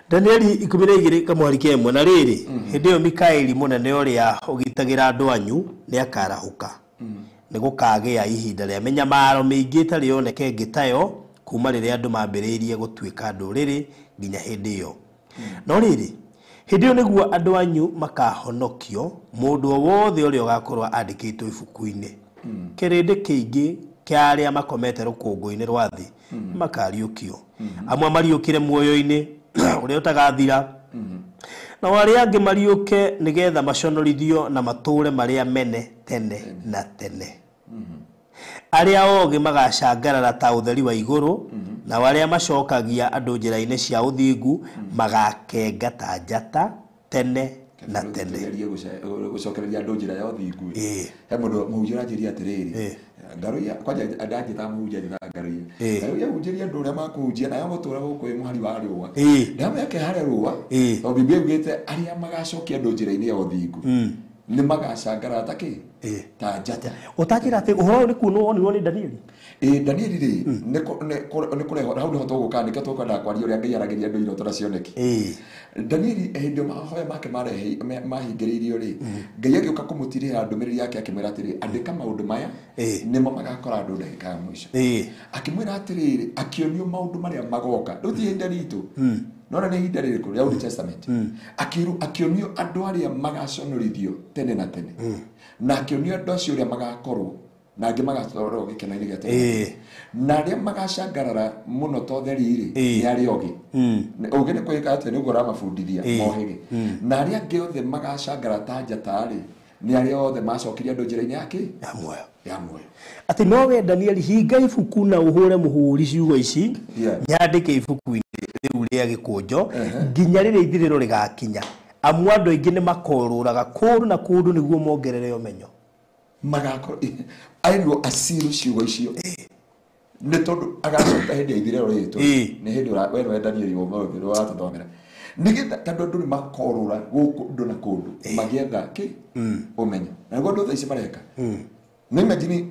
Daniel 12 kamwari kemwe na riri hindi yo Mikaeli munene uria ugitagira andu anyu ni akarahuka ni gukagia ihinda ria menyamaro mingi tari oneke ngitayo kuma riria andu mambiriirie gutuika nduriri nginya hindi yo no riri hindi yo niguo andu anyu makahonokio mundu wothe uria ugakorwa andikitwo ibuku-ini kirindi kiingi kia aria makomete rukungu-ini rwa thi makariukio amwe mariukire muoyo-ini uria utagathira na wale ange mariuke nigetha maconorithio na mature maria mene tene na tene aria oge magacangarara ta utheri wa iguru na wale macokagia andu njira-ini cia uthingu magakenga ta njata tene na tene gucokereria andu njira ya uthingu he mundu muhunjia anjiria atiriri ngaruia kwanja andangita muhunjia na ngaruia ngaruia hunjiria andu uria makuhunjia nayo gutura guku muhari wa riua ndama yake haria riua o biblia ugite aria magacokia andu njira-ini ya uthingu ni magacangara taki ta njata utajira ati uhoro ni kuno ni Danieli Danieli ri ne kure hau ni hoto gukandika tukanda kwaria uria ngai aragiria andu iroto na cioneki Danieli hindio mahoya make mahingiriirio ri ngai agiuka kumutirira ndumiriri yake akimwira atiri andika maundu maya nimo magakora andu ndagika ya mwisho akimwira atiri akionio maundu maria magoka nduti hinda ritu no na hinda ririku ya Old Testament akionio andu aria magaconorithio tene na tene na akionio andu acio uria magakorwo na angi magatorwo gikeno-ini gia tene na aria magacangarara muno to theri ni aria ogi ugi ni kwika ati ni gura mabundithia mohigi na aria angi othe magacangara ta njata ri ni aria othe macokiria andu njira-ini yake ya muoyo ati no we Danieli hinga ibuku na uhure muhuri ciugo ici nyandike ibuku-ini riu ria gikunjo nginya riria ithiriro rigakinya amwe andu aingi ni makoruraga kundu na kundu niguo mongerere umenyo magakoro airo asiru ciugo icio ni tondu agacoka hindi ithiriro ritu ni hindi we Danieli wo watuthomera nigitha tondu andu ni makorura guku na kundu magietha ki umenyo na guo ndu ici mareka no imagine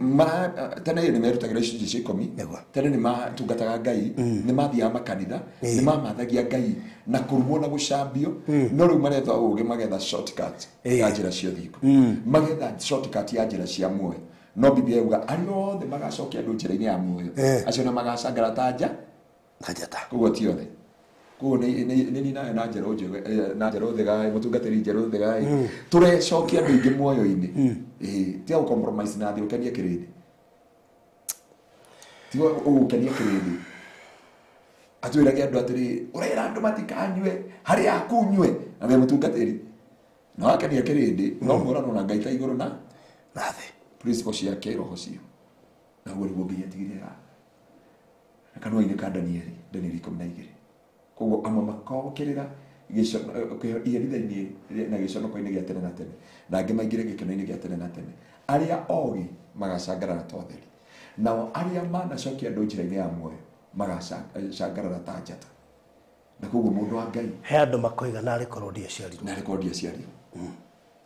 tene ni merutagira ici cia ikomi tene ni matungataga ngai ni mathiaga makanitha ni mamathagia ngai na kurumwo na gucambio no riu maretha ugi magetha shortcut ya njira cia uthingu magetha shortcut ya njira cia muoyo no biblia yuga ari othe magacokia andu njira-ini ya muoyo acio na magacangara ta njata koguo ti othe koguo ni na njira uthigai mutungatiri njira uthigai turecokia andu ingi muoyo-ini ti au compromise na thi ukenia kirindi ti ukenia kirindi atwiragia andu atiri urera andu matikanywe hari akunywe na we mutungatiri na akenia kirindi no murano na ngai ta iguru na thi principle cia kiroho cio na guo niguo ngai atigirira kanua-ini ka Danieli 12 koguo amwe makogokirira iheritha-ini na giconoko-ini gia tene na tene na angi maingire gikeno-ini gia tene na tene aria ogi magacangarara ta utheri nao aria manacokia andu njira-ini ya muoyo magacangarara ta njata na koguo mundu wa ngai he andu makoiga na rekorwo ndiaciarirwo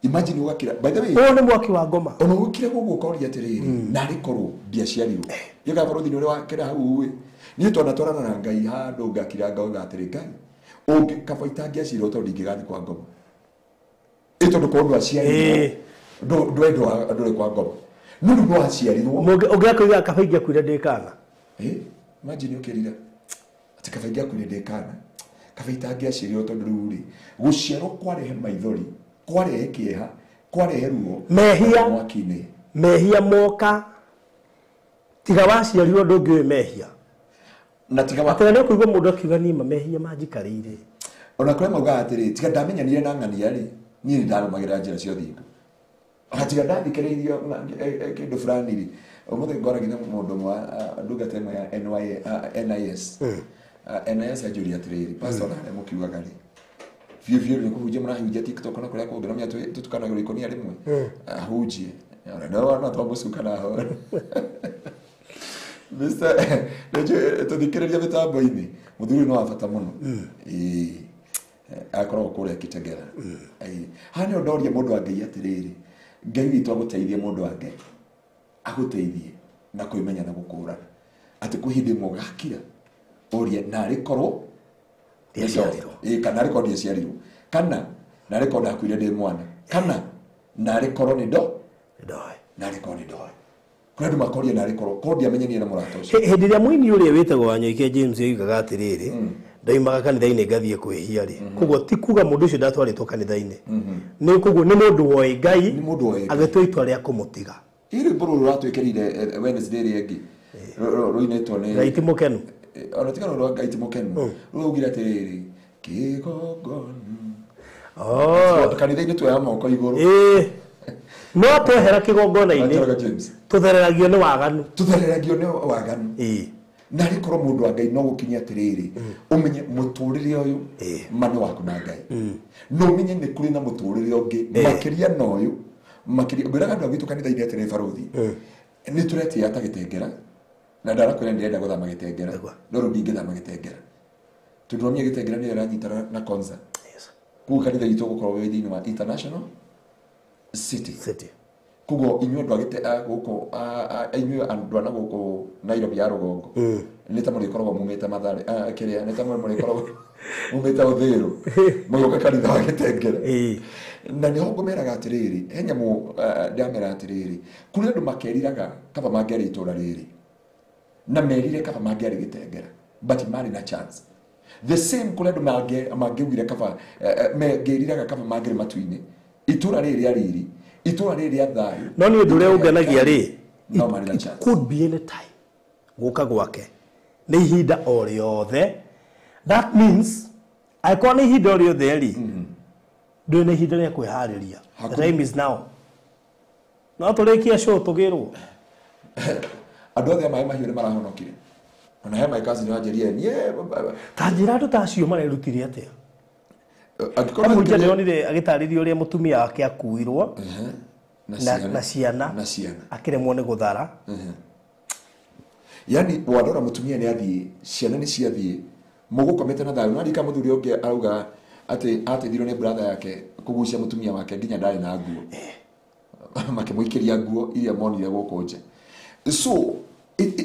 imagine ugakira by the way o ni mwaki wa ngoma ono ukire gugu ukoria atiriri na rikorwo ndiaciarirwo yoga borothi ni uri wakira hau ni twana twarana na ngai handu ngakira ngauga atiri ngai ungi kabaita ngiacirwo tondu ndingigathi kwa ngoma tondu kondu aciarirwo ndwendo nduri kwa ngoma nundu no aciarirwo ungiakoiga kabaingia kwire ndikana imagine ukirira ati kabaingia kwire ndikana kabaita ngiacirwo tondu riu ri guciarwo kwarehe maithori kwarehe kieha kwarehe ruo mehia moka tiga waciarirwo ndungiwe mehia na tiga atira ni kuigwa mundu akiuga ni mehia manjikarire ona kure mauga atiri tiga ndamenyanire na ng'ania ri ni ndarumagira njira cia uthingu ona tiga ndathikiriirio kindu fulani ri umuthe ngoragira mundu mwa ndungata ĩmwe ya NIS NIS ajuria atiriri pastor na mukiugaga ri vivyo ni kuhujia mnahujia TikTok na kule kwa mia tutukana ikonia rimwe ahujie ona na twamusuka naho Mr. Lejo tuthikiriria mitambo-ini muthuri no afata muno akorwo kule Kitegera hani ondoria mundu wa ngai atiriri ngai witu aguteithie mundu wa ngai aguteithie na kuimenya na gukura ati kuhindi mugakira oria na rikorwo kana record yaciarirwo kana na record akuire ndi mwana kana na record ni ndo na record ni ndo kuna ndu makoria na record kodi amenyanie na murato ucio hindi ria muini uria witagwo Wanyoike James yugaga atiriri ndaimaga kanitha-ini ngathie kwihia ri koguo ti kuga mundu ucio ndatwaritwo kanitha-ini ni koguo ni mundu woi ngai agitwa itwa ria kumutiga iri mburu ratwikirire Wednesday ri engi ruinetwo ni ngai ti mukenu ona tigana ro ngai ti mukenu rugira atiriri kigogonu kanitha-ini twa moko iguru no twehera kigongona-ini tuthereragio ni waganu na rikorwo mundu wa Ngai no gukinya atiriri umenye muturire uyu mani waku na Ngai no umenye ni kuri na muturire ungi makiria na uyu makiria biraga ndo gitu kanitha ine atiriri baruthi ni tureti atagitengera na ndarakwira ndirenda guthama gitengera no rubingi thama gitengera tudromia gitengera ni aranyitana na konza ku kanitha gitu gukorwo we thini wa international city kugo inyo ndwagite guko inyo andwana guko Nairobi ya rugongo nita muri korwo mumete mathare kiria nita muri korwo mumete uthiru mugoka kanitha wa gitengera na ni hongomeraga atiriri henya mu ndamera atiriri kuri andu makeriraga kaba mangeri itura riri na merire kaba mangeri gitengera but mari na chance the same kuri andu mangewire kaba meriraga kaba mangeri matuine itura riri ariri itura riri athayo no ni ndure ungenagia ri no mari na chance could be any time guka gwake ni ihinda o riothe that means aikwa ni ihinda o riothe ri ndio ni ihinda ria kwihariria the time is now no turikia show tugirwo andu othe mai mahiu ni marahonokire ona he mai kazi ni wanjeria ni tanjira andu tacio marerutire atia Amuja nionire agitaririo uria mutumia wake akuirwo na ciana akiremwo ni guthara yani wadora mutumia ni athie ciana ni ciathie mugukomete na thayu nari ka muthuri ungi auga ati ateithirwo ni brother yake kugucia mutumia wake nginya ndari na nguo makimuikiria nguo iria monire guku nje so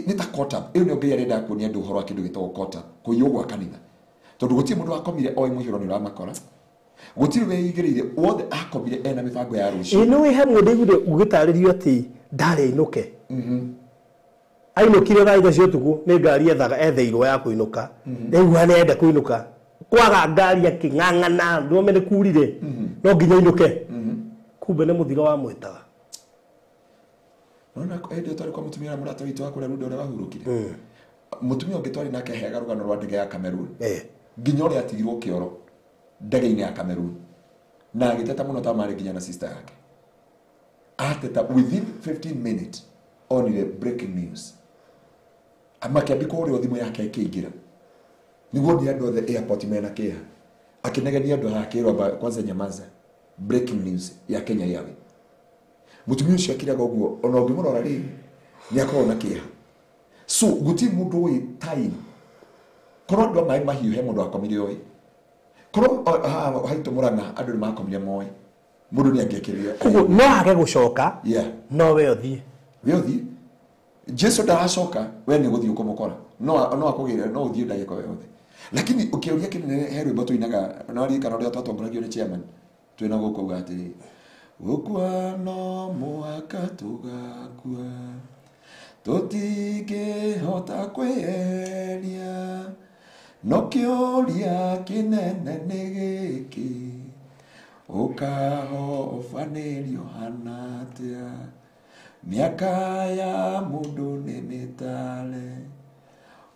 ni ta caught up iyo ni ungi arenda kuonia ndu horo akindu gitwo caught up kuyugwa kanitha tondu guti mundu akomire oi muhiro ni ramakora gutiri weigirire wothe akomire ena mibango ya rucio no we have mundu igire ugitaririo ati ndare inuke ainukire thaa cia tuku ni ngari etheirwo ya kuinuka rĩu anenda kuinuka kwaga ngari aking'ang'ana ndome ni kurire no nginya inuke kumbe ni muthiro wa mwitaga nona ndio twari kwa mutumia na murata witu akure rundo ria wahurukire mutumia ungi twari nake hega rugano rwa ndege ya Cameroon nginya uri atigirwo kioro ndege-ini ya Cameroon na agiteta muno ta mari nginya na sister yake ateta within 15 minutes only breaking news amakiambikwo uri thimu yake ikiingira niguo ni andu othe airport mena kiha akinegenia andu hakirwa kwanza nyamaza breaking news ya Kenya yawe mutumia ucio akiraga uguo ona ungimurora ri ni akorwo na kiha so guti mundu wi time korwo ndo mai mahiu he mundu akomire oi korwo haito murana andu ni makomire moi mundu ni angekiriria no age gucoka no we othie Jesu ndaracoka we ni guthii ukumukora no akugire no uthie ndagiko yothe lakini ukiuria kinene heru mboto inaga no ari kana ria twatongoragio ni chairman twina gukuga ati gukua no muaka tugakua tutingihota kweheria no kiuria kinene ni giki ukahofanirio hanatia miaka ya mundu ni mitale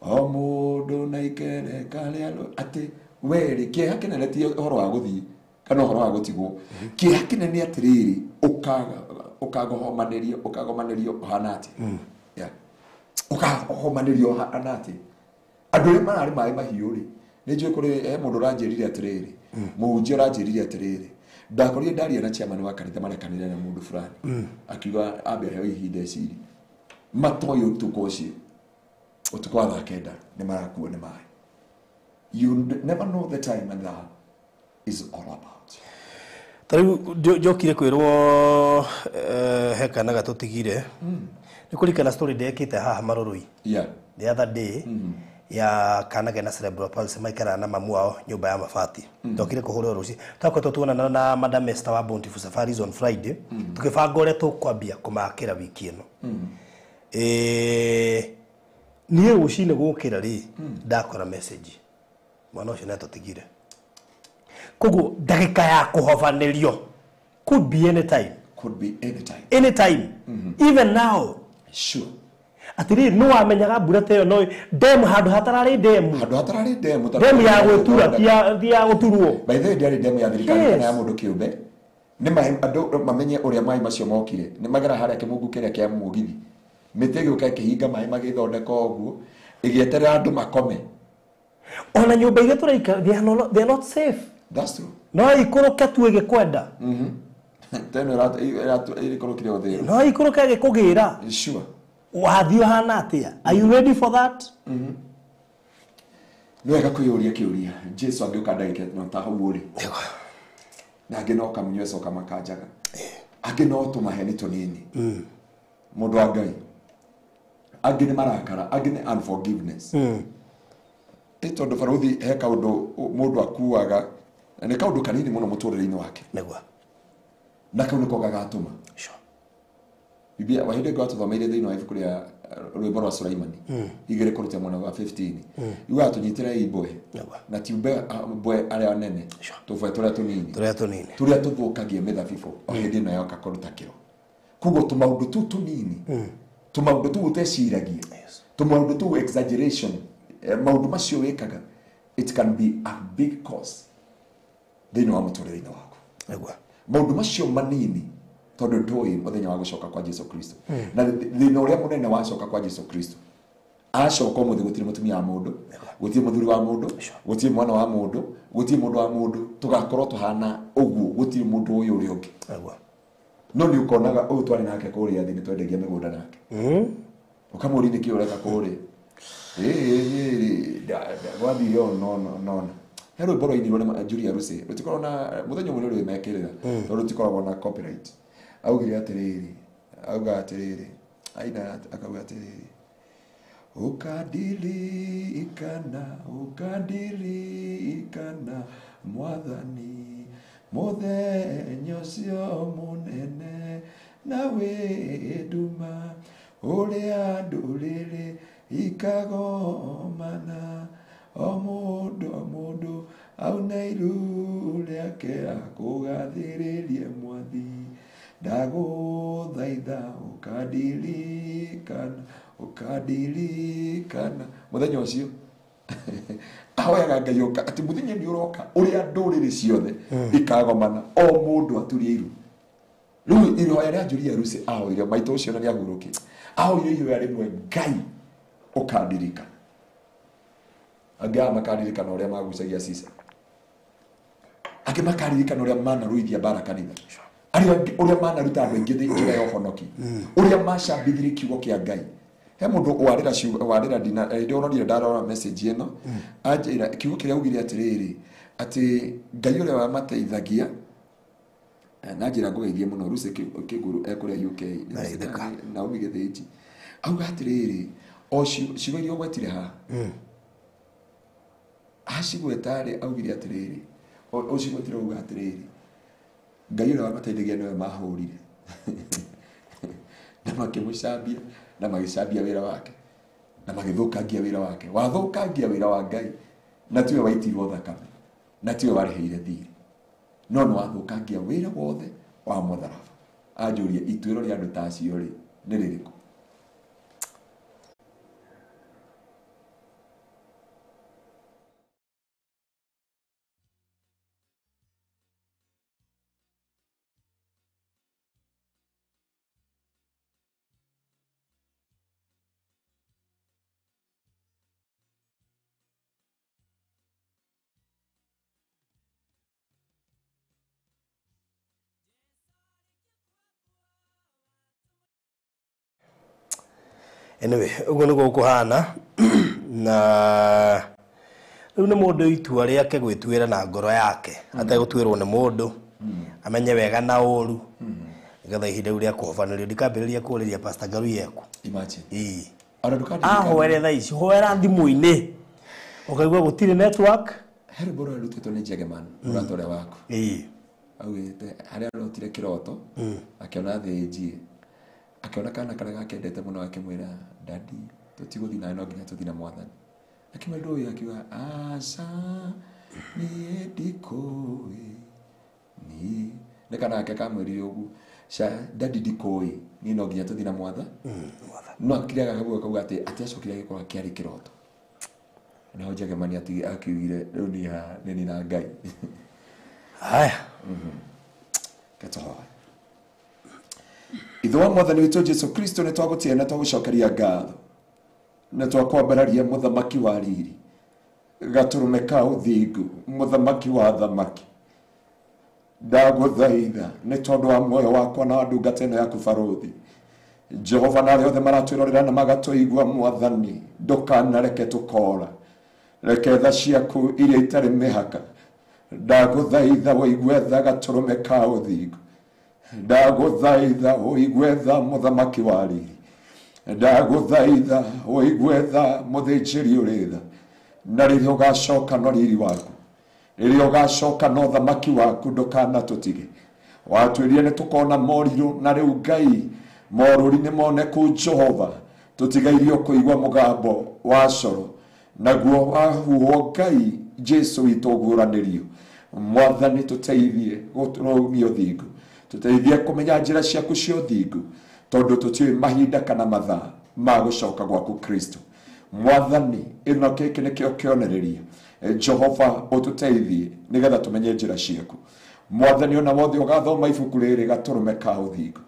o mundu na ikere kalia ati weri kiha kinene ti horo wa guthii kana horo wa gutigwo kiha kinene atiriri ukagomanirio hanati ukahomanirio hanati andu ri marari mai mahiuri ni njui kuri mundu ranjirire atiriri muhunjia ranjirire atiriri ndakorire ndaria na chairman wa kanitha marekanire na mundu fulani akiuga ambe heo ihinda iciri matoyo tukocio utukwa thakenda ni marakuo ni mai you never know the time and that is all about tariu jokire kwirwo hekana gatutigire ni kurikana story ndekite haha maroroi the other day ya kanage na cerebral palsy maikara na mamu wao nyumba ya mabati ndokire kuhurira ruci twakoto tuona na Madam Esther wa Bountiful Safaris on Friday tukibanga uria tukwambia kumakira wiki ino niye ucine gukira ri ndakora message mwana ucio netutigire kugu ndagika ya kuhofanirio could be any time even now sure atiri no wamenyaga mbura teyo no demu handu hatarari demu ya gwetura ti ya guturwo by the way ndari demu ya thirikari kana ya mundu kiumbe ni mai andu mamenye uria mai macio mokire ni magera haria kimungu kiria kia mugithi mitege ukae kihinga mai magithondeka uguo igieterera andu makome. Ona nyumba iria turaika they are not safe. That's true. No ikoroka tu igikwenda. Teno iri korokire othero. No ikoroka igikugira. Sure. Wathio hana atia. Are you ready for that? No ega kuyuria kiuria. Jesu angioka ndagike no tahawuri. Na ageno kamunyo soka makajaga. Ageno tumaheni tonini. Mundu wa Ngai. Agene marakara, agene unforgiveness. Ito ndo faruthi he kaundu mundu akuaga. Ne kaundu kanini muno muturire-ini wake. Negwa. Na kaundu ko gagatuma. Sure. Biblia wahinde kwa tuthomeire thini wa ibuku ria rwimbo rwa Sulaimani. Igere kurutia mwana wa 15. Iwa tunyitire iboe. Na tiumbe boe aria nene. Tufwe turia tunini. Turia tuthukagie mithabibu. O hindi na yoka kuruta kiro. Kugo tumaundu tu tunini. Tumaundu tu uteciragia. Tumaundu tu exaggeration. Maundu macio wekaga. It can be a big cause. Thini wa muturire-ini waku. Negwa. Maundu macio manini tondu ndoi muthenya wa gucoka kwa Jesu Kristo. Na thina uria munene wa coka kwa Jesu Kristo. Acoka muthi gutiri mutumia wa mundu, gutiri muthuri wa mundu, gutiri mwana wa mundu, gutiri mundu wa mundu, tugakorwo tuhana uguo gutiri mundu uyu uri ungi. Negwa. No ni ukonaga uyu twari nake kuria thini twendegia migunda nake. Ukamuri ni ki ureka kuria. Wathi yo no. Hero boro ini rona Julia Ruse. Rutikoro na muthenya muri uri mekirira. Tondu rutikoro na copyright. Augire atiriri. Auga atiriri. Aina akauga atiriri. Ukadirikana Mwathani muthenya ucio munene nawe nduma uria nduriri ikagomana o mundu auna iru riake akugathiririe Mwathi ndaguthaitha ukadirikana muthenya ucio ahoyaga Ngai oka ati muthenya ni uroka uria nduriri ciothe ikagomana o mundu aturie iru riu iroya ria Julia Ruse ahoire maito ucio na ni ahuruki ahoire iroya rimwe Ngai ukadirikana aga makadirikana uria magucagia Sisa ake makadirikana uria mana ruithia bara kanitha uria mana ruta andu aingi njira ya uhonoki uria macambithirie kiugo kia Ngai he mundu warira dina ndiononire ndarora message eno ajira kiugo kiria ugire atiriri ati Ngai uria wa mateithagia na njira ngugeithie muno Ruse kiguru ekuria UK na umigethiji auga atiriri o ciugo iria gwetire ha acigwetare augire atiriri o cigwetire uga atiriri Ngai uria wa mateithagia niwe mahurire na makimucambia na magicambia wira wake na magithukangia wira wake wathukangia wira wa Ngai na tiwe waitirwo thakame na tiwe wariheire thiri no no wathukangia wira wothe wa mutharaba ajurie ituiro ria andu tacio ri ni ririku Anyway, ugo niguo kuhana na riu ni mundu itua riake gwitwira na ngoro yake ategutwirwo ni mundu amenye wega na uru nigetha ihinda ria kuhobanirio ndikambiriria kuriria Pastor Ngaru yeku imagine hoere tha ici hoera thimu-ini ukaigua gutire network heri bora rutito ni Jegeman uratore wako augite haria rotire kiroto akiona thiji akiona kana gakendete muno akimwira daddy tutiguthi na no nginya tuthi na Mwathani akimwira uyu akiuga asa ni edikoi ni nekana akakamwirire ugu sha daddy dikoi ni no nginya tuthi na Mwathani no akiriaga kabuga ati acokire gikora kiari kiroto na hoja Jegemani akiugire riu ni na Ngai haya katoa Ithuwa Mwathani witu Jesu Kristo ni twagutia na twagucokeria ngatho Nitwakwambararia muthamaki wa riri gaturume ka uthingu muthamaki wa thamaki ndaguthaitha ni tondu wa moyo wakwa na ndungata ino yaku baruthi Jehova na riothe maratwirorera na magatuigua mwathani ndukanareke tukora reke tha ciaku iria itari mihaka ndaguthaitha wigue tha gaturume ka uthingu ndaguthaitha wigue tha muthamaki wa riri ndaguthaitha wigue tha muthinjiri uritha na riria ugacoka no riri waku riria ugacoka no thamaki waku ndukana tutige watwirie ni tukona moriru na riu Ngai moruri ni mone ku Jehova tutigairio kuigwa mugambo wa coro naguo wahuo Ngai Jesu itoguranirio mwathani tuteithie guturumio thingu tuteithie kumenya njira ciaku cio thingu tondu tutiwe mahinda kana mathaa ma gucoka gwaku Kristo mwathani ino kiki nikio kionereria Jehova ututeithie nigetha tumenye njira ciaku mwathani ona wothe ugathoma ibuku riri gaturume ka uthingu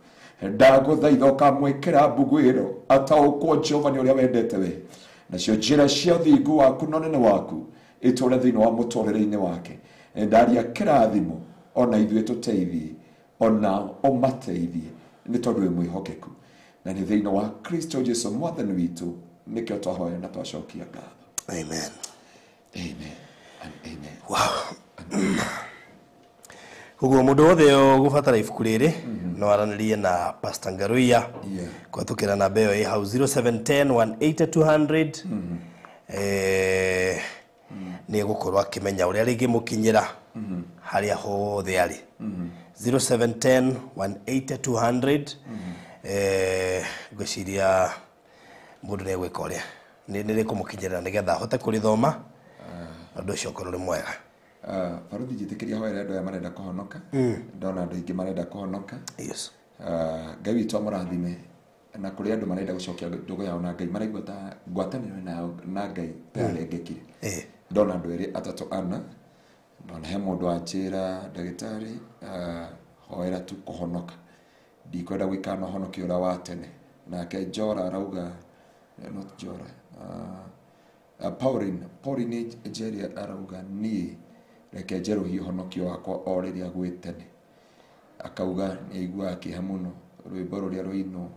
ndaguthaitha ukamwikira mbugu iro ataukwo Jehova ni uria wendete we nacio njira cia uthingu waku no nene waku iture thiini wa muturire-ini wake ndaria kirathimo ona ithuĩ tuteithie ona umateithie ni tondu wi mwihokeku na ni thiini wa Kristo Jesu mwathani witu nikio twahoya na twacokia ngatho. Amen. Amen and amen. Wow. Kuguo mundu wothe ugubatara ibuku riri no aranirie na Pastor Ngaruia kwa tukira na beo i hau 0710 18200 ni gukorwa akimenya uria rigi mukinyira haria hothe ari 0710 18200 gwiciria mundu ne gwika uria ni rikumukinyira nigetha hote kurithoma ndu cio korore mwega. Baruthi jitikiria hoere andu aya marenda kuhonoka ndona andu ingi marenda kuhonoka. Yes. Ngai witu amurathime na kuri andu marenda gucokia ndugu yao na Ngai maraigua ta ngwataniro na Ngai yarengekire ndona andu eri atatu ana ndona he mundu anjira ndagitari hoera tu kuhonoka ndikwenda gwikana honoki ura wa tene nake Jora arauga not Jora Pauline Jerry arauga ni reke njeruhi honokio wakwa o riria gwitene akauga ni aigua akiha muno rwimbo ruria ruino.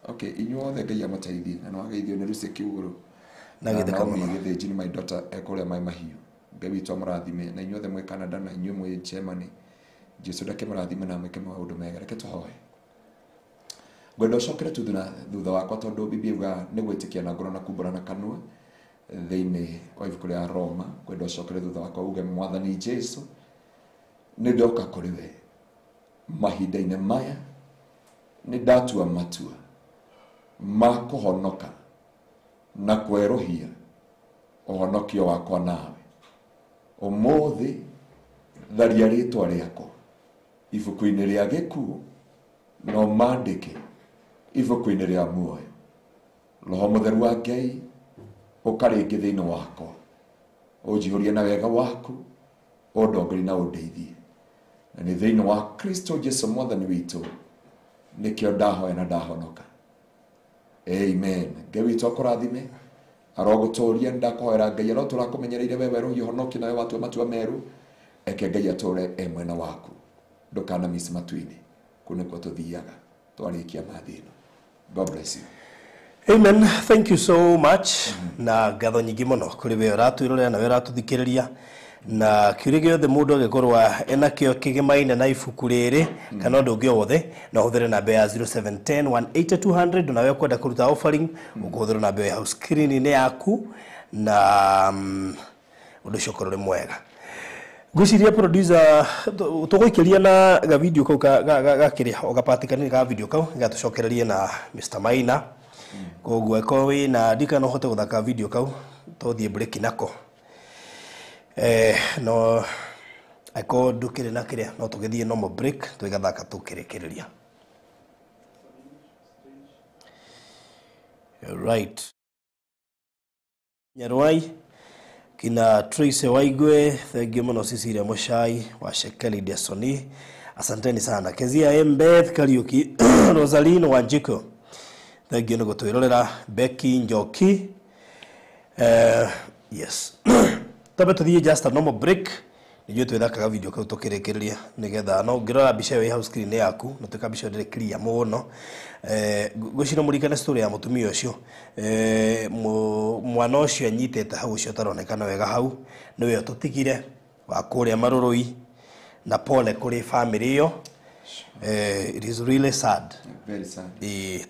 Okay, inyuothe Ngai amateithie na no ageithio ni Lucy Kiuguru na githeka muno githĩnji my daughter ekuria mai mahiũ Ngai witu amurathime na inyuothe mwe Canada na inyuĩ mwe Germany Jesu ndake murathime na mweke maundu mega reke tuhoe. Gwenda ucokere tu thutha wakwa tondu Biblia iuga ni gwitikia na ngoro na kumbura na kanua thiini wa ibuku ria Roma. Gwenda ucokere thutha wakwa uge mwathani Jesu ni ndoka kuri we mahinda-inĩ maya ni ndatua matua ma kuhonoka na kweruhia uhonokio wakwa nawe umuthi tharia ritwa riakwa ibuku-inĩ ria gĩkuũ no mandĩke ibuku-inĩ ria muoyo. Roho Mũtheru wa Ngai ukaringi thiini wakwa unjihurie na wega waku undongori na undeithie na ni thiini wa Kristo Jesu mwathani witu nikio ndahoya na ndahonoka. Amen. Ngai witu akurathime aroguturia ndakohera Ngai aro turakumenyereire wewe roho honoki nawe watu matua meru eke Ngai ature mwena waku ndukana misi matuini kune kwa tuthiaga twarikia mathino. God bless you. Amen. Thank you so much. Na ngatho nyingi muno kuri we uratwirorera na we uratuthikiriria na kiurigio the mundu agikorwa enakio kigimaine na ibuku riri kana undu ungi wothe na uthire na be ya 0710 18200 na we kwenda kuruta offering ukuthire na be ya screen ni yaku na undu cokorore mwega. Gwiciria producer tugoikiria na ga video kau gakiria ugapatikana ga video kau gatucokererie na Mr. Maina koguo eko wi na ndika no hote guthaka video kau tuthie break nako no eko ndukire na kiria no tugithie no mo break twigathaka tukirekereria. Right. Nyarwai kina Trace Waigwe, thank you muno Cecilia Mushai wa Shekeli Desoni, asanteni sana. Kezia Mbeth Kariuki Rosaline Wanjiko, thengio nĩ gũtwĩrorera Becky Njoki. Yes. Tabe tuthie just a normal break. Nijue twethakaga video kau tukĩrĩkĩrĩria nĩgetha no ngĩrora mbica ĩyo ĩ screen yaku na tuka mbica ndĩrĩ clear mũno. Gwĩcira mũrikane story ya mũtumia ũcio. Mwana ũcio anyitĩte hau ũcio taronekana wega hau nĩwe tũtigire wa kũrĩa Marũrũi na pole kũrĩ family ĩyo. It is really sad. Very sad.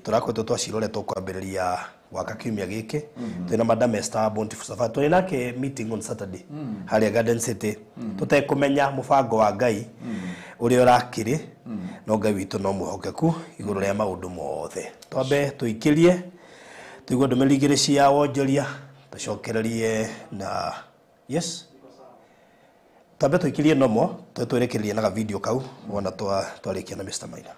Tũrakoretwo twaciroretwo kwambĩrĩria waka kiumia gĩkĩ twĩna Madam Esther Bountiful Safari twĩ nake meeting on Saturday harĩa Garden City tũtekũmenya mũbango wa Ngai ũrĩa ũrakĩrĩ no Ngai witũ no mũhokeku igũrũ rĩa maũndũ mothe. Twambe tũikĩrie tũigua ndũmĩrĩri igĩrĩ cia wonjoria tũcokererie na yes twambe tũikĩrie nomo twĩrekererie na video kau wona twarĩkia na Mr. Maina.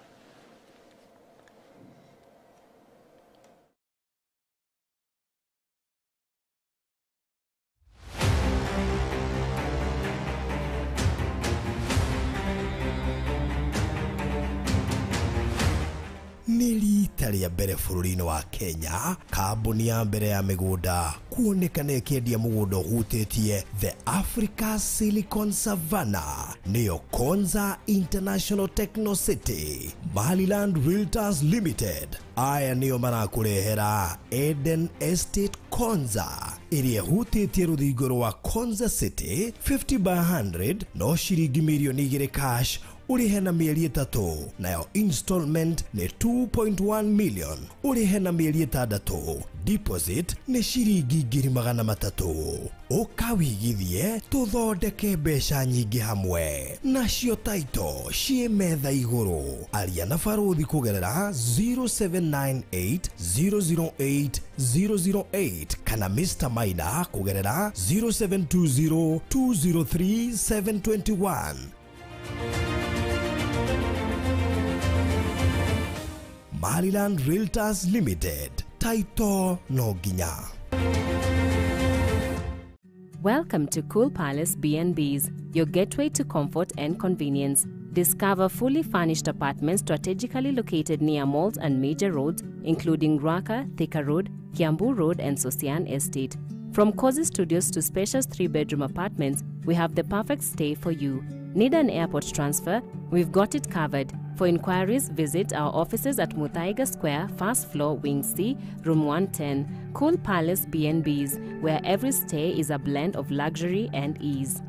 Nĩ rita rĩa mbere bũrũri-inĩ wa Kenya kambuni ya mbere ya mĩgũnda kuonekana ĩkĩendia mũgũnda ũhutĩtie the Africa Silicon Savannah nĩyo Konza International Techno City. Maliland Realtors Limited aya nĩyo marakũrehera Eden Estate Konza ĩrĩa ĩhutĩtie rũthingo rwa Konza City 50 by 100 no ciringi mirioni 2 cash urihe na mieri 3 nayo installment ni 2.1 million urihe na mieri 6 deposit ni ciringi 300 ukawigithie tuthondeke mbeca nyingi hamwe nacio taito cie metha iguru aria na baruthi kugerera 0798008008 kana Mr. Maina kugerera 0720203721. Maliland Realtors Limited, Taito Noginya. Welcome to Cool Palace B&Bs, your gateway to comfort and convenience. Discover fully furnished apartments strategically located near malls and major roads, including Ruaka, Thika Road, Kiambu Road, and Sosian Estate. From cozy studios to spacious 3-bedroom apartments, we have the perfect stay for you. Need an airport transfer? We've got it covered. For inquiries, visit our offices at Muthaiga Square, first floor, Wing C, room 110. Cool Palace B&Bs, where every stay is a blend of luxury and ease.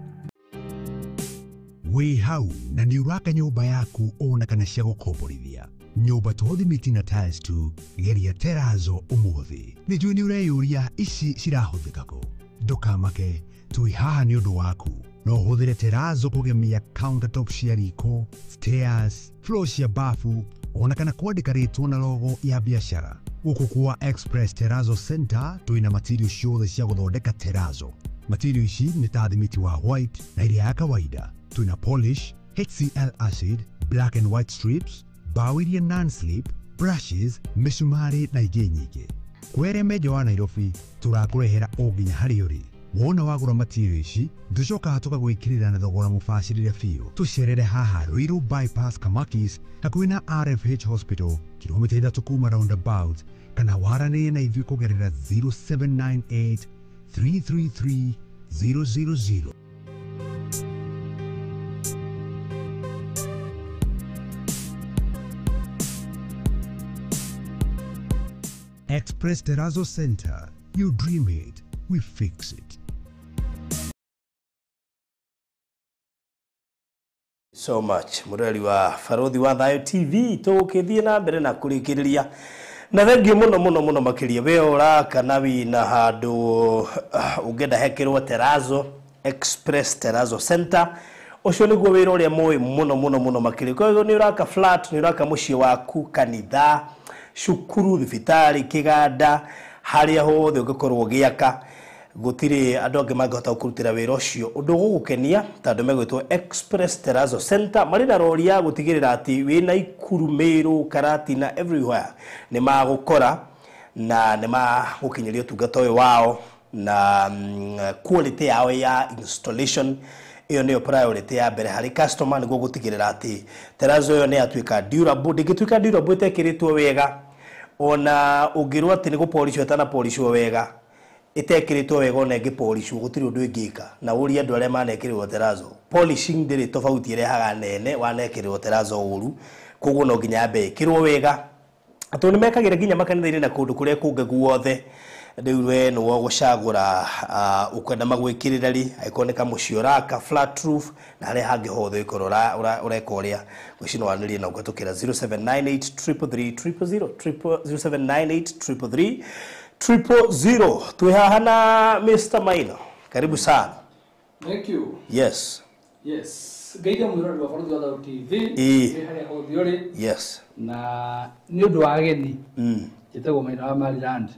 Wĩ hau na nĩ ũraka nyũmba yaku ona kana cia gũkomborithia. Nyũmba tũthimiti na tiles tu geria Terrazzo ũmũthĩ. Nĩnjũĩ nĩ ũreyũria ici cirahũthĩka kũ. Ndũkamake, tũĩ haha nĩ ũndũ waku. No ũhũthĩre Terrazzo kũgemia countertop cia riko, stairs, floor cia bafu, ona kana kwandĩka rĩtwa na logo ya biashara. Gũkũ kwa Express Terrazzo Center twĩna material ciothe cia gũthondeka Terrazzo. Material ici nĩ ta thimiti wa white na iria ya kawaida. Twĩna polish, HCl acid, black and white strips, bao iria non-slip, brushes, misumari na ingĩ nyingĩ. Kwere meja wa Nairobi tũrakũrehera o nginya harĩa ũrĩ. Wona wagũra material ici tũcokaga tũgagwĩkĩrĩra na thogora mũbacĩrĩre biũ. Tũcerere haha Ruiru bypass Kamakis hakuhĩ na RFH Hospital kilomita 3 kuma roundabout kana waranĩrie na ithuĩ kũgerera 0798 333 000. Express Terrazzo Center. You dream it, we fix it. So much mureri wa Baruthi wa Thayo TV tũgũkĩthiĩ na mbere na kũrĩkĩrĩria na thengio mũno makĩria we ũraka na wĩna handũ ũngĩenda hekĩrwo Terrazzo Express Terrazzo Center ũcio nĩguo wĩra ũrĩa mũĩ mũno makĩria. Kwa hiyo nĩ ũraka flat, nĩ ũraka mũciĩ waku, kanitha, cukuru, thibitarĩ, kĩganda, harĩa hothe ũngĩkorwo ũgĩaka gũtirĩ andũ angĩ mangĩhota kũrutĩra wĩra ũcio ũndũ gũgũkenia tondũ megwĩtwo Express Terrazzo Center marĩ na rori ya gũtigĩrĩra atĩ wĩna Ikuru, Meru, Karatina, everywhere nĩ magũkora na nĩ magũkinyĩria ũtungata ũyũ wao na quality yao ya installation iyo nĩyo priority ya mbere harĩ customer nĩguo gũtigĩrĩra atĩ Terrazzo ĩyo nĩ yatuĩka durable. Ndĩngĩtuĩka durable ĩtekĩrĩtwo wega ona ungirwo ati ni gupolishwo etana polishwo wega itekiritwo wega ona ngipolishwo gutiri undu ingika na uri andu aria manekirwo terazo polishing ndiri tofauti irehaga nene wanekirwo terazo uru koguo no nginya bekirwo wega ato ni mekagira nginya makanitha-ini na kundu kuria kunge guothe riu we no wo gucagura ukwenda magwikirira ri aikoneka mucioraka flat roof na hare hangi hothe ikorora ureka uria gucinwanirie na ugatukira 0798330000 0798330000 twihaha na Mr. Maina karibu sana. Thank you. Yes. Yes. Gaiga mwirori wa Borothi Wadau TV. Haria hothe uri. Yes. Na ni undu wa ageni. Gitagwo Maina wa Maryland.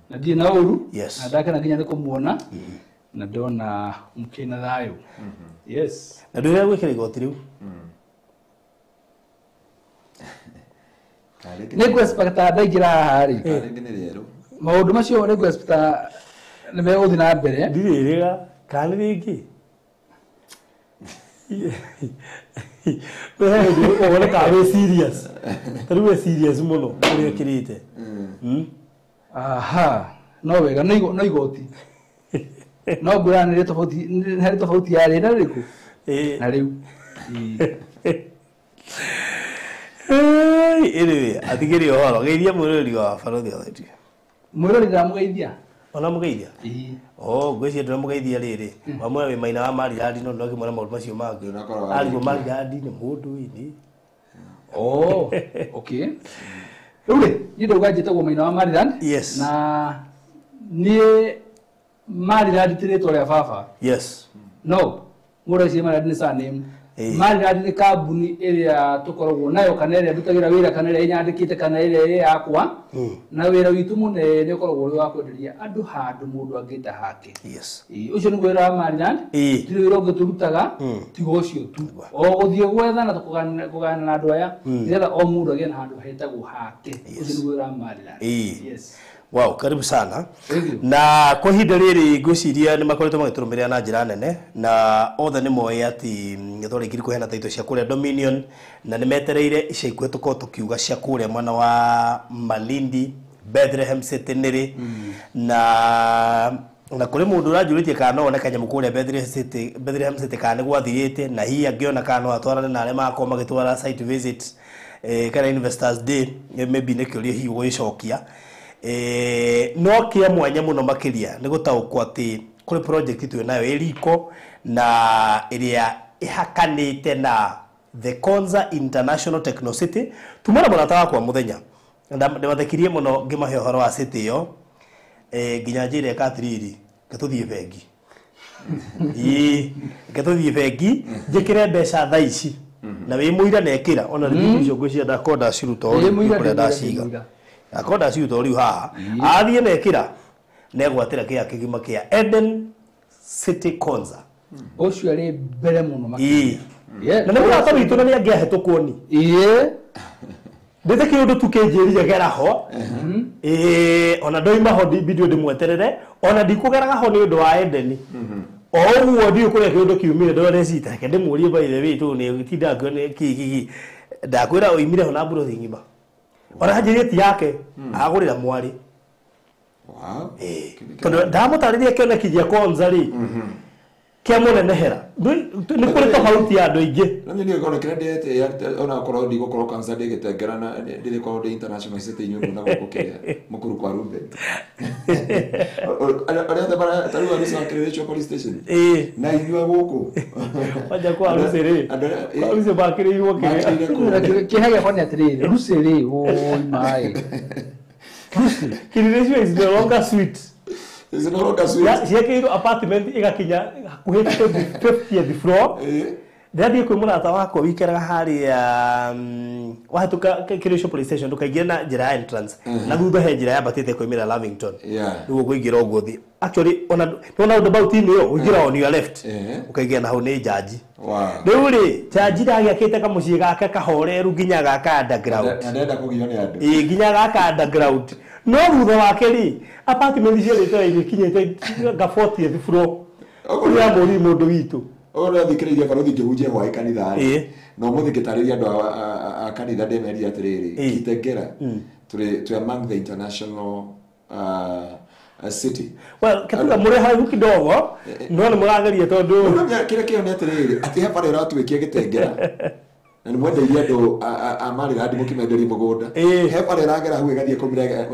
Na ndi na uru. Yes. Na ndakena nginya ni kumuona. Na ndona mukina thayo. Yes. Na ndio gwikira igoti riu. Ni kwespecta ndaingira hari. Ringi ni rero. Maundu macio ni kwespecta ni me uthi na mbere. Ndiririga kana ringi. Wewe wona ka we serious. Tari we serious muno uri kirite. Aha. No wega no igoti. No ngurana ni tofauti ya rina riku. Na riu. Anyway, atigiri ohoro geithia mwirori wa Borothi Wadau. Mwirori ndamugeithia. Ona mugeithia? Ngwiciria ndiramugeithia riri. Wamwe we Maina wa Maryland no ndoki mwana maundu macio mangi. Ali go Maryland ni mundu ini. Okay. Ule, ni ndoga njitagwo Maina wa Maryland. Yes. Na ni Maryland tiretwo ria baba. Yes. No. Ngoro cia Maryland ni surname. Maryland ni kambuni iria tukoragwo nayo kana iria ndutagira wira kana iria nyandikite kana iria yakwa. Na wira witu munene ukoragwo uri wa kwenderia andu handu mundu angita hake. Yes. Ucio ni wira wa Maryland. Tiri wira ungiturutaga tigo ucio tu. O guthie gwetha na tukugana na andu aya nigetha o mundu agie na handu hetagwo hake. Ucio ni wira wa Maryland. Yes. Wow, karibu sana. Na kwa ihinda riri ngwiciria ni makoretwo magiturumiria na njira nene na othe ni moe ati thori ngiri kuhena taito cia kuria Dominion na ni metereire ica ikuhe tuko tukiuga cia kuria mwana wa Malindi Bethlehem City niri na kuri mundu urajuritie kana one kanyamu kuria Bethlehem City kana gwathirite na hii angiona kana atwarane na arĩa makoma magitwara site visit kana Investors Day maybe ne kiuria hii gwicokia no kia mwanya muno makiria ni gutaukwa ati kuri project tu nayo eriko na iria ihakanite na the Konza International Techno City tumara mwana tawa kwa muthenya ndabathikirie muno ngimahe horo wa city yo nginya njire katiriri gatuthie bengi gatuthie bengi njikire mbeca thaa ici na wi muira nekira ona rithiti icio ngwiciria ndakonda ciruto kuri ndaciga akonda ciuto riu haha athie nekira negwatira kia kigima kia Eden City Konza ucio ari mbere muno makiri na nä må rata witå na nä angä ahetå kuoni ndä tä kä å ndå tukä njä gera ho ona ndoima ho bidio ndä mweterere ona ndikå geraga ho nä å ndå wa Edeni o å guo ndiå kå rä a kä å ndå kiumä re ndore citake ndä må rie baithe witå nä tinda ndakwä ra å imire ho na mbå rothi ng'ima ona njä ti yake agå rä ra mwarä tondå ndamå tarä ria kä oneki gä a Konza rä kia munenehera ni kuri tofauti ya andu aingi na ni ngona credit ona korwo ndi gukorwo Konza ndigitengerana ndiri kwa ndi international city nyungu na gukukiria mukuru kwa Ruben ari ata bara taru ari sa credit police station na inyua guku waja kwa rusere kwa rusere bakire iwo kire kihage fanya atiriri rusere oi mai kire is no longer sweet is no longer sweet ciekiro apartment igakinya hakuhi 50th floor ndathie kwi murata wako wikeraga hari wahituka Kirisho police station ndukaingira na njira entrance na thutha he njira yabatite kwimira Lavington niguo kuingira uguo thi actually ona about ini yo uingira on your left ukaingira na hau ni jaji riu ri jaji ndagiakite kamucii gake kahoreru nginya gaka underground ndenda kugio ni andu nginya gaka underground no thutha wake ri apartment cia rito ikinyite ga 40th floor ya mundu witu ora thikiriria Borothi ngihunjia hwaĩ kanitha no muthi ngitariria andu a kanitha ndemeria atiriri kitengera to among the international city. Well, katika mure hau kidogo no murageria tondu kile kile neterere ati hapa rero atwikie gitengera na mwende yedo amari radi mukimenderi mugunda hapa rero agera hau egathie kumira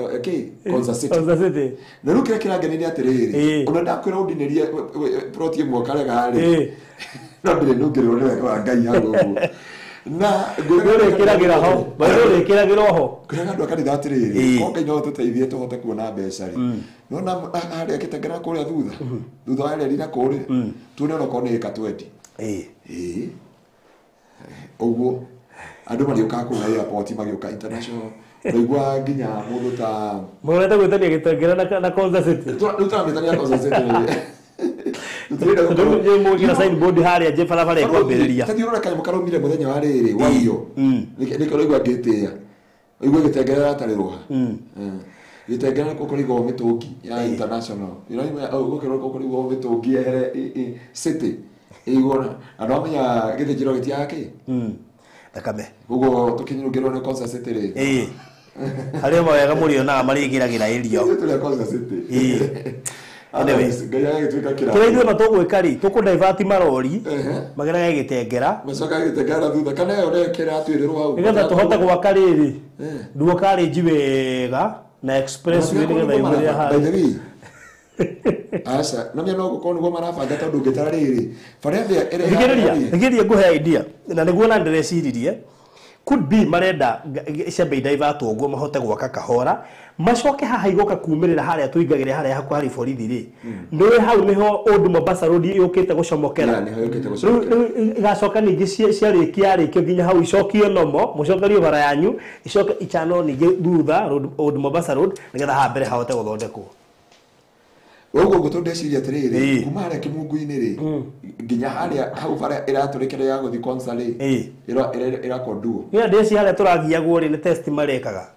Konza City na rukira kirangeni ni atiriri ona ndakwira undinirie proti mwaka regari no ndire nungirwo ni wa ngai hago na ngore kiragira ho bayore kiragira ho kuraga ndo kanitha atiriri ko ngai no tuteithie tuhote kuona mbeca ri no na hari akitengera kuria thutha wa rira kuri tune no kone ka 20 oguo andu marioka ku na airport magioka international ndaigua nginya mundu ta mureta gwetania gitengera na Konza City tutamithania Konza City Ndio mugina sign board hari aje barabara ikwambiriria. Tathiurora kanya mukarumire muthenya wa riri wayo. Niko igwa ngitia. Igwa gitengera atarirwa. Gitengera kokorigo mitungi ya international. Gukirwo kokorigo mitungi ehere city. Igora anomenya githijiro gitiake. Takame. Ugo tukinyurugirwo ni Konza City ri. Hari mawega muri ona marigiragira irio. Tuli Konza City. Anyways, kira ithuĩ matũgwĩkari tũkũdivert marori mageraga gĩtengera macoka gĩtengera thutha kana yo rekera atwĩrĩrwo hau nĩgetha tũhote gwaka rĩrĩ nduo karĩnji wega na expressway nĩgetha igũrĩa harĩ asa na mimi no gũkorwo nĩguo marabanga tondũ ngĩtara rĩrĩ thigĩrĩria ngũhe idea na nĩguo na ndĩreciririe could be marenda ciambe divert ũguo mahote gwaka kahora macoke haha igoka kuumirira haria tuingagire haria haku hari borithi ri ndoe hau niho Old Mombasa Road yukite gucomokera igacoka ningi ciarikia nginya hau icokio nomo mucokerio bara yanyu icoke ichano ningi thutha Old Mombasa Road nigetha ha mbere hahote guthondekwo ugo gutundeciria atiriri kuma haria kimungu-ini ri nginya haria hau bara iraturikire ya guthi Konza ri ira konduo ya ndeci haria turagiagwo ri ni test marekaga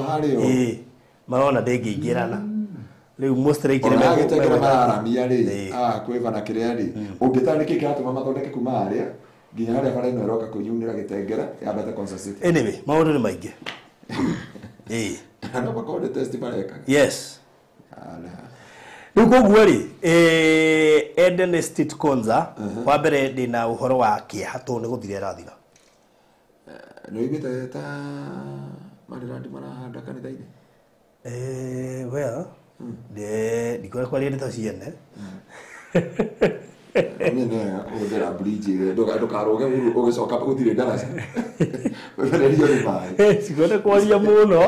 hario marona ndengĩingĩrana rĩu mostly kĩrĩa gĩtengera mararamia ri kwĩvana kĩrĩa ri ũngĩtara nĩkĩ kĩratũma mathondeke kuma haria nginya haria bara ĩno ĩroka kũnyunĩra gĩtengera yambate Konza City anyway maũndũ nĩ maingĩ no makorwo test mareka yes rĩu koguo rĩ Eden Estate Konza wa mbere ndĩna ũhoro wa kĩeha tondũ nĩ gũthira ĩrathira nĩ oigĩte ta marandi marahanda kanitha-inĩ well ndikore kwa rĩrĩ ta ciene nene ũhũthĩra bridge ndũkarũge ũgĩcoka gũtirĩ ndaraca wehererio nĩ maĩ cigone kwaria mũno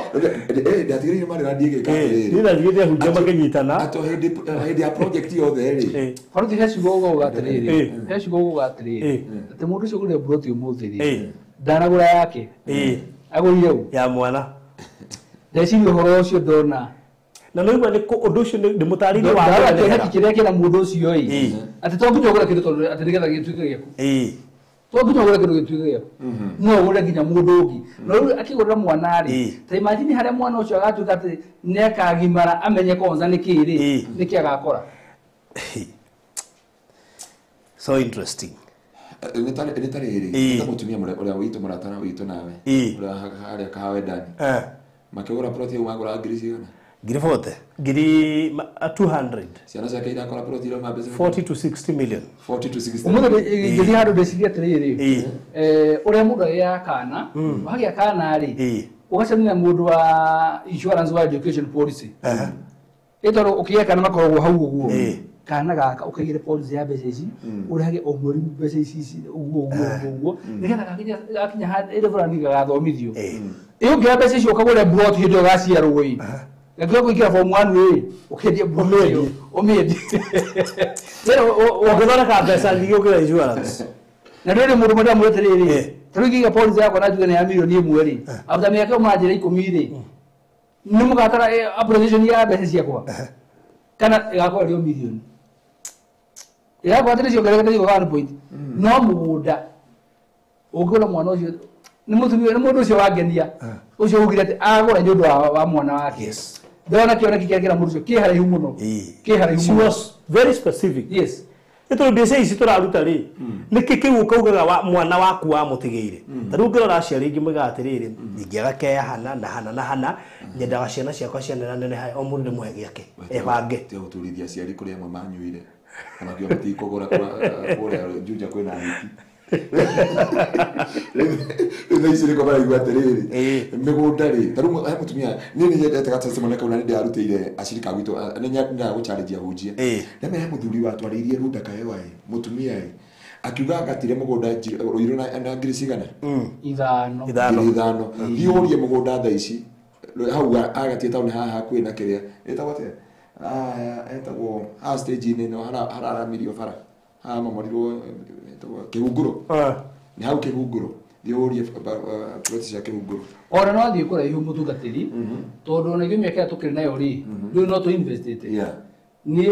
ndatigĩrĩire marandi ĩgĩka rĩrĩ ndatigĩrĩire ahunjia makĩnyitana atĩ hĩndĩ ya project yothe rĩ Haruthi hecigo ũgauga atĩrĩrĩ hecigo ũgauga atĩrĩrĩ atĩ mũndũ ũcio ũgũrire buroti ũmũthĩ rĩ ndanagũra yake agũrire u ya mwana ndeciria ũhoro ũcio ndona na no igwa nĩ ũndũ ũcio nĩ mũtarĩrie wa kĩrĩa kĩrĩa kĩna mũndũ ũcio ĩ atĩ to nginya ũgũre kĩndũ tondũ atĩ nĩgetha gĩtuĩke gĩaku to nginya ũgũre kĩndũ gĩtuĩke gĩaku no ũgũre nginya mũndũ ũngĩ no rĩu akĩgũrĩra mwana rĩ ta imagine harĩa mwana ũcio agatuĩka atĩ nĩakagimara amenye Konza nĩ kĩ rĩ nĩkĩ agakora so interesting nĩ ta rĩrĩ ta mũtumia ũrĩa witũ mũratana witũ nawe ũrĩa harĩa kahawe ndani makĩgũra ploti ĩyo magũra ngiri cigana ngiri 40 ngiri 200 ciana ciake irakora ploti ĩyo mbeca 40 to 60 million 40 to 60 ũmũthĩ ngiri handũ ndeciria atĩrĩrĩ ũrĩa mũndũ agĩa kana wagĩa kana rĩ ũgacemania mũndũ wa insurance wa education policy ĩtoro ũkĩgĩa kana makoragwo hau ũguo kana gaka ũkaigĩre policy ya mbeca ici ũrĩhage o mweri mbeca ici ũguo nĩgetha gakinya ĩrĩ fulani gagathomithio ũngĩoya mbeca icio ũkagũre plot hĩndĩ ĩyo gaciarwo ĩ Gakio kuingia form 1 ĩ ũkĩendia plot ũmĩendie ũngĩthondeka mbeca nyingĩ ũkĩra insurance na rĩrĩ mũndũ mwenda mwete rĩrĩ tarĩu kĩiga policy yakwa na njuge nĩ ya mirioni 1 rĩ after mĩaka ũmanjĩra 10 rĩ nĩ mũgatara application ya mbeca ciakwa kana ĩgakorwo ĩrĩ mirioni ĩgakorwo atĩ nĩciongerereka nĩ 1 point no mũgũnda ũngĩgũra mwana ũcio nĩ mũtumia nĩ mũndũ ũcio wangenia ũcio ugire atĩ agũra nĩ ũndũ wa mwana wake ndona kĩoneki kĩrĩa kĩra mũndũ ũcio kĩ haraihu mũno kĩ haraihu she was very specific yes ito mbeca ici turaruta ri niki kiu kaugaga mwana waku wa mutigeire tariu ngirora aciari ingi mwiga atiriri ingiaga keya hana na hana na hana nyendaga ciana ciakwa ciana nene hai o mundu muhe giake ebange tia guturithia aciari kuri amwe manyuire kana kio mati kugura kura juja kwina hiti ina icire ko bara igwa atiriri migunda ri tariu mutumia nini yendete gatasema kana ndi arutire acirika gwitu nenya go challenge ahujie neme he muthuri watwaririe runda kaewa mutumia akiuga agatire mugunda roiro na ngiricigana ithano hiurie mugunda tha ici hau agatie tauni haha kwina kiria etagwo etagwo stage ni no hararamirio bara mamorirwo kihunguro ni hau kihunguro thiurie proti cia kihunguro ora no athie kura ihu mutungatiri tondu na gimia kia tukiri nayo ri riu no to investite ni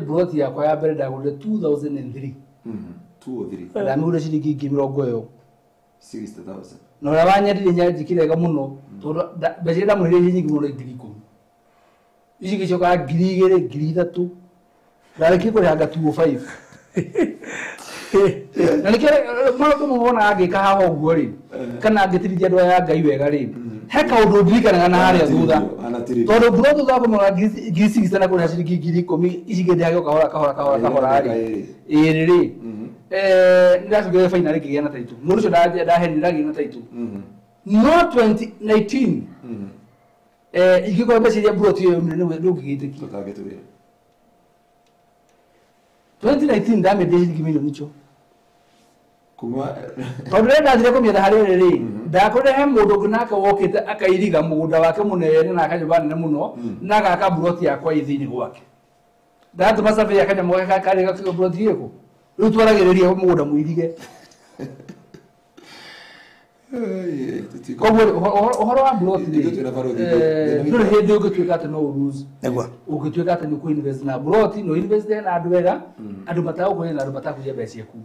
proti yakwa ya mbere ndagurire 2003 ndamigurire ciringi 70,000 60,000 no ra wanyendire njikirega muno tondu mbeca ndamwirire nyingi muno 10,000 ici gicoka 2,000 3,000 ndareke kurihanga 205 na nikere mwana mwana agika haho guo ri kana agitirithia andu aya Ngai wega ri he kaundu ndirikanaga na haria thutha tondu mburoto thako mwana gisi sana kuna ciringi 10,000 ici gende agio kahora ri iri ndacugire final kigia na taitu mundu cio ndaheniragia na taitu no 2019 igiko meciria mburoto yo nä ngigitiki 2019 ndame ciringi milioni icio kuma tondu rä ndathire kå mietha harä rä rä ndakorire he må ndå ngä nake wokite akairiga må gunda wake må nene na akanyumba nene må no na agaka mburoti yakwa ä thä-inä gwake ndatå macabe akanyamå gake karä gakä mburoti gä kå rä u twaragä rä ria må gunda må irige koguo ũhoro wa mburoti ndũrĩ hĩndĩ ũngĩtuĩka atĩ no ũlose ũngĩtuĩka atĩ nĩ kũ-invest na mburoti no invest na andũ wega andũ matagũkũria na andũ matakũria mbeca ciaku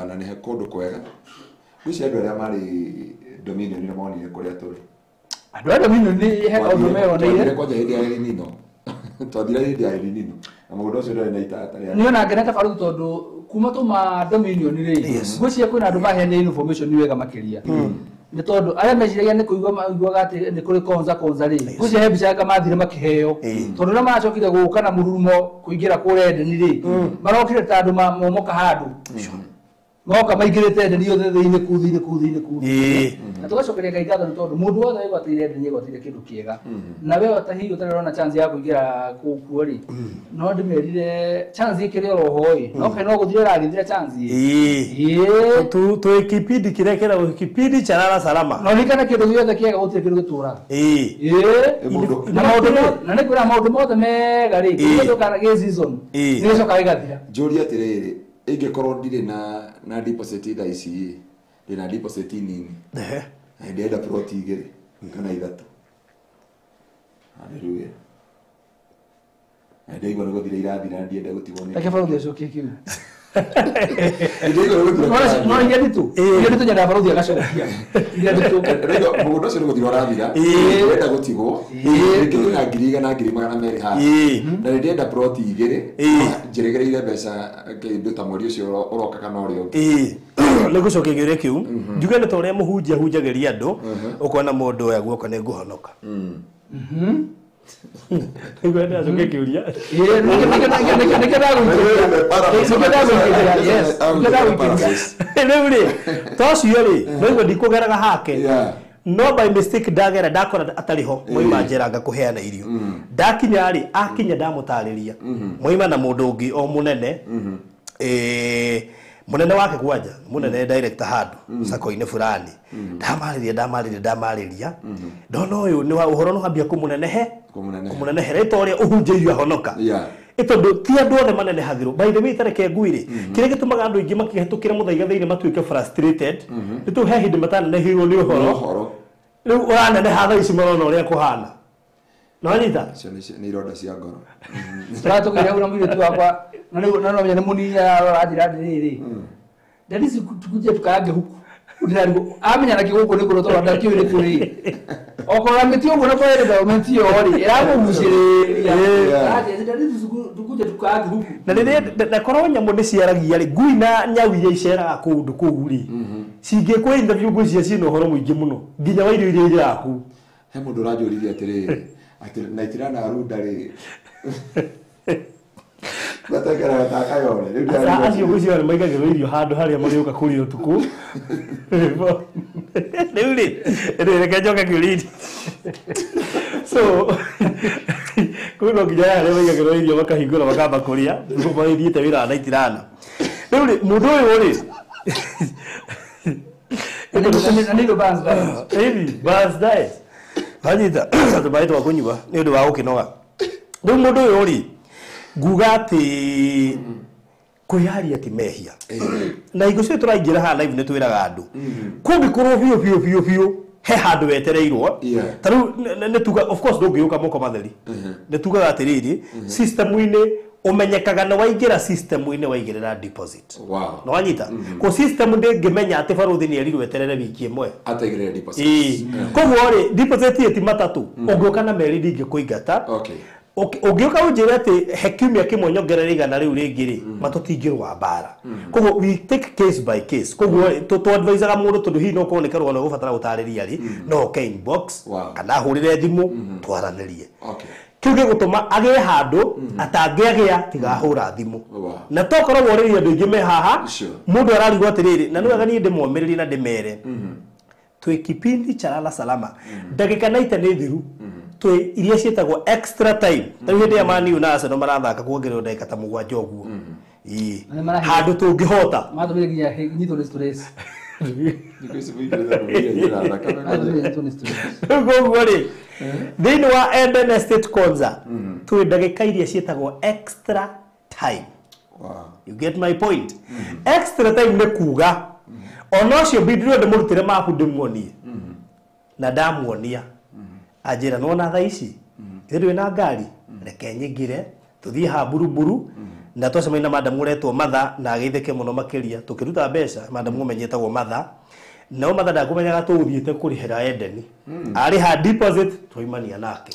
na nĩ he kũndũ kwega gwĩci andũ arĩa marĩ dominion nĩ monire kũrĩa tũrĩ andũ a dominion nĩ he kaũndũ meyoneire kwanja hĩndĩ ya Elinino twathira hĩndĩ ya Elinino na mũgũnda ũcio ndwarĩ na itata niĩ ona ngenete barũthi tondũ kuma tuma dominion rĩ gwĩciria kwĩna andũ mahene information wega makĩria nĩ tondũ arĩa meciragia nĩ kũigua maiguaga atĩ nĩ kũrĩ konza rĩ gwĩciria he mbica yanga mathire makĩheo tondũ rĩrĩa maracokire gũka na mũrurumo kũingĩra kũrĩa Edeni rĩ marokire ta andũ momoka handũ moka maingĩrĩte Edeni yothe thĩinĩ kũu na tũgacokeria Ngai ngatho nĩ tondũ mũndũ wothe egwatĩire Edeni egwatĩire kĩndũ kĩega na we ta hihi ũtarĩ ũrona chance ya kũingĩra kuo rĩ no ndĩmerire chance ĩkĩrĩ oro ho ĩ no kaĩ no gũthire ragĩthire chance twĩ kipindi kĩrĩa kĩragwo kipindi cha lala salama no nĩkana kĩndũ gĩothe kĩega gũtirĩ kĩndũ gĩtũraga na nĩ kwĩra maũndũ mothe mega rĩ gĩcokaga gĩ season nĩgĩcokaga gĩgathira njũria atĩrĩrĩ ingĩkorwo ndirĩ na deposit thaa ici ndĩna deposit nini ndĩrenda ploti 2 kana 3 haleluya ndaigua nĩ gũthira irathira ndienda gũtigwo nĩ reke barũthi acokie kiu no iria nditũ nyenda barũthi agacokia iria nditũ mũgũnda ũcio nĩ gũthira ũrathira ndĩrenda gũtigwo rĩngĩ na 200,000 haha na ndĩrenda ploti 2 njĩrĩgĩrĩire mbeca kĩndũ ta mweri ũcio ũroka kana ũrĩa ũngĩ nĩ gũcokia gĩũria kĩu njuge nĩ ta ũrĩa mũhunjia hunjagĩria andũ ũkona mũndũ oya guoko nĩ ngũhonoka nĩguo ndacokia kĩũria rĩu rĩ tocio rĩ noiguo ndikũgeraga hake no by mistake ndagera ndakora atarĩ ho moima njĩra ngakũheana irio ndakinya rĩ akinya ndamũtarĩria moima na mũndũ ũngĩ o mũnene munene wake kwanja munene director handu sako-inĩ fulani ndamarĩria ndona ũyũ nĩ ũhoro nĩ wambia kũmũnenehe rĩta ũrĩa ũhunjĩirio ahonoka ĩtondũ ti andũ othe manenehagĩrwo by the way tareke ngui-rĩ kĩrĩa gĩtũmaga andũ aingĩ makĩhetũkĩra mũthaiga thĩinĩ matuĩke frustrated nĩ tondũ he hĩndĩ matanenehirwo nĩ ũhoro rĩu ũraneneha thaa ici marona ũrĩa kũhana nonyita nĩ ironda cia ngoro tũratũgĩire hau na mũirĩtu wakwa na no menya nĩ mũnini arora njĩra ndĩrĩrĩ ndani tukuje tukaange huku Ndirago amenya na kigugu ni kuroto nda kiu ni kuri. Okora mitio ngona kwa ile government yo ori. Irago muciria. Ati ndari tukuje tukagi huku. Na rĩrĩa ndakorwo nyamũ nĩciaragia rĩ ngui na nyau iria iceraga kũndũ kũu rĩ cingĩkwo interview ngwĩciria ciĩna ũhoro mũingĩ mũno nginya wa irio iria irĩa kũu. He mũndũ ũranjũririe atĩrĩrĩ atĩ na itirana arunda rĩ batakara bataka yone rĩu acio ngwĩciria nĩ maigagĩrwo irio handũ harĩa marĩũka kũrĩa ũtukũ rĩu rĩ reke njoke kĩũria so kwĩna nginya harĩa maigagĩrwo irio makahingũra makamba kũrĩa mathiĩte wĩra na itirana rĩu rĩ mũndũ ũyũ rĩ Ndio bas diet hanyita tubaye twakunyua nĩ ũndũ wa gũkĩnoga rĩu mũndũ ũyũ rĩ nguga atĩ kwĩyaria ti mehia na hingo cio tũraingĩra haha live nĩ twĩraga andũ kũngĩkorwo biũ he handũ wetereirwo tarĩu nĩ tuga of course ndũngĩũka moko matheri nĩ tugaga atĩrĩrĩ system-inĩ umenyekaga na waingĩra system-inĩ waigĩrĩra deposit na wanyita ko system ndĩngĩmenya atĩ baruthi nĩ erirwo eterere wiki ĩmwe ataigĩrĩra deposit koguo rĩ deposit ti matatũ ũngĩũka na merĩ ndingĩkũingata ũngĩũka ũnjĩre atĩ he kiumia kĩmwe nyongerera igana rĩu rĩngĩ rĩ matũtingĩrũa mbara koguo we take case by case koguo tũ-advisaga mũndũ tondũ hihi no kuoneka rũgano gũbatara gũtarĩria rĩ no ke inbox kana hũrĩre thimũ twaranĩrie kiu gĩgũtũma agĩe handũ atangĩagĩa tiga hũra thimũ na tokorwo worĩria andũ aingĩ me haha mũndũ ararigwo atĩrĩrĩ na nĩwega niĩ ndĩmomĩrĩrie na ndĩmere twĩ kipindi cha lala salama ndagĩka 90 nĩ thiru twĩ iria ciĩtagwo extra time tarĩu hĩndĩ ya Man U na Arsenal marathaka kuongererwo ndagĩka ta 7 ũguo handũ tũngĩhota matũmire nginya nyito ni stress koguo rĩ thĩinĩ wa Eden Estate Konza twĩ ndagĩka iria ciĩtagwo extra time you get my point extra time nĩ kuga ona ũcio bindirio ndĩmũrutĩre mabu ndĩmuonie na ndamuonia anjĩra nona thaa ici ĩrĩ na ngari reke nyingĩre tũthiĩ ha buruburu na twacemania na madamu ũretwo Matha na agĩithĩke mũno makĩria tũkĩruta mbeca madamu ũmenyetagwo Matha no Matha ndakũmenyaga tũgũthiĩte kũrĩhĩra Edeni arĩ ha deposit twaimania nake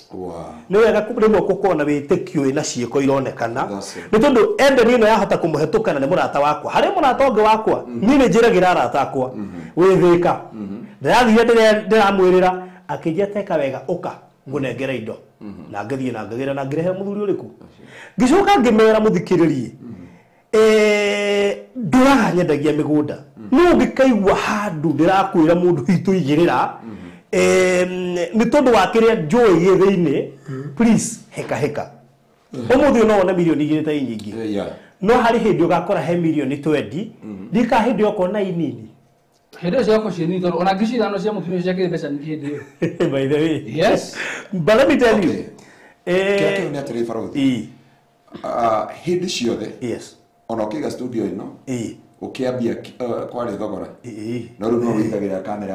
nĩ wega rĩmwe gũkorwo wĩtĩkio wĩna ciĩko ironekana nĩ tondũ Edeni ĩno yahota kũmũhetũka na nĩ mũrata wakwa harĩ mũrata ũngĩ wakwa niĩ nĩ njĩragĩra arata akwa wĩthĩka ndĩrathire ndĩramwĩrĩra akĩnjia teka wega ũka ngũnengera indo na ngĩthiĩ na ngagĩra na ngĩrehe mũthuri ũrĩkũ ngĩcoka ngĩmera mũthikĩrĩrie ndũraga nyendagia mĩgũnda no ngĩkaigua handũ ndĩrakwĩra mũndũ hitũ igĩrĩra nĩ tondũ wa kĩrĩa njũĩ gĩthĩ-inĩ please heka ũmũthĩ no wone milioni 2 ta nyingĩ no harĩ hĩndĩ ũgakora he milioni 20 ndika hĩndĩ okona na inini hĩndĩ cio yako cieni tondũ ona ngĩcithano cia mũtumia ciakĩrĩ mbeca nyingĩ hĩndĩ ĩyo by the way yes but let me tell you kĩrĩa nĩ atĩrĩ barothi hĩndĩ ciothe yes ona ũkĩiga studio ĩno ũkĩambia kwarĩ thogora no rĩu no wĩigagĩra kamera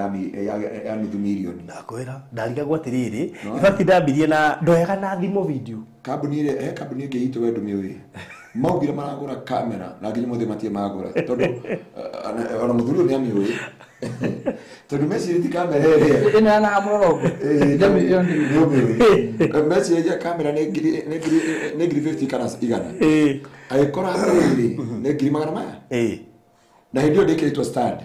ya nuthu mirioni ndakwĩra ndarigagwo atĩrĩrĩ ibati ndambirie na ndoyaga na thimo video kambuni ĩngĩ itũ wendo mĩũĩ maugire maragũra kamera na nginya mũthĩ matie magũra tondũ ona mũthuri nĩ amĩũĩ tondũ mecirĩti kamera ĩrĩa ĩno na mũrogo mecirĩtia kamera nĩ ngiri 50 kana igana agĩkora atĩrĩrĩ nĩ ngiri magana maya na hĩndĩ ĩyo ndĩkĩrĩtwo stand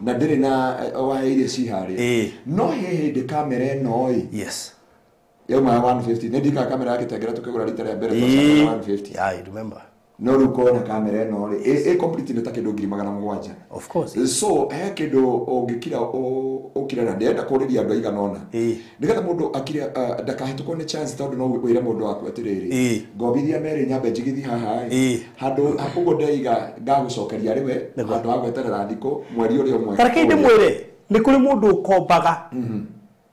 na ndĩrĩ na waya iria ci harĩa no he hĩndĩ kamera ĩno yes yauma 150 nĩ ndika kamera yake tengera tukĩgũra rita rĩa mbere kwa 150 yeah I remember no rĩu kona kamera ĩno rĩ complete nĩ ta kĩndũ ngiri 700 of course so he kĩndũ ũngĩkira na ndenda kũrĩria andũ aigana ona nĩgetha mũndũ akire ndakahĩtũkwo nĩ chance tondũ no wĩre mũndũ waku atĩrĩrĩ ngobithia merĩ nyambe njigithie haha handũ hakugo ndaiga ngagũcokeria rĩwe handũ ha gweterera thikũ mweri ũrĩa ũmwe kareke ndĩmwĩre nĩ kũrĩ mũndũ ũkombaga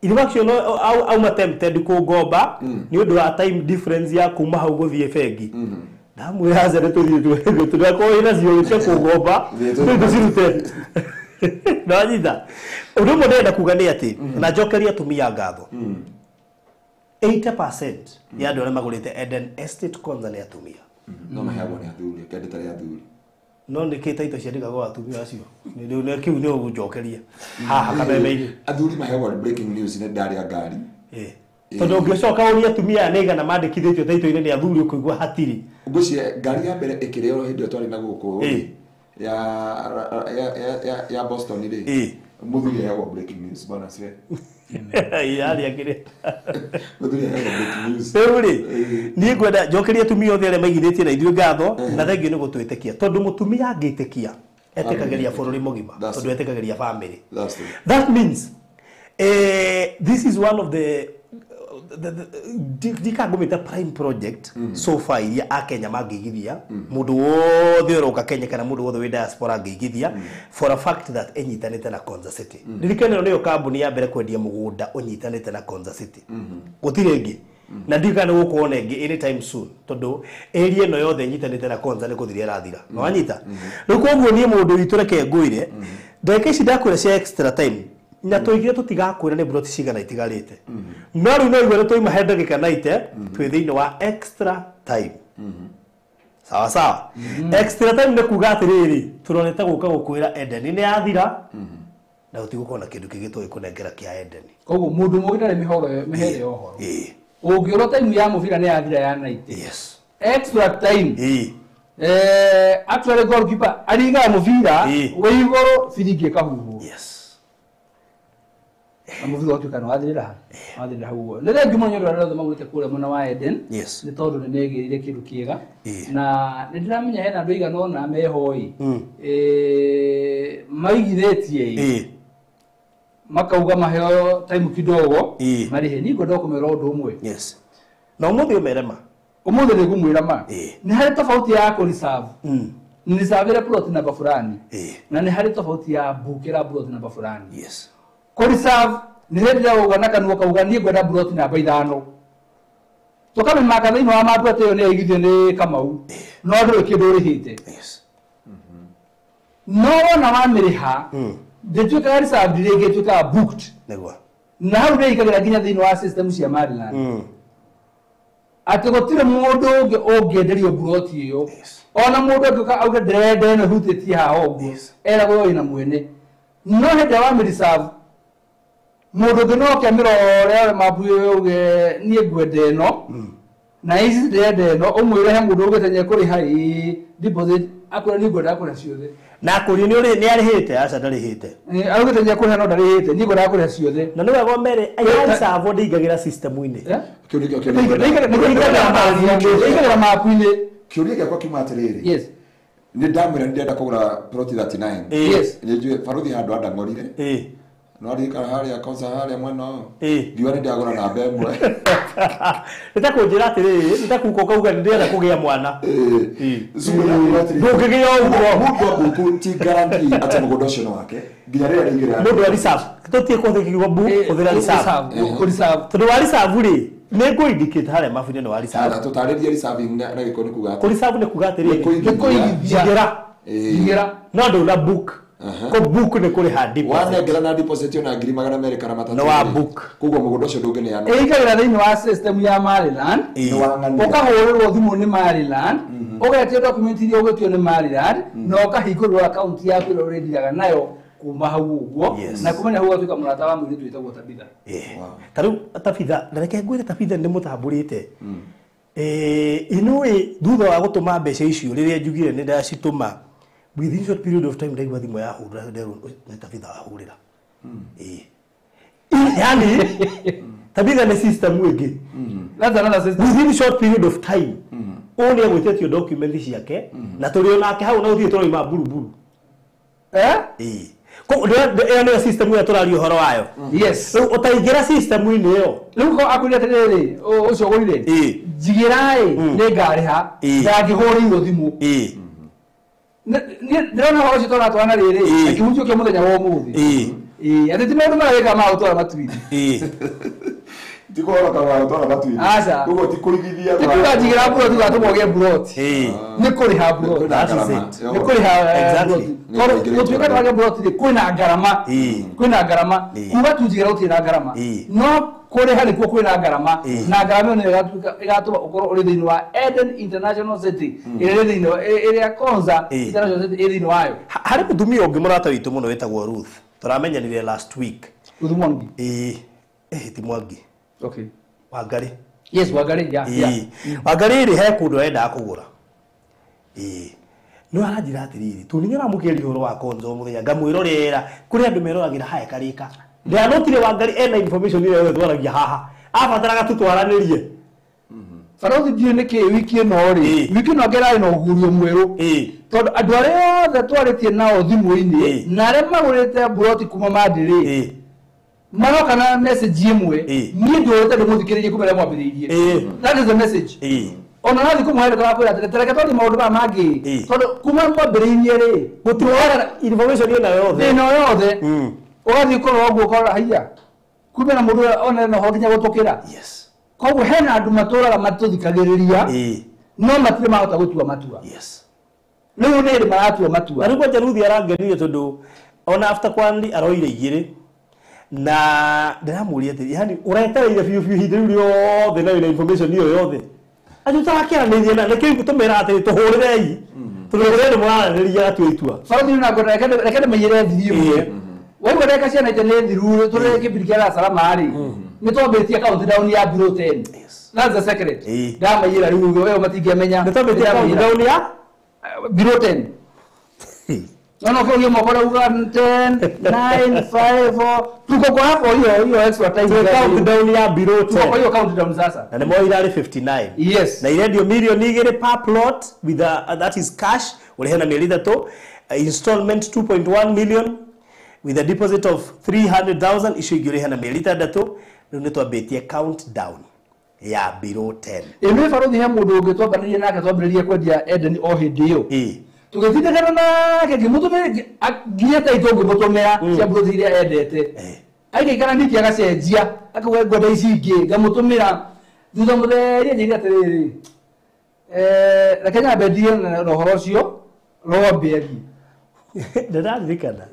Ilimakio no au tempted kũngomba nĩ ũndũ wa time difference ya kuma hau gũthiĩ bengi ndamwĩra nĩ tũthiĩ tũgakorwo na cio cia kũngomba tũcirute ndanyita ũndũ ũmwe ndĩrenda kuga nĩ atĩ na njokeria atumia ngatho 80% ya andũ arĩa magũrĩte Eden Estate Konza nĩ atumia no maheagwo nĩ athuri kĩndũ ta rĩa athuri no nĩ kĩta ito ciandĩkagwo atumia acio ndio kiu ndio gujokeria haha kameme athuri mahewa breaking news ne ndari ngari tondu ngiocoka uria tumia nega na mandikithitio taito-ini ni athuri ukuigwa hatiri ngucie ngari ya mbere ikireo hindi twari na guku ya Boston ri muthuri hewa breaking news bana sire yari akire muthuri hewa breaking news uri ni ngwenda njokeria tumia othe aria maigithitie na ithuĩ ngatho na thengio ni gutwitikia tondu mutumia angitikia etikageria bururi mugima tondu etikageria family that means this is one of the dikagomita prime project so far ya akenya magigithia mundu wothe uroka Kenya kana mundu wothe we diaspora ngigithia for a fact that enyitanite na Konza City ndirikane niyo kambuni ya mbere kwendia mugunda unyitanite na Konza City gutire ngi na ndikane gukuona ngi anytime soon tondu area no yothe enyitanite na Konza ni kuthiria rathira no wanyita rukoguo nie mundu witureke nguire ndeke ici ndakwira cia extra time na toigire tutigakwira ni broti cigana itigarite no riu no igwere toima he ndagika naite twi thiini wa extra time sawa sawa extra time ni kuga atiriri turonete guka gukwira Eden ni yathira na utigukona kindu kigitoi kunengera kia Eden koguo mundu mugitare mihere yohoro ungioro time ya mubira ni yathira ya naite yes extra time actually goalkeeper ariga mubira we igoro firingi kahuhu yes amuviro watu kana wathirira hawo rere ngimonyo rero magurite kure muna wa Eden yes ni tondu ni negirire kindu kiega na ni ndiramenya hena andu igana ona mehoi maigithitie makauga maheo time kidogo marihe ni ngodo kumera undu umwe yes na umuthi umerema umuthi ni gumwira ma ni hari tofauti ya ko reserve ni reserve plot namba fulani na ni hari tofauti ya bukira plot namba fulani yes ko reserve ni henda ugana kanwa kauga ni gwenda plot namba 5 to kama maka thini wa matu ate yo ni igithio ni Kamau no ndu kindu rihite yes no na wa miriha ndituka reserve direge tuka booked negwa na hau ndi ikagira ginya thini wa system cia Maryland ati gotire mundu ungi ungienderio plot iyo ona mundu nduka auge ndrende no hutitie ha ogu era go ina mwene no henda wa reserve mundu ngino kemirore mabuye uge nie gwende no na ici ndende no umwire he mundu ugetenye kuri hai deposit akora ni gwenda kuri ciothe na kuri ni uri ni arihite aca ndarihite augetenye kuri no ndarihite ni gwenda kuri ciothe na niwe gomere ayari savo ndigagira system ine ndigagira mapu-ini kiuria giakwa kiuma atiriri yes ni ndamwira ndenda kugura plot 39 yes ni baruthi handu andangorire no rika haria Konza haria mweno ndiwa ndagura na mbemwe nitakunjira atiriri nitakuko kauga ndenda kugia mwana ndugigia uguo mundu ti guarantee ati mugondo ucio no wake nginya rĩrĩa rĩigĩra mundu ari safu tutie kuthikirwa bu kuthira reserve tondu wa reserve ri ni go indicate haria mafunyo ni wa reserve tutaririe reserve na giko ni kuga ku reserve ni kuga atiriri jigera no ndu na book ko book ni kuri ha deposit wanengera na deposit yo na ngiri magana merĩ kana matatũ no wa book kuguo mugondo ucio ndũngĩneana ikagira thini wa system ya Maryland ukahũrĩrwo thimũ ni Maryland ugetia document iria ũgĩtio ni Maryland no ukahingũrwo account yaku ĩrĩa ũrĩndiraga nayo kuma hau uguo na kumenya hau atuika mũrata wa mwĩrĩtu wĩtagwo Tabitha tariu Tabitha ndareke ngwire Tabitha ni mũtambũrĩte inui thutha wa gũtũma mbeca icio rĩrĩa njugire nĩ ndacitũma within short period of time ndaigua thimũ yahũra nderwo nĩ Tabitha ahũrĩra yani Tabitha nĩ system ĩngĩ that's another system within short period of time ũrĩa gwĩtetio document ciake na tũrĩ onake hau na ũthiĩ tũroima buruburu ko ndio system ĩyo tũraria ũhoro wayo yes ũtaingĩra system-inĩ ĩyo rĩu ko akwĩra atĩrĩrĩ ũcio ũgũire njigĩrai nĩ ngarĩha ndangĩhũrĩirwo thimũ ndĩrona horo ũcio twana rĩrĩ akĩhunjio kĩa mũthenya wa ũmũthĩ atĩ ti maũndũ mareka ma ũtwara matuinĩ Tiko ora kawa tora batu. Asa. Ugo tikurigithia. Tikuga jigira bro tu atumoge brot. Ni kuri ha brot. Ni kuri ha exactly. Ko tuka twage brot ni kwina garama. Kwina garama. Kuba tujigira utina garama. No kore hali ko kwina garama. Na garama ne igatuba ukoro uri thini wa Eden International City. Ire thini ire Konza International City ire thini wayo. Hari mutumia ungi murata witu muno wetagwo Ruth. Turamenyanire last week. Ruth Mwangi. Ti Mwangi. Okay. Wangari. Yes, Wangari, yeah. Wangari ri he kundu enda kugura. No arajira atiriri. Tuninyara mukeri horo wa Konzo muthenya ngamwirorera kuri andu meroragira hae karika. Ndia notire Wangari ena information ile yothe twaragia haha. Abataraga tutwaranirie. Farothi dio niki wiki no ri. Wiki no ngera ino gurio mweru. Tondu andu aria othe twaritie nao thimu-ini na aria magurite broti kuma mandiri. Maroka na message imwe ni ndio tete muthikiririe kumera mwambiririe. That is the message. Ona nathi kumuhera twakwira tereka twathi maundu ba mangi tondu kuma mwambiririe ri gutiwara information ina yothe ugathi korwo guo kora haiya kumera mundu ona no hoginya gutukira. Yes. Koguo hena andu maturaga matuthikagiriria no matire mahota gutua matua. Yes. Riu ni maratua matua. Riu kwa Ruthi arangenia tondu ona after kwandi aroire igiri na ndiramuria ati yani uretereire biu hindi riu na information iyo yothe atutarakira ni na niki gutumira ati tuhurire tuhurire mwaraniria atwitua Farothi na ngora rekende menyere thirio wewe ndeka ciana ite ni thiru turire kibirikia salama ari ni twambitie account down ya Bureau 10. That's the secret. Ndamayira riu wewe matingiamenya ni twambitie account down ya Bureau 10. No, kwa hiyo mkora uga 10 9 5 4 tuko kwa hapo hiyo extra time count down ya Bureau 10. Kwa hiyo count down sasa. Na mo ilari 59. Yes. Na ile ndio milioni igere per plot with that is cash. Ulihena mieli thatu installment 2.1 million with a deposit of 300,000 issue igirehena mieli thatu ndio twambitie count down ya Bureau 10. Ime Farothi he mundu ungitwambaririe nake twambiririe kwendia Eden o hindi iyo. Tugithindekana nake ngimutumire nginya taito ngimutumira cia Bureau iria endete. Aikara niki agacenjia akauga ngoda ici ingi ngamutumira thutha mutheria nginya atiriri rekenya bendie rohoro cio robiagi ndirathikana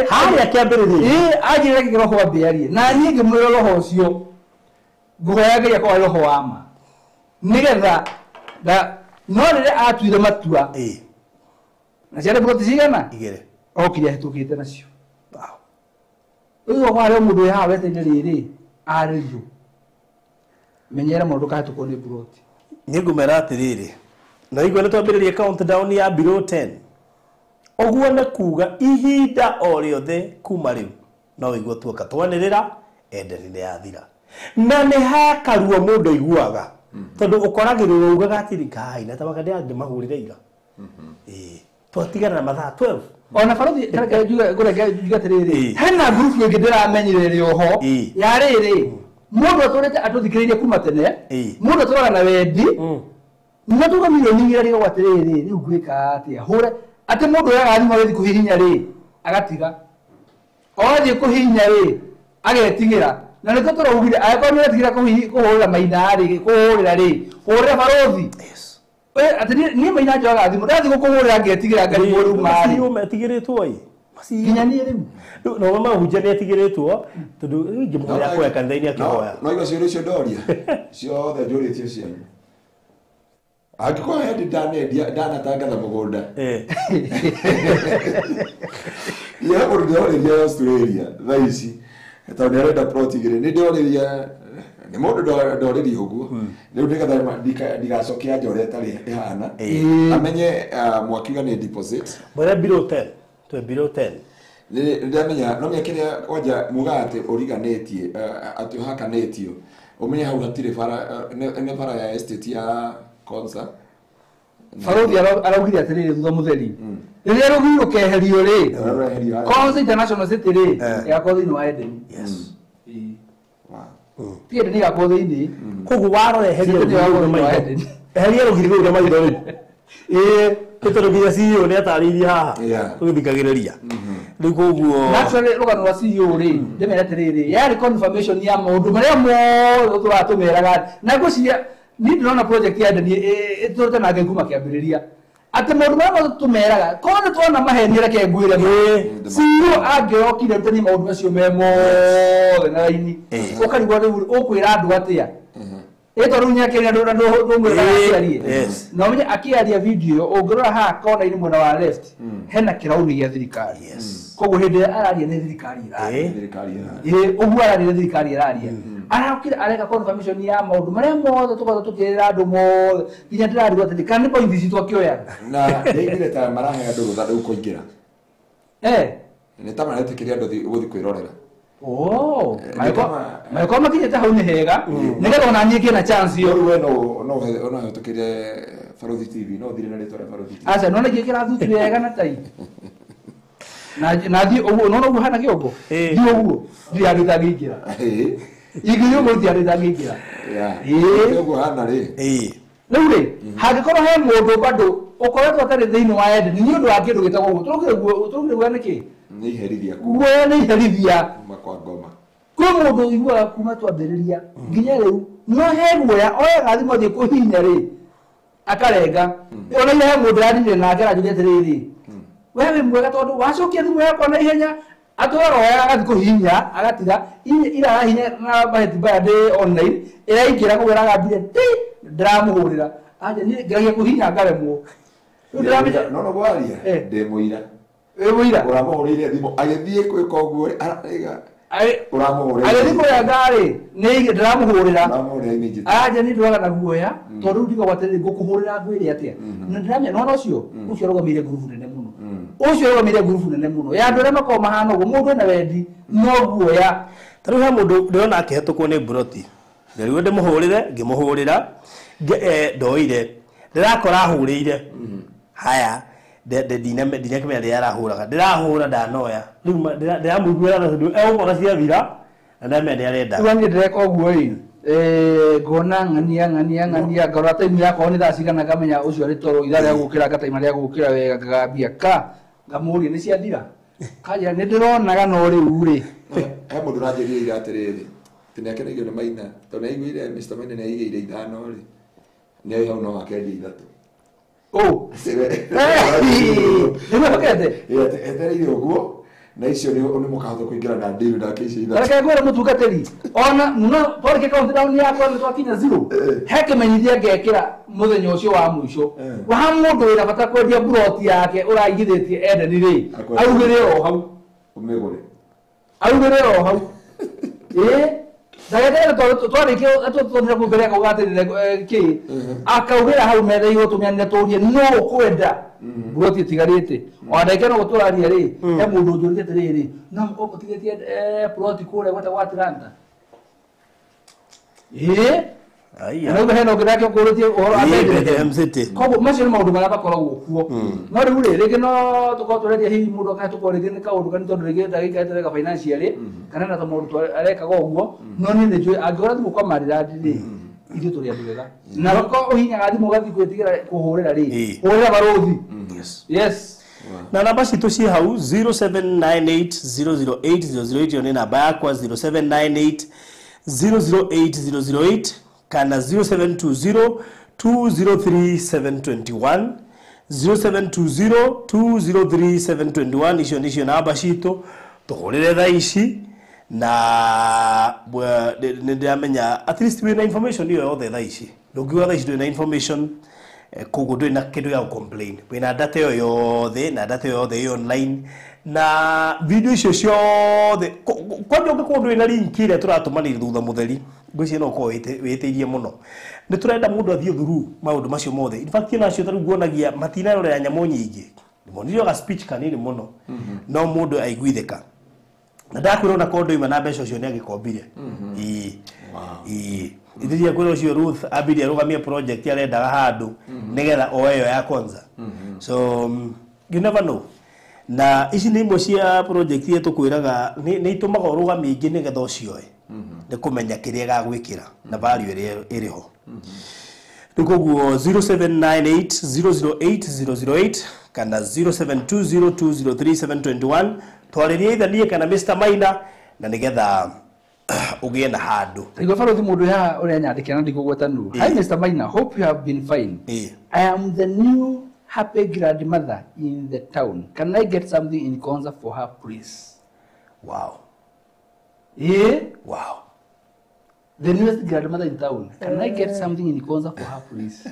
haria kiambiririe ajire kiroho wa biari na nyingi mwiro roho cio nguhoyagiria kwa roho wama nigetha da no rire atuire matua na ciare Bureau cigana igere okire hetukite nacio uyo kware mundu ya wete riri ariyo menyera mundu kahituko ni Bureau ningumera atiriri na igwe twambiririe account down ya Bureau 10 oguo ne kuga ihinda o riothe kuma riu no igwe tuoka twanirira Eden ya thira na ne hakaruo mundu iguaga tondu ukoragirwo ugaga atiri kai na tabaga ndi mahurire iga twatigana na mathaa 12 ona Farothi kareka juga tiriri hena group yengi ndiramenyire oho ya riri mundu aturete atuthikiririe kuma tene mundu aturaga na wendi Nduga milioni ngira rio gwatiriri riu gwika atia hore ati mundu yaga thima gethi kuhihinya ri agatiga othi kuhihinya ri agetigira na niko turaugire ayako ni atigira kuhurira maina ri kuhurira ri hurira Farothi ati ni maina jaga thimu ndathi kuhurira ngetigira ngari muru mari yo metigiritwo ai kinya ni riu no mama hujja ni atigiritwo tondu ngimuhoya kwa kanitha-ini akihoya no igo ciũria icio ndoria ciothe njũrĩtie cianyu angĩkorwo hendi ndanatangatha mũgũnda ye mũndũ ndĩrorĩria Australia thaa ici tondũ nĩarenda plot igĩrĩ nĩ ndĩrorĩria nĩ mũndũ ndorĩria ũguo rĩu nĩgetha ndigacokia njore ĩtarĩ ĩhana amenye mwakiuga nĩ deposit mwere Bureau 10 twe Bureau 10 ndamenya no mĩakĩrĩa kwanja muga atĩ ũriganĩtie atĩ ũhakanĩtio ũmenye hau hatirĩ bara nĩ bara ya estate ya Konza Farothi araugire atiriri thutha mutheri riria rugiro keherio ri Konza International City ri yakorwo thini wa Eden yes Eden yakorwo thini kogu waro eheria rugiro eheria rugiro ria maitho ri Tutorugia CEO ni atariria haha. Yeah. Tugithikagiriria. Riu koguo. Naturally rugano rwa CEO ri ndemerete riri yari confirmation ya maundu maria mo turatumeraga na guciria ni ndona project ya ndani iturute na ngenguma kiambiriria ati maundu maria tumeraga kone twona mahenire ke ngwire CEO angiokire rutani maundu macio memo na ini ukarigwa riu ukwira andu atia eto runya kenya ndo mwega akiarie no menye akiaria video ungirora ha kona ini mwena wa left hena kirauni ya thirikari koguo hindi araria ni thirikari uguo araria ni thirikari araria arakira areka confirmation ya maundu maria mothe tukorwo tukirira andu mothe nginya ndirarigwo ati kana point ici twakioya na ndigire ta marahe andu rutha rĩu kũingĩra nĩ ta maretĩkĩria andũ gũthiĩ kwĩrorera maiko makinyete hau nĩ hega nĩgetha ona niĩ kĩna chance yo we no hetũkĩre Barothi TV no thire na rĩtwa rĩa Barothi TV aca nona gĩkĩra thuti wega na tai na thiĩ ũguo nona ũguo hana kĩongo thiĩ ũguo ndiarĩta ngĩingĩra igĩrĩ ũguo ndiarĩta ngĩingĩra ũguo hana rĩ rĩu rĩ hangĩkorwo he mũndũ bado ũkoretwo atarĩ thĩinĩ wa ende nĩ ũndũ wa kĩndũ gĩtagwo ũguo tũrũgĩre nĩkĩ nĩ iherithia guoya nĩ iherithia kwa ngoma kwĩ mũndũ ũiguaga kuma twambĩrĩria nginya rĩu no he guoya oyaga thimũ athiĩ kũhihinya rĩ akarenga ona ihe he mũndũ aranire nake aranjũria atĩrĩrĩ we wĩ mwega tondũ wacokia thimũ yakwa na ihenya atwara oya agathiĩ kũhihinya agatiga ira arahinya na bahati mbaya ndĩ online ĩraingĩra kũguo aragambire ndiramũhũrĩra anja niĩ ngeragia kũhihinya ngaremwo rĩu ndiramenya no gwaria ndĩ mũira wĩmũira ũramũhũrĩire thimũ agĩthiĩ gwĩka ũguo ũramũhũrĩire agĩthiĩ kũrĩa ngarĩ nĩ ndiramũhũrĩra anja niĩ ndũraga na guoya tondũ rĩu ndigagwo atĩrĩrĩ ngũkũhũrĩra ngwĩre atĩa na ndiramenya nona ũcio ũcio arũgamĩire ngurubu nene mũno ũcio arũgamĩire ngurubu nene mũno ya andũ arĩa makoragwo mahana ũguo mũndũ ena wendi no guoya tarĩu he mũndũ ndĩrona akĩhetũkwo nĩ Buroti nĩguo ndĩmũhũrĩre ngĩmũhũrĩra ndoire ndĩrakora ahũrĩire haya ndinakĩmenya rĩrĩa arahũraga ndĩrahũra ndanoya rĩu ndĩramũiguĩra na tondũ egũkora ciathira na ndamenya nĩ arenda rĩu niĩ ndĩreka ũguo ĩ ngona ng'ania ngorora taimu yakwa nĩ thaa cigana ngamenya ũcio arĩ toro ithaa rĩa gũkĩra ngataima rĩa gũkĩra wega ngagambia ngamũria nĩ ciathira kanjĩra nĩ ndĩronaga no rĩu rĩ he mũndũ ũranjĩrire ira atĩrĩrĩ atĩ nĩakenagio nĩ Maina tondũ nĩaiguire Mr. Maina nĩaigĩire ithano rĩ nĩoĩ hau no akendia ithatũ etereire ũguo na icio nĩ mũkahota kũingĩra na ndĩru nake icio ithatũ reke ngwĩre mũtungatĩri ona no twarĩkia countdown yakwa nĩ twakinya zero he kĩmenyithia ngekĩra mũthenya ũcio wa mũico wa mũndũ wĩra bata kwendia buroti yake ũraigithĩtie endani rĩ augĩre o hau ũmĩgũre augĩre o hau ndagĩtarĩ twarĩkia atũtũthĩra kũmbere akaugatĩrĩre kĩ akaugĩra hau metha igũrũ tũmĩanĩre tũrie no ũkwenda buroti ĩtigarĩte ona ndagĩka no gũtũraria rĩ he mũndũ ũnjũrĩte atĩrĩrĩ no mũkorwo mũtigĩtie buroti kũrĩa gwata gwa Atlanta nauga hena ũngĩ nake ũkũrĩtie ũhoro amendete koguo macio nĩ maũndũ marĩa makoragwo kuo no rĩu rĩ rĩngĩ no tũkorwo tũreria hihi mũndũ akahĩtũkorwo rĩngĩ nĩ kaũndũ kanĩ tondũ rĩngĩ ndagĩka etereka financially kana na tũmaũndũ arekaga ũguo no niĩ nĩ njũĩ angĩkorwo thimũ kwa marĩrandi rĩ ithuĩ tũrĩ andũ wega na gũkorwo ũhinyaga thimũ ũgathiĩ gwĩtigĩra kũhũrĩra rĩ hũrĩra Barothi yes na namba citũ ciĩ hau 0798008008 ĩyo nĩ namba yakwa 0798008008 kana 0720203721 0720203721 icio nĩcio namba citũ tũhũrĩre thaa ici na nĩ ndĩramenya at least wĩna information iyo yothe thaa ici ndũngiuga thaa ici ndũrĩ na information koguo ndũrĩ na kĩndũ gĩa gũcomplain wĩna data ĩyo yothe na data ĩyo yothe ĩ online na video icio ciothe kwanja ũngĩkorwo ndũrĩ na link ĩrĩa tũratũmanĩra thutha mũtheri ngwĩciria no ũkorwo wĩtĩirie mũno nĩ tũrenda mũndũ athiĩ through maũndũ macio mothe in fact kĩna cio tarĩu nguonagia matinarorera nyamũ nyingĩ ndĩmonire ga speech kanini mũno no mũndũ aiguithĩka na ndakwĩrwo na kondo ima na mbeca ũcio nĩ agĩkombire ithiria kwĩrwo ũcio Ruth ambire arũgamie project arendaga handũ nĩgetha oe yo ya kwanza so you never know na ici nĩ imwe cia project iria tũkwĩraga nĩ itũmaga ũrũgamie ingĩ nĩgetha ũcioe nĩ kũmenya kĩrĩa gagwĩkĩra na value ĩrĩa ĩrĩ ho Rukoguo 0798008008 kana 0720203721 twaririe ithanie kana Mr. Maina na nigetha ugie na handu. Igo faro thi mundu ya uri anyandike na ndikugweta nu. Hi Mr. Maina, hope you have been fine. I am the new happy grandmother in the town. Can I get something in Konza for her please? Wow. Wow. The newest grandmother in town. Can I get something in Konza for her please?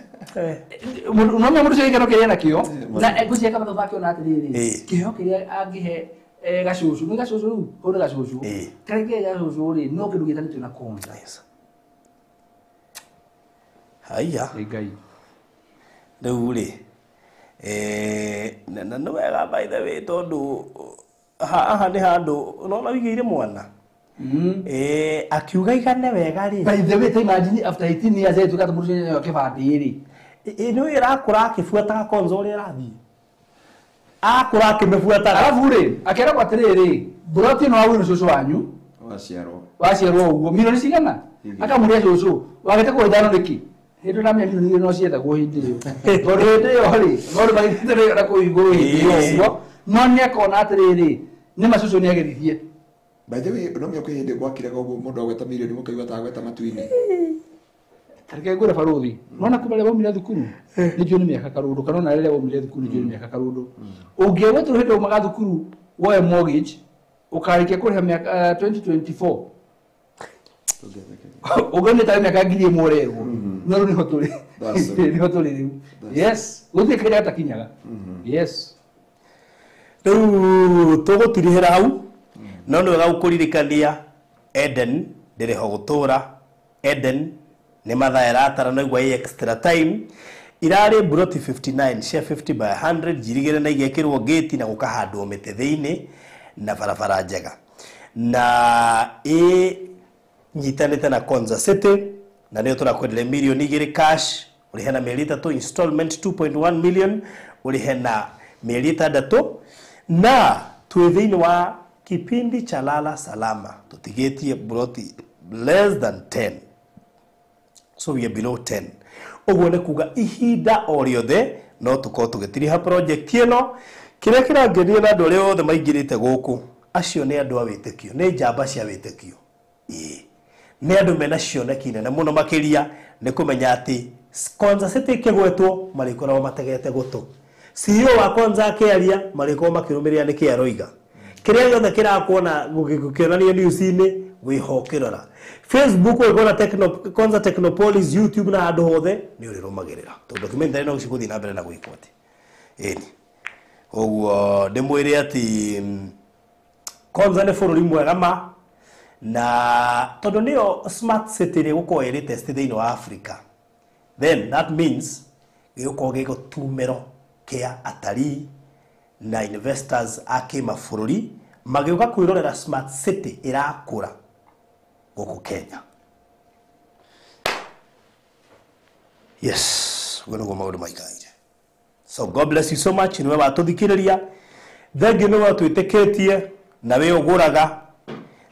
Unaona mtu shirika noke yana kio na gucia kama thaki ona atiriri. Kio kiria angihe gacushu ni gacushu ko ni gacushu. Kareke gacushu ri no kindu gitani tuna Konza. Haya. Ngai. Riu ri na no wega by the way tondu aha ni handu unaona wigire mwana. Akiuga igane wega ri. By the way, imagine after 18 years yetu kata murushe yo kibandi ri. Ino irakura akifuata Konza uri rathi. Akura akimefuata. Alafu ri akera kwa tiriri. Buroti no awu nususu wanyu. Wasiero ugo milioni cigana. Akamuria cucu. Wagete ko ithano niki. Hindu na milioni no cietha go hindi yo. Borete yo ri. Ngoro bagitire ra ko iguru hindi yo. No ne kona atiriri. Ni macucu ni agirithie. By the way, no me kwihinde gwakire go mundu agweta milioni mukaigwa ta agweta matuini. Tarike ngura faruthi. Nona kubale bo mira thukuru. Ni joni miaka karudu kanona rele bo mira thukuru joni miaka karudu. Ungewe tu hendo maga thukuru woe mortgage ukarike kuri miaka 2024. Ugane ta miaka ngiri morego. Noro ni hoturi. Ni hoturi. Yes. Uthi kire ta kinyaga. Yes. Tugutirihira hau. No no gaukuririkania Eden ndire ho gutura Eden ni mathaira atara no igwa extra time irari buroti 59 share 50 by 100 jirigere na igekirwo gate na gukahandwo mite thiini na barabara njega na nyitanite na Konza City na nio turakwendele milioni 2 cash uri hena mieri 3 installment 2.1 million uri hena mieri 3 na twithiini wa kipindi cha lala salama tutigetie buroti less than 10, so we are below 10. Ogwo ne kuga ihinda oriothe no tuko tugetiriha project ino kiria kirangenia na andu aria othe maingirite guku acio ne andu a witekio ne njamba cia witekio ne andu mena cioneki nene muno makiria ne kumenya ati Konza City kigwetwo marikora mategete gutu CEO wa Konza akiaria mariko makirumiria ni kiaroiga kiria yothe kirakuona gukionania news-ini wihokirora Facebook wikona Konza Technopolis YouTube na andu hothe ni urirumagirira to documentary no ciguthi na mbere na gwikwo ati eni ogwo ndimwire ati Konza ni bururi mwega ma na tondu nio smart city ri guko iri test thiini wa Africa, then that means giko giko tumero kia atari na investors ake mafururi magiuka kwirorera smart city irakura guku Kenya. Yes, we're going to go my guide. So God bless you so much. Niwe watuthikiriria thengi niwe watwiteketie na we uguraga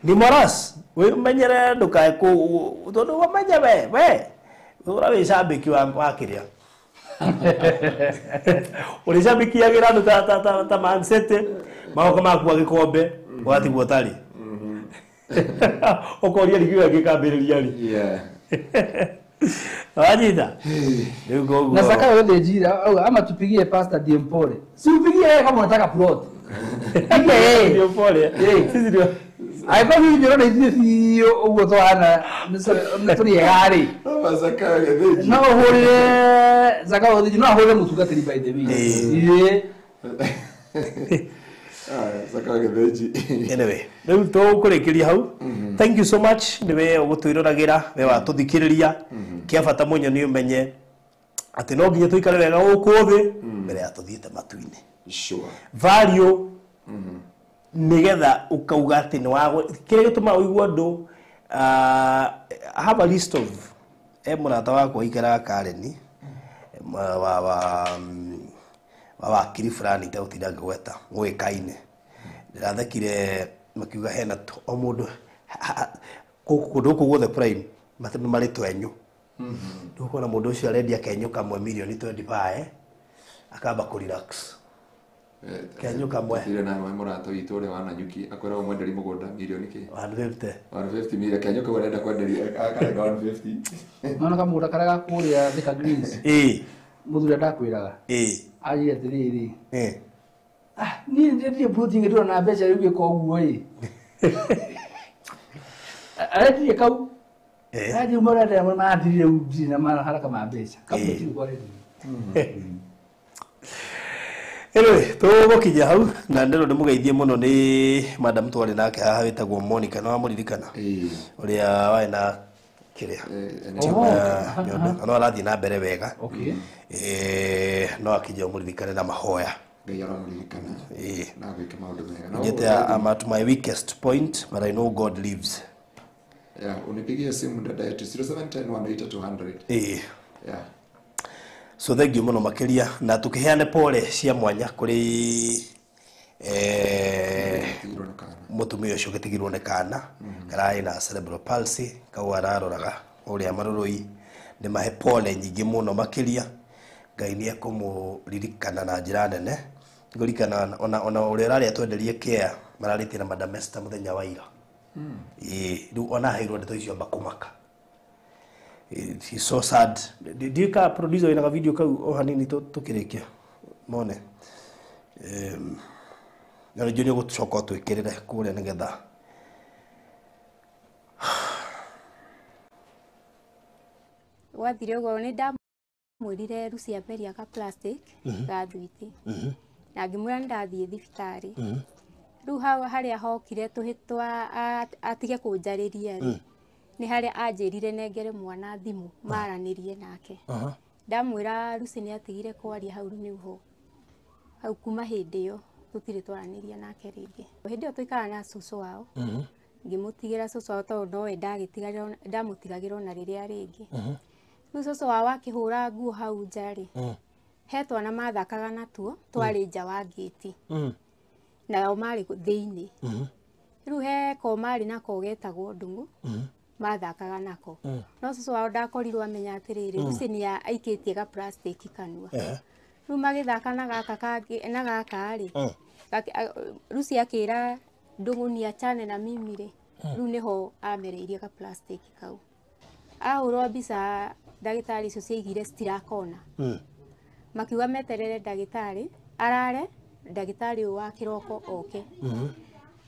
ni moras we menyere ndukae ku tondu wamenye we ura we shabiki wa kiria uri shabiki ya girano ta Man City mako maku agikombe wati gwotari okoria likiwa gikambiriria ri Wajida. Na saka yote jira ama tupigie Pastor Diempole. Si upigie yeye kama unataka plot. Pigie yeye Diempole. Sisi ndio. Aipa hivi ndio ndio hiyo ugo toana. Mtoni yari. Saka gedeji. Na hore saka gedeji na hore mutugatiri by the way. Saka gedeji. Anyway, leo to kurekeria hau. Thank you so much. Niwe ugutwiriragira we watuthikiriria. Kia bata munyo ni umenye ati no nginya tuikare wega guku thi mbere ya tuthiete matuini. Sure. Value nigetha ukauga ati ni wago kire gituma uigwa ndu have a list of murata wako ikara Kareni wa kiri fulani ta utinda gweta gwikaine ndirathekire makiuga hena o mundu kundu guothe prime matemu mari twenyu Nduko na mundu ucio aredia kenyuka mwe milioni 25 akamba ku relax. Kenyuka mwe. Ile na mwe murato itore wana nyuki akwera mwenderi mugunda milioni ki 150 milioni kenyuka warenda kwenderia akare 150. Mana kamura karaga kuria Thika Greens. Muthuri ndakwiraga. Aje atiriri. Ni ndiye buti ngiro na mbeca riu ko guo Aje kau. Aje umara ndio maadili uji na mara haraka mbeca. Kabla tu kwa redi. Anyway, tugukinya hau na ndero ndimugeithie muno ni madam twari nake haha witagwo Monica no amuririkana uria wae na kiria no arathi na mbere wega no akija umuririkane na mahoya ngai aramuririkana na gwika maundu mega no njete I'm at my weakest point but I know God lives. Unipigie simu dada yetu 0710180200. So thank you muno makiria na tukiheane pole cia mwanya kuri mutumia ucio gitigirwo ne kana karai na cerebral palsy kau araroraga uria marurui ni mahe pole nyingi muno makiria ngai ni akumuririkana na njira nene ngurikana ona uria rari atwenderie care mararitie na Madam Esther muthenya wa ira riu ona hairwo ndeto icio bakumaka. It's so sad. Dika producer ina video kau hanini tukirikia mone na joni gucoka twikirire kuria nigetha wathire ugo ni ndamwirire rucia beria ka plastic ga thwiti na ngimwira ndathie thibitari riu haria hokire tuhitwa atige kunjariria ri ni haria anjirire nengere mwana thimu maranirie nake ndamwira Lucy ni atigire kwaria hau niho hau kuma hindi yo tutire twaraniria nake ringi hindi yo tuikara na susu wao ngimutigira susu wao tondu no ndamutigagira na riria ringi susu wao akihura nguo hau njari he twana mathakaga natuo twari nja wa gate na o mari thiini riu he ko mari nako getagwo ndungu mathakaga nako no susu wao ndakorirwo amenya atiriri Lucy ni aikitie ga plastic kanua riu magithaka na gaka ri Lucy akira ndungu ni achane na mimi ri riu niho ameriirie ga plastic kau ahurwo mbica ndagitari icio ciaigire citirakona makiuga meterere ndagitari arare ndagitari wa kiroko oke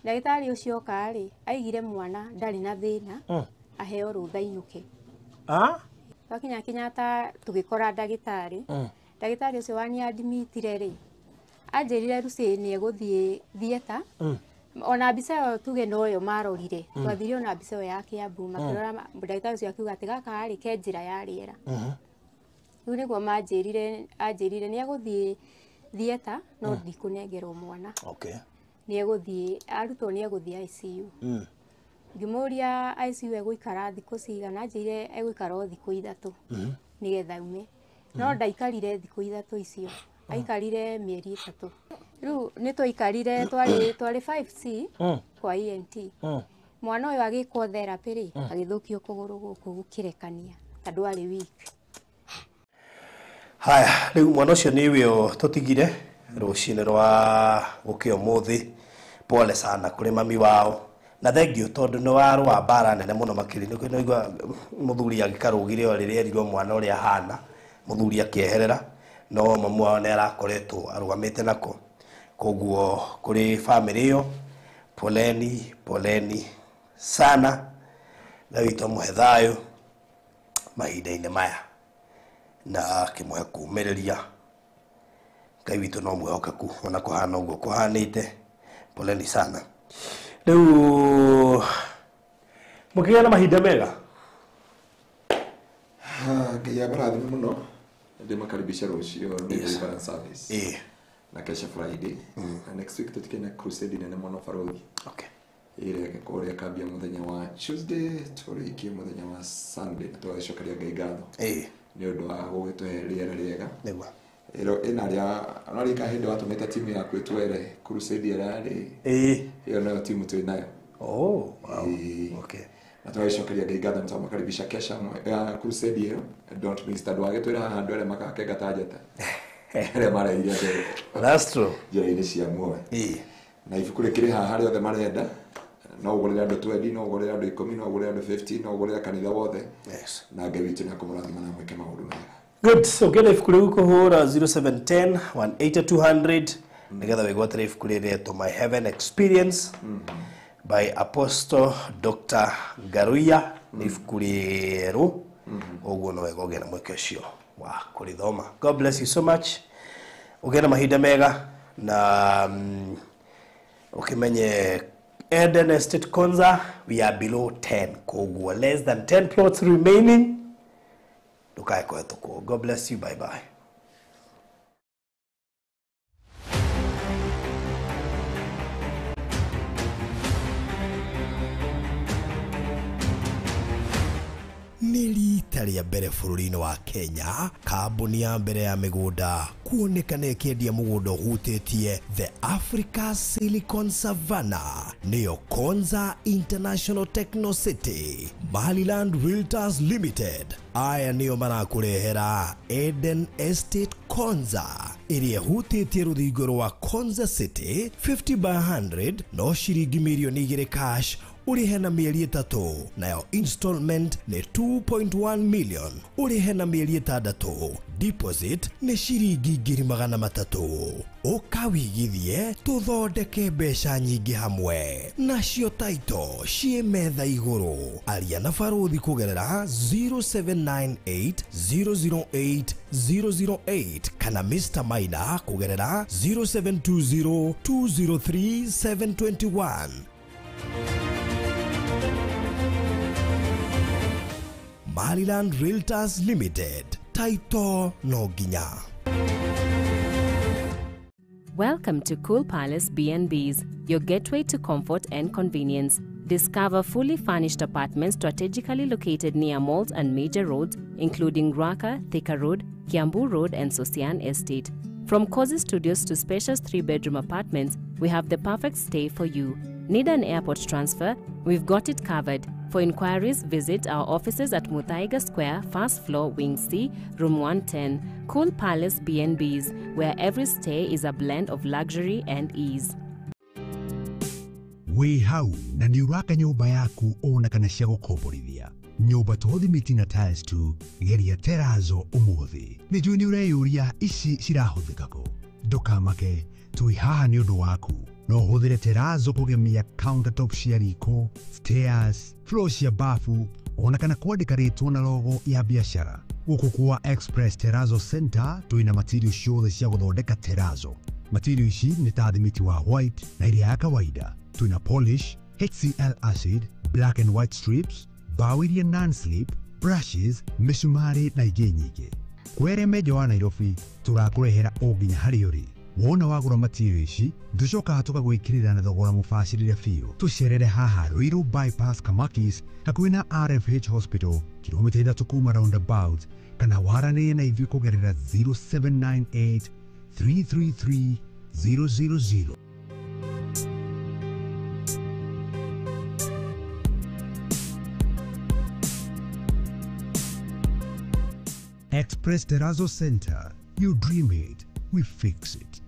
ndagitari ucio kari aigire mwana ndari na thina aheo rutha inuke wakinya kinyata tugikora ndagitari ndagitari ucio wani admitire ri anjirire Lucy ni eguthie theater ona mbica tuge noyo marorire twathirio na mbica ya Kiambu makirora ndagitari ucio akiuga ati gaka ari ke njira ya riera riu niguo anjirire ni eguthie theater no ndikunengerwo mwana ni eguthie arutwo ni eguthie ICU ngimuria ICU eguikara thiku cigana njire eguikara thiku 3 nigetha ume no ndaikarire thiku 3 icio aikarire mieri 3 riu ni twikarire twari 5C kwa ENT mwana uyu agikwo therapy ri agithukio kuguru guku gukirekania tandu ari weak. Haya riu mwana ucio niwe tutigire rucine rwa gukio muthi pole sana kuri mami wao na thank you tondu no warwa bara nene muno makiri no igwa muthuri agikarugire o riria erirwo mwana uria hana muthuri akieherera no mamu wao ne arakoretwo arugamite nako koguo kuri family yo poleni sana na wito muhethayo mahinda-ini maya na kimwe kumiriria Ngai witu no mwihokeku ona kuhana uguo kuhanite poleni sana riu mukigia na mahinda mega Ngai abarathime muno ndimakaribisha rucio ni deliverance service na kesha Friday na next week tutikena crusade nene muno Farogi ile kuria kambia muthenya wa Tuesday turikie muthenya wa Sunday twacokeria Ngai ngatho ni undu wa gugitwe riera riega nigwa ina ria anarika hindi watumeta timu ya kwetwere crusade rari iyo nayo timu twinayo wow okay na twacokeria ngai ngatho nĩ tũmakaribisha kesha crusade hiyo don't miss tondũ agĩtwĩra haha andũ arĩa makakega ta njata arĩa mareire that's true njĩra-inĩ cia muoyo na ibuku rĩkĩrĩ haha harĩa othe marenda no ũgũrĩre andũ 20 no ũgũrĩre andũ 10 no ũgũrĩre andũ 15 no ũgũrĩre kanitha wothe yes na ngai witũ nĩ akũmũrathima na mwĩke maũndũ mega good so kile ibuku rĩu kũhũra 0710 180 nigetha wĩgwatĩre ibuku rĩrĩ to my heaven experience by Apostle Dr. Garuya ni ibuku rĩrũ ũguo no wega ũgĩe na mweke ũcio wa kũrĩthoma. God bless you so much. Ũgĩe na mahinda mega na ukimenye Eden Estate Konza we are below 10 koguo less than 10 plots remaining. Tukae kwetu. God bless you. Bye bye. Nĩ rita rĩa mbere bũrũri-inĩ wa Kenya kambuni ya mbere ya mĩgũnda kuonekana ĩkĩendia mũgũnda ũhutĩtie the Africa Silicon Savannah nĩyo Konza International Techno City. Maliland Realtors Limited aya nĩo marakũrehera Eden Estate Konza ĩrĩa ĩhutĩtie rũthingo rwa Konza City 50 by 100 no ciringi mirioni 2 cash urihe na mieri 3 nayo installment ni 2.1 million urihe na mieri 6 deposit ni ciringi 300 ukawigithie tuthondeke mbeca nyingi hamwe nacio taito cie metha iguru aria na baruthi kugerera 0798 008 kana Mr. Maina kugerera 0720 203 721. Maliland Realtors Limited, Taito Noginya. Welcome to Cool Palace B&Bs, your gateway to comfort and convenience. Discover fully furnished apartments strategically located near malls and major roads, including Ruaka, Thika Road, Kiambu Road, and Sosian Estate. From cozy studios to spacious 3-bedroom apartments, we have the perfect stay for you. Need an airport transfer? We've got it covered. For inquiries, visit our offices at Muthaiga Square, first floor, Wing C, room 110. Cool Palace B&Bs, where every stay is a blend of luxury and ease. Wĩ hau na nĩ ũraka nyũmba yaku ona kana cia gũkomborithia. Nyũmba tũthimiti na tiles tu geria Terrazzo ũmũthĩ. Nĩ njũĩ nĩ ũreyũria ici cirahũthĩka kũ. Ndũkamake, tũi haha nĩ ũndũ waku. No ũhũthĩre Terrazzo kũgemia countertop cia riko, stairs, floor cia bafu, ona kana kwandĩka rĩtwa na logo ya biashara. Gũkũ kwa Express Terrazzo Center twĩna material ciothe cia gũthondeka Terrazzo. Material ici nĩ ta thimiti wa white na iria ya kawaida. Twĩna polish, HCl acid, black and white strips, bao iria non-slip, brushes, misumari na ingĩ nyingĩ. Kwere meja wa Nairobi tũrakũrehera o nginya harĩa ũrĩ. Wona wagũra material ici tũcokaga tũgagwĩkĩrĩra na thogora mũbacĩrĩre biũ. Tũcerere haha Ruiru bypass Kamakis hakuhĩ na RFH Hospital kilomita 3 kuma roundabout kana waranĩrie na ithuĩ kũgerera 0798 333 000. Express Terrazzo Center. You dream it, we fix it.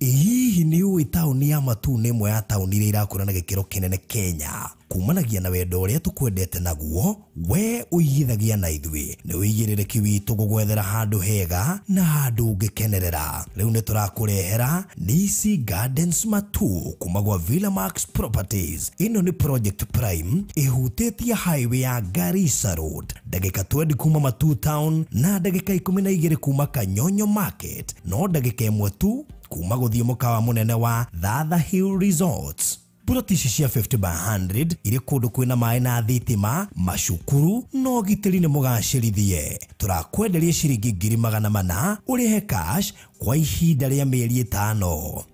Hihi nĩ ũĩ taũni ya Matu nĩ ĩmwe ya taũni iria irakũra na gĩkĩro kĩnene Kenya. Kumanagia na wendo ũrĩa tũkwendete naguo, we ũigithagia na ithuĩ. Nĩ wĩigĩrĩrĩki witũ gũgwethera handũ hega na handũ ũngĩkenerera. Rĩu nĩ tũrakũrehera Nisi Gardens Matu kuma gwa Villa Max Properties. Ĩno nĩ Project Prime ĩhutĩtie highway ya Garissa Road. Ndagĩka 20 kuma Matu Town na ndagĩka 12 kuma Kanyonyo Market. No ndagĩka 1 tu kuma gũthiĩ mũkawa mũnene wa Thatha Hill Resorts. Ploti ici cia 50 by 100 irĩ kũndũ kwĩna maĩ na thitima, macukuru no gitĩri nĩ mũgacĩrithie. Tũrakwenderia ciringi 400,000 ũrĩhe cash kwa ihinda rĩa mĩeri 5.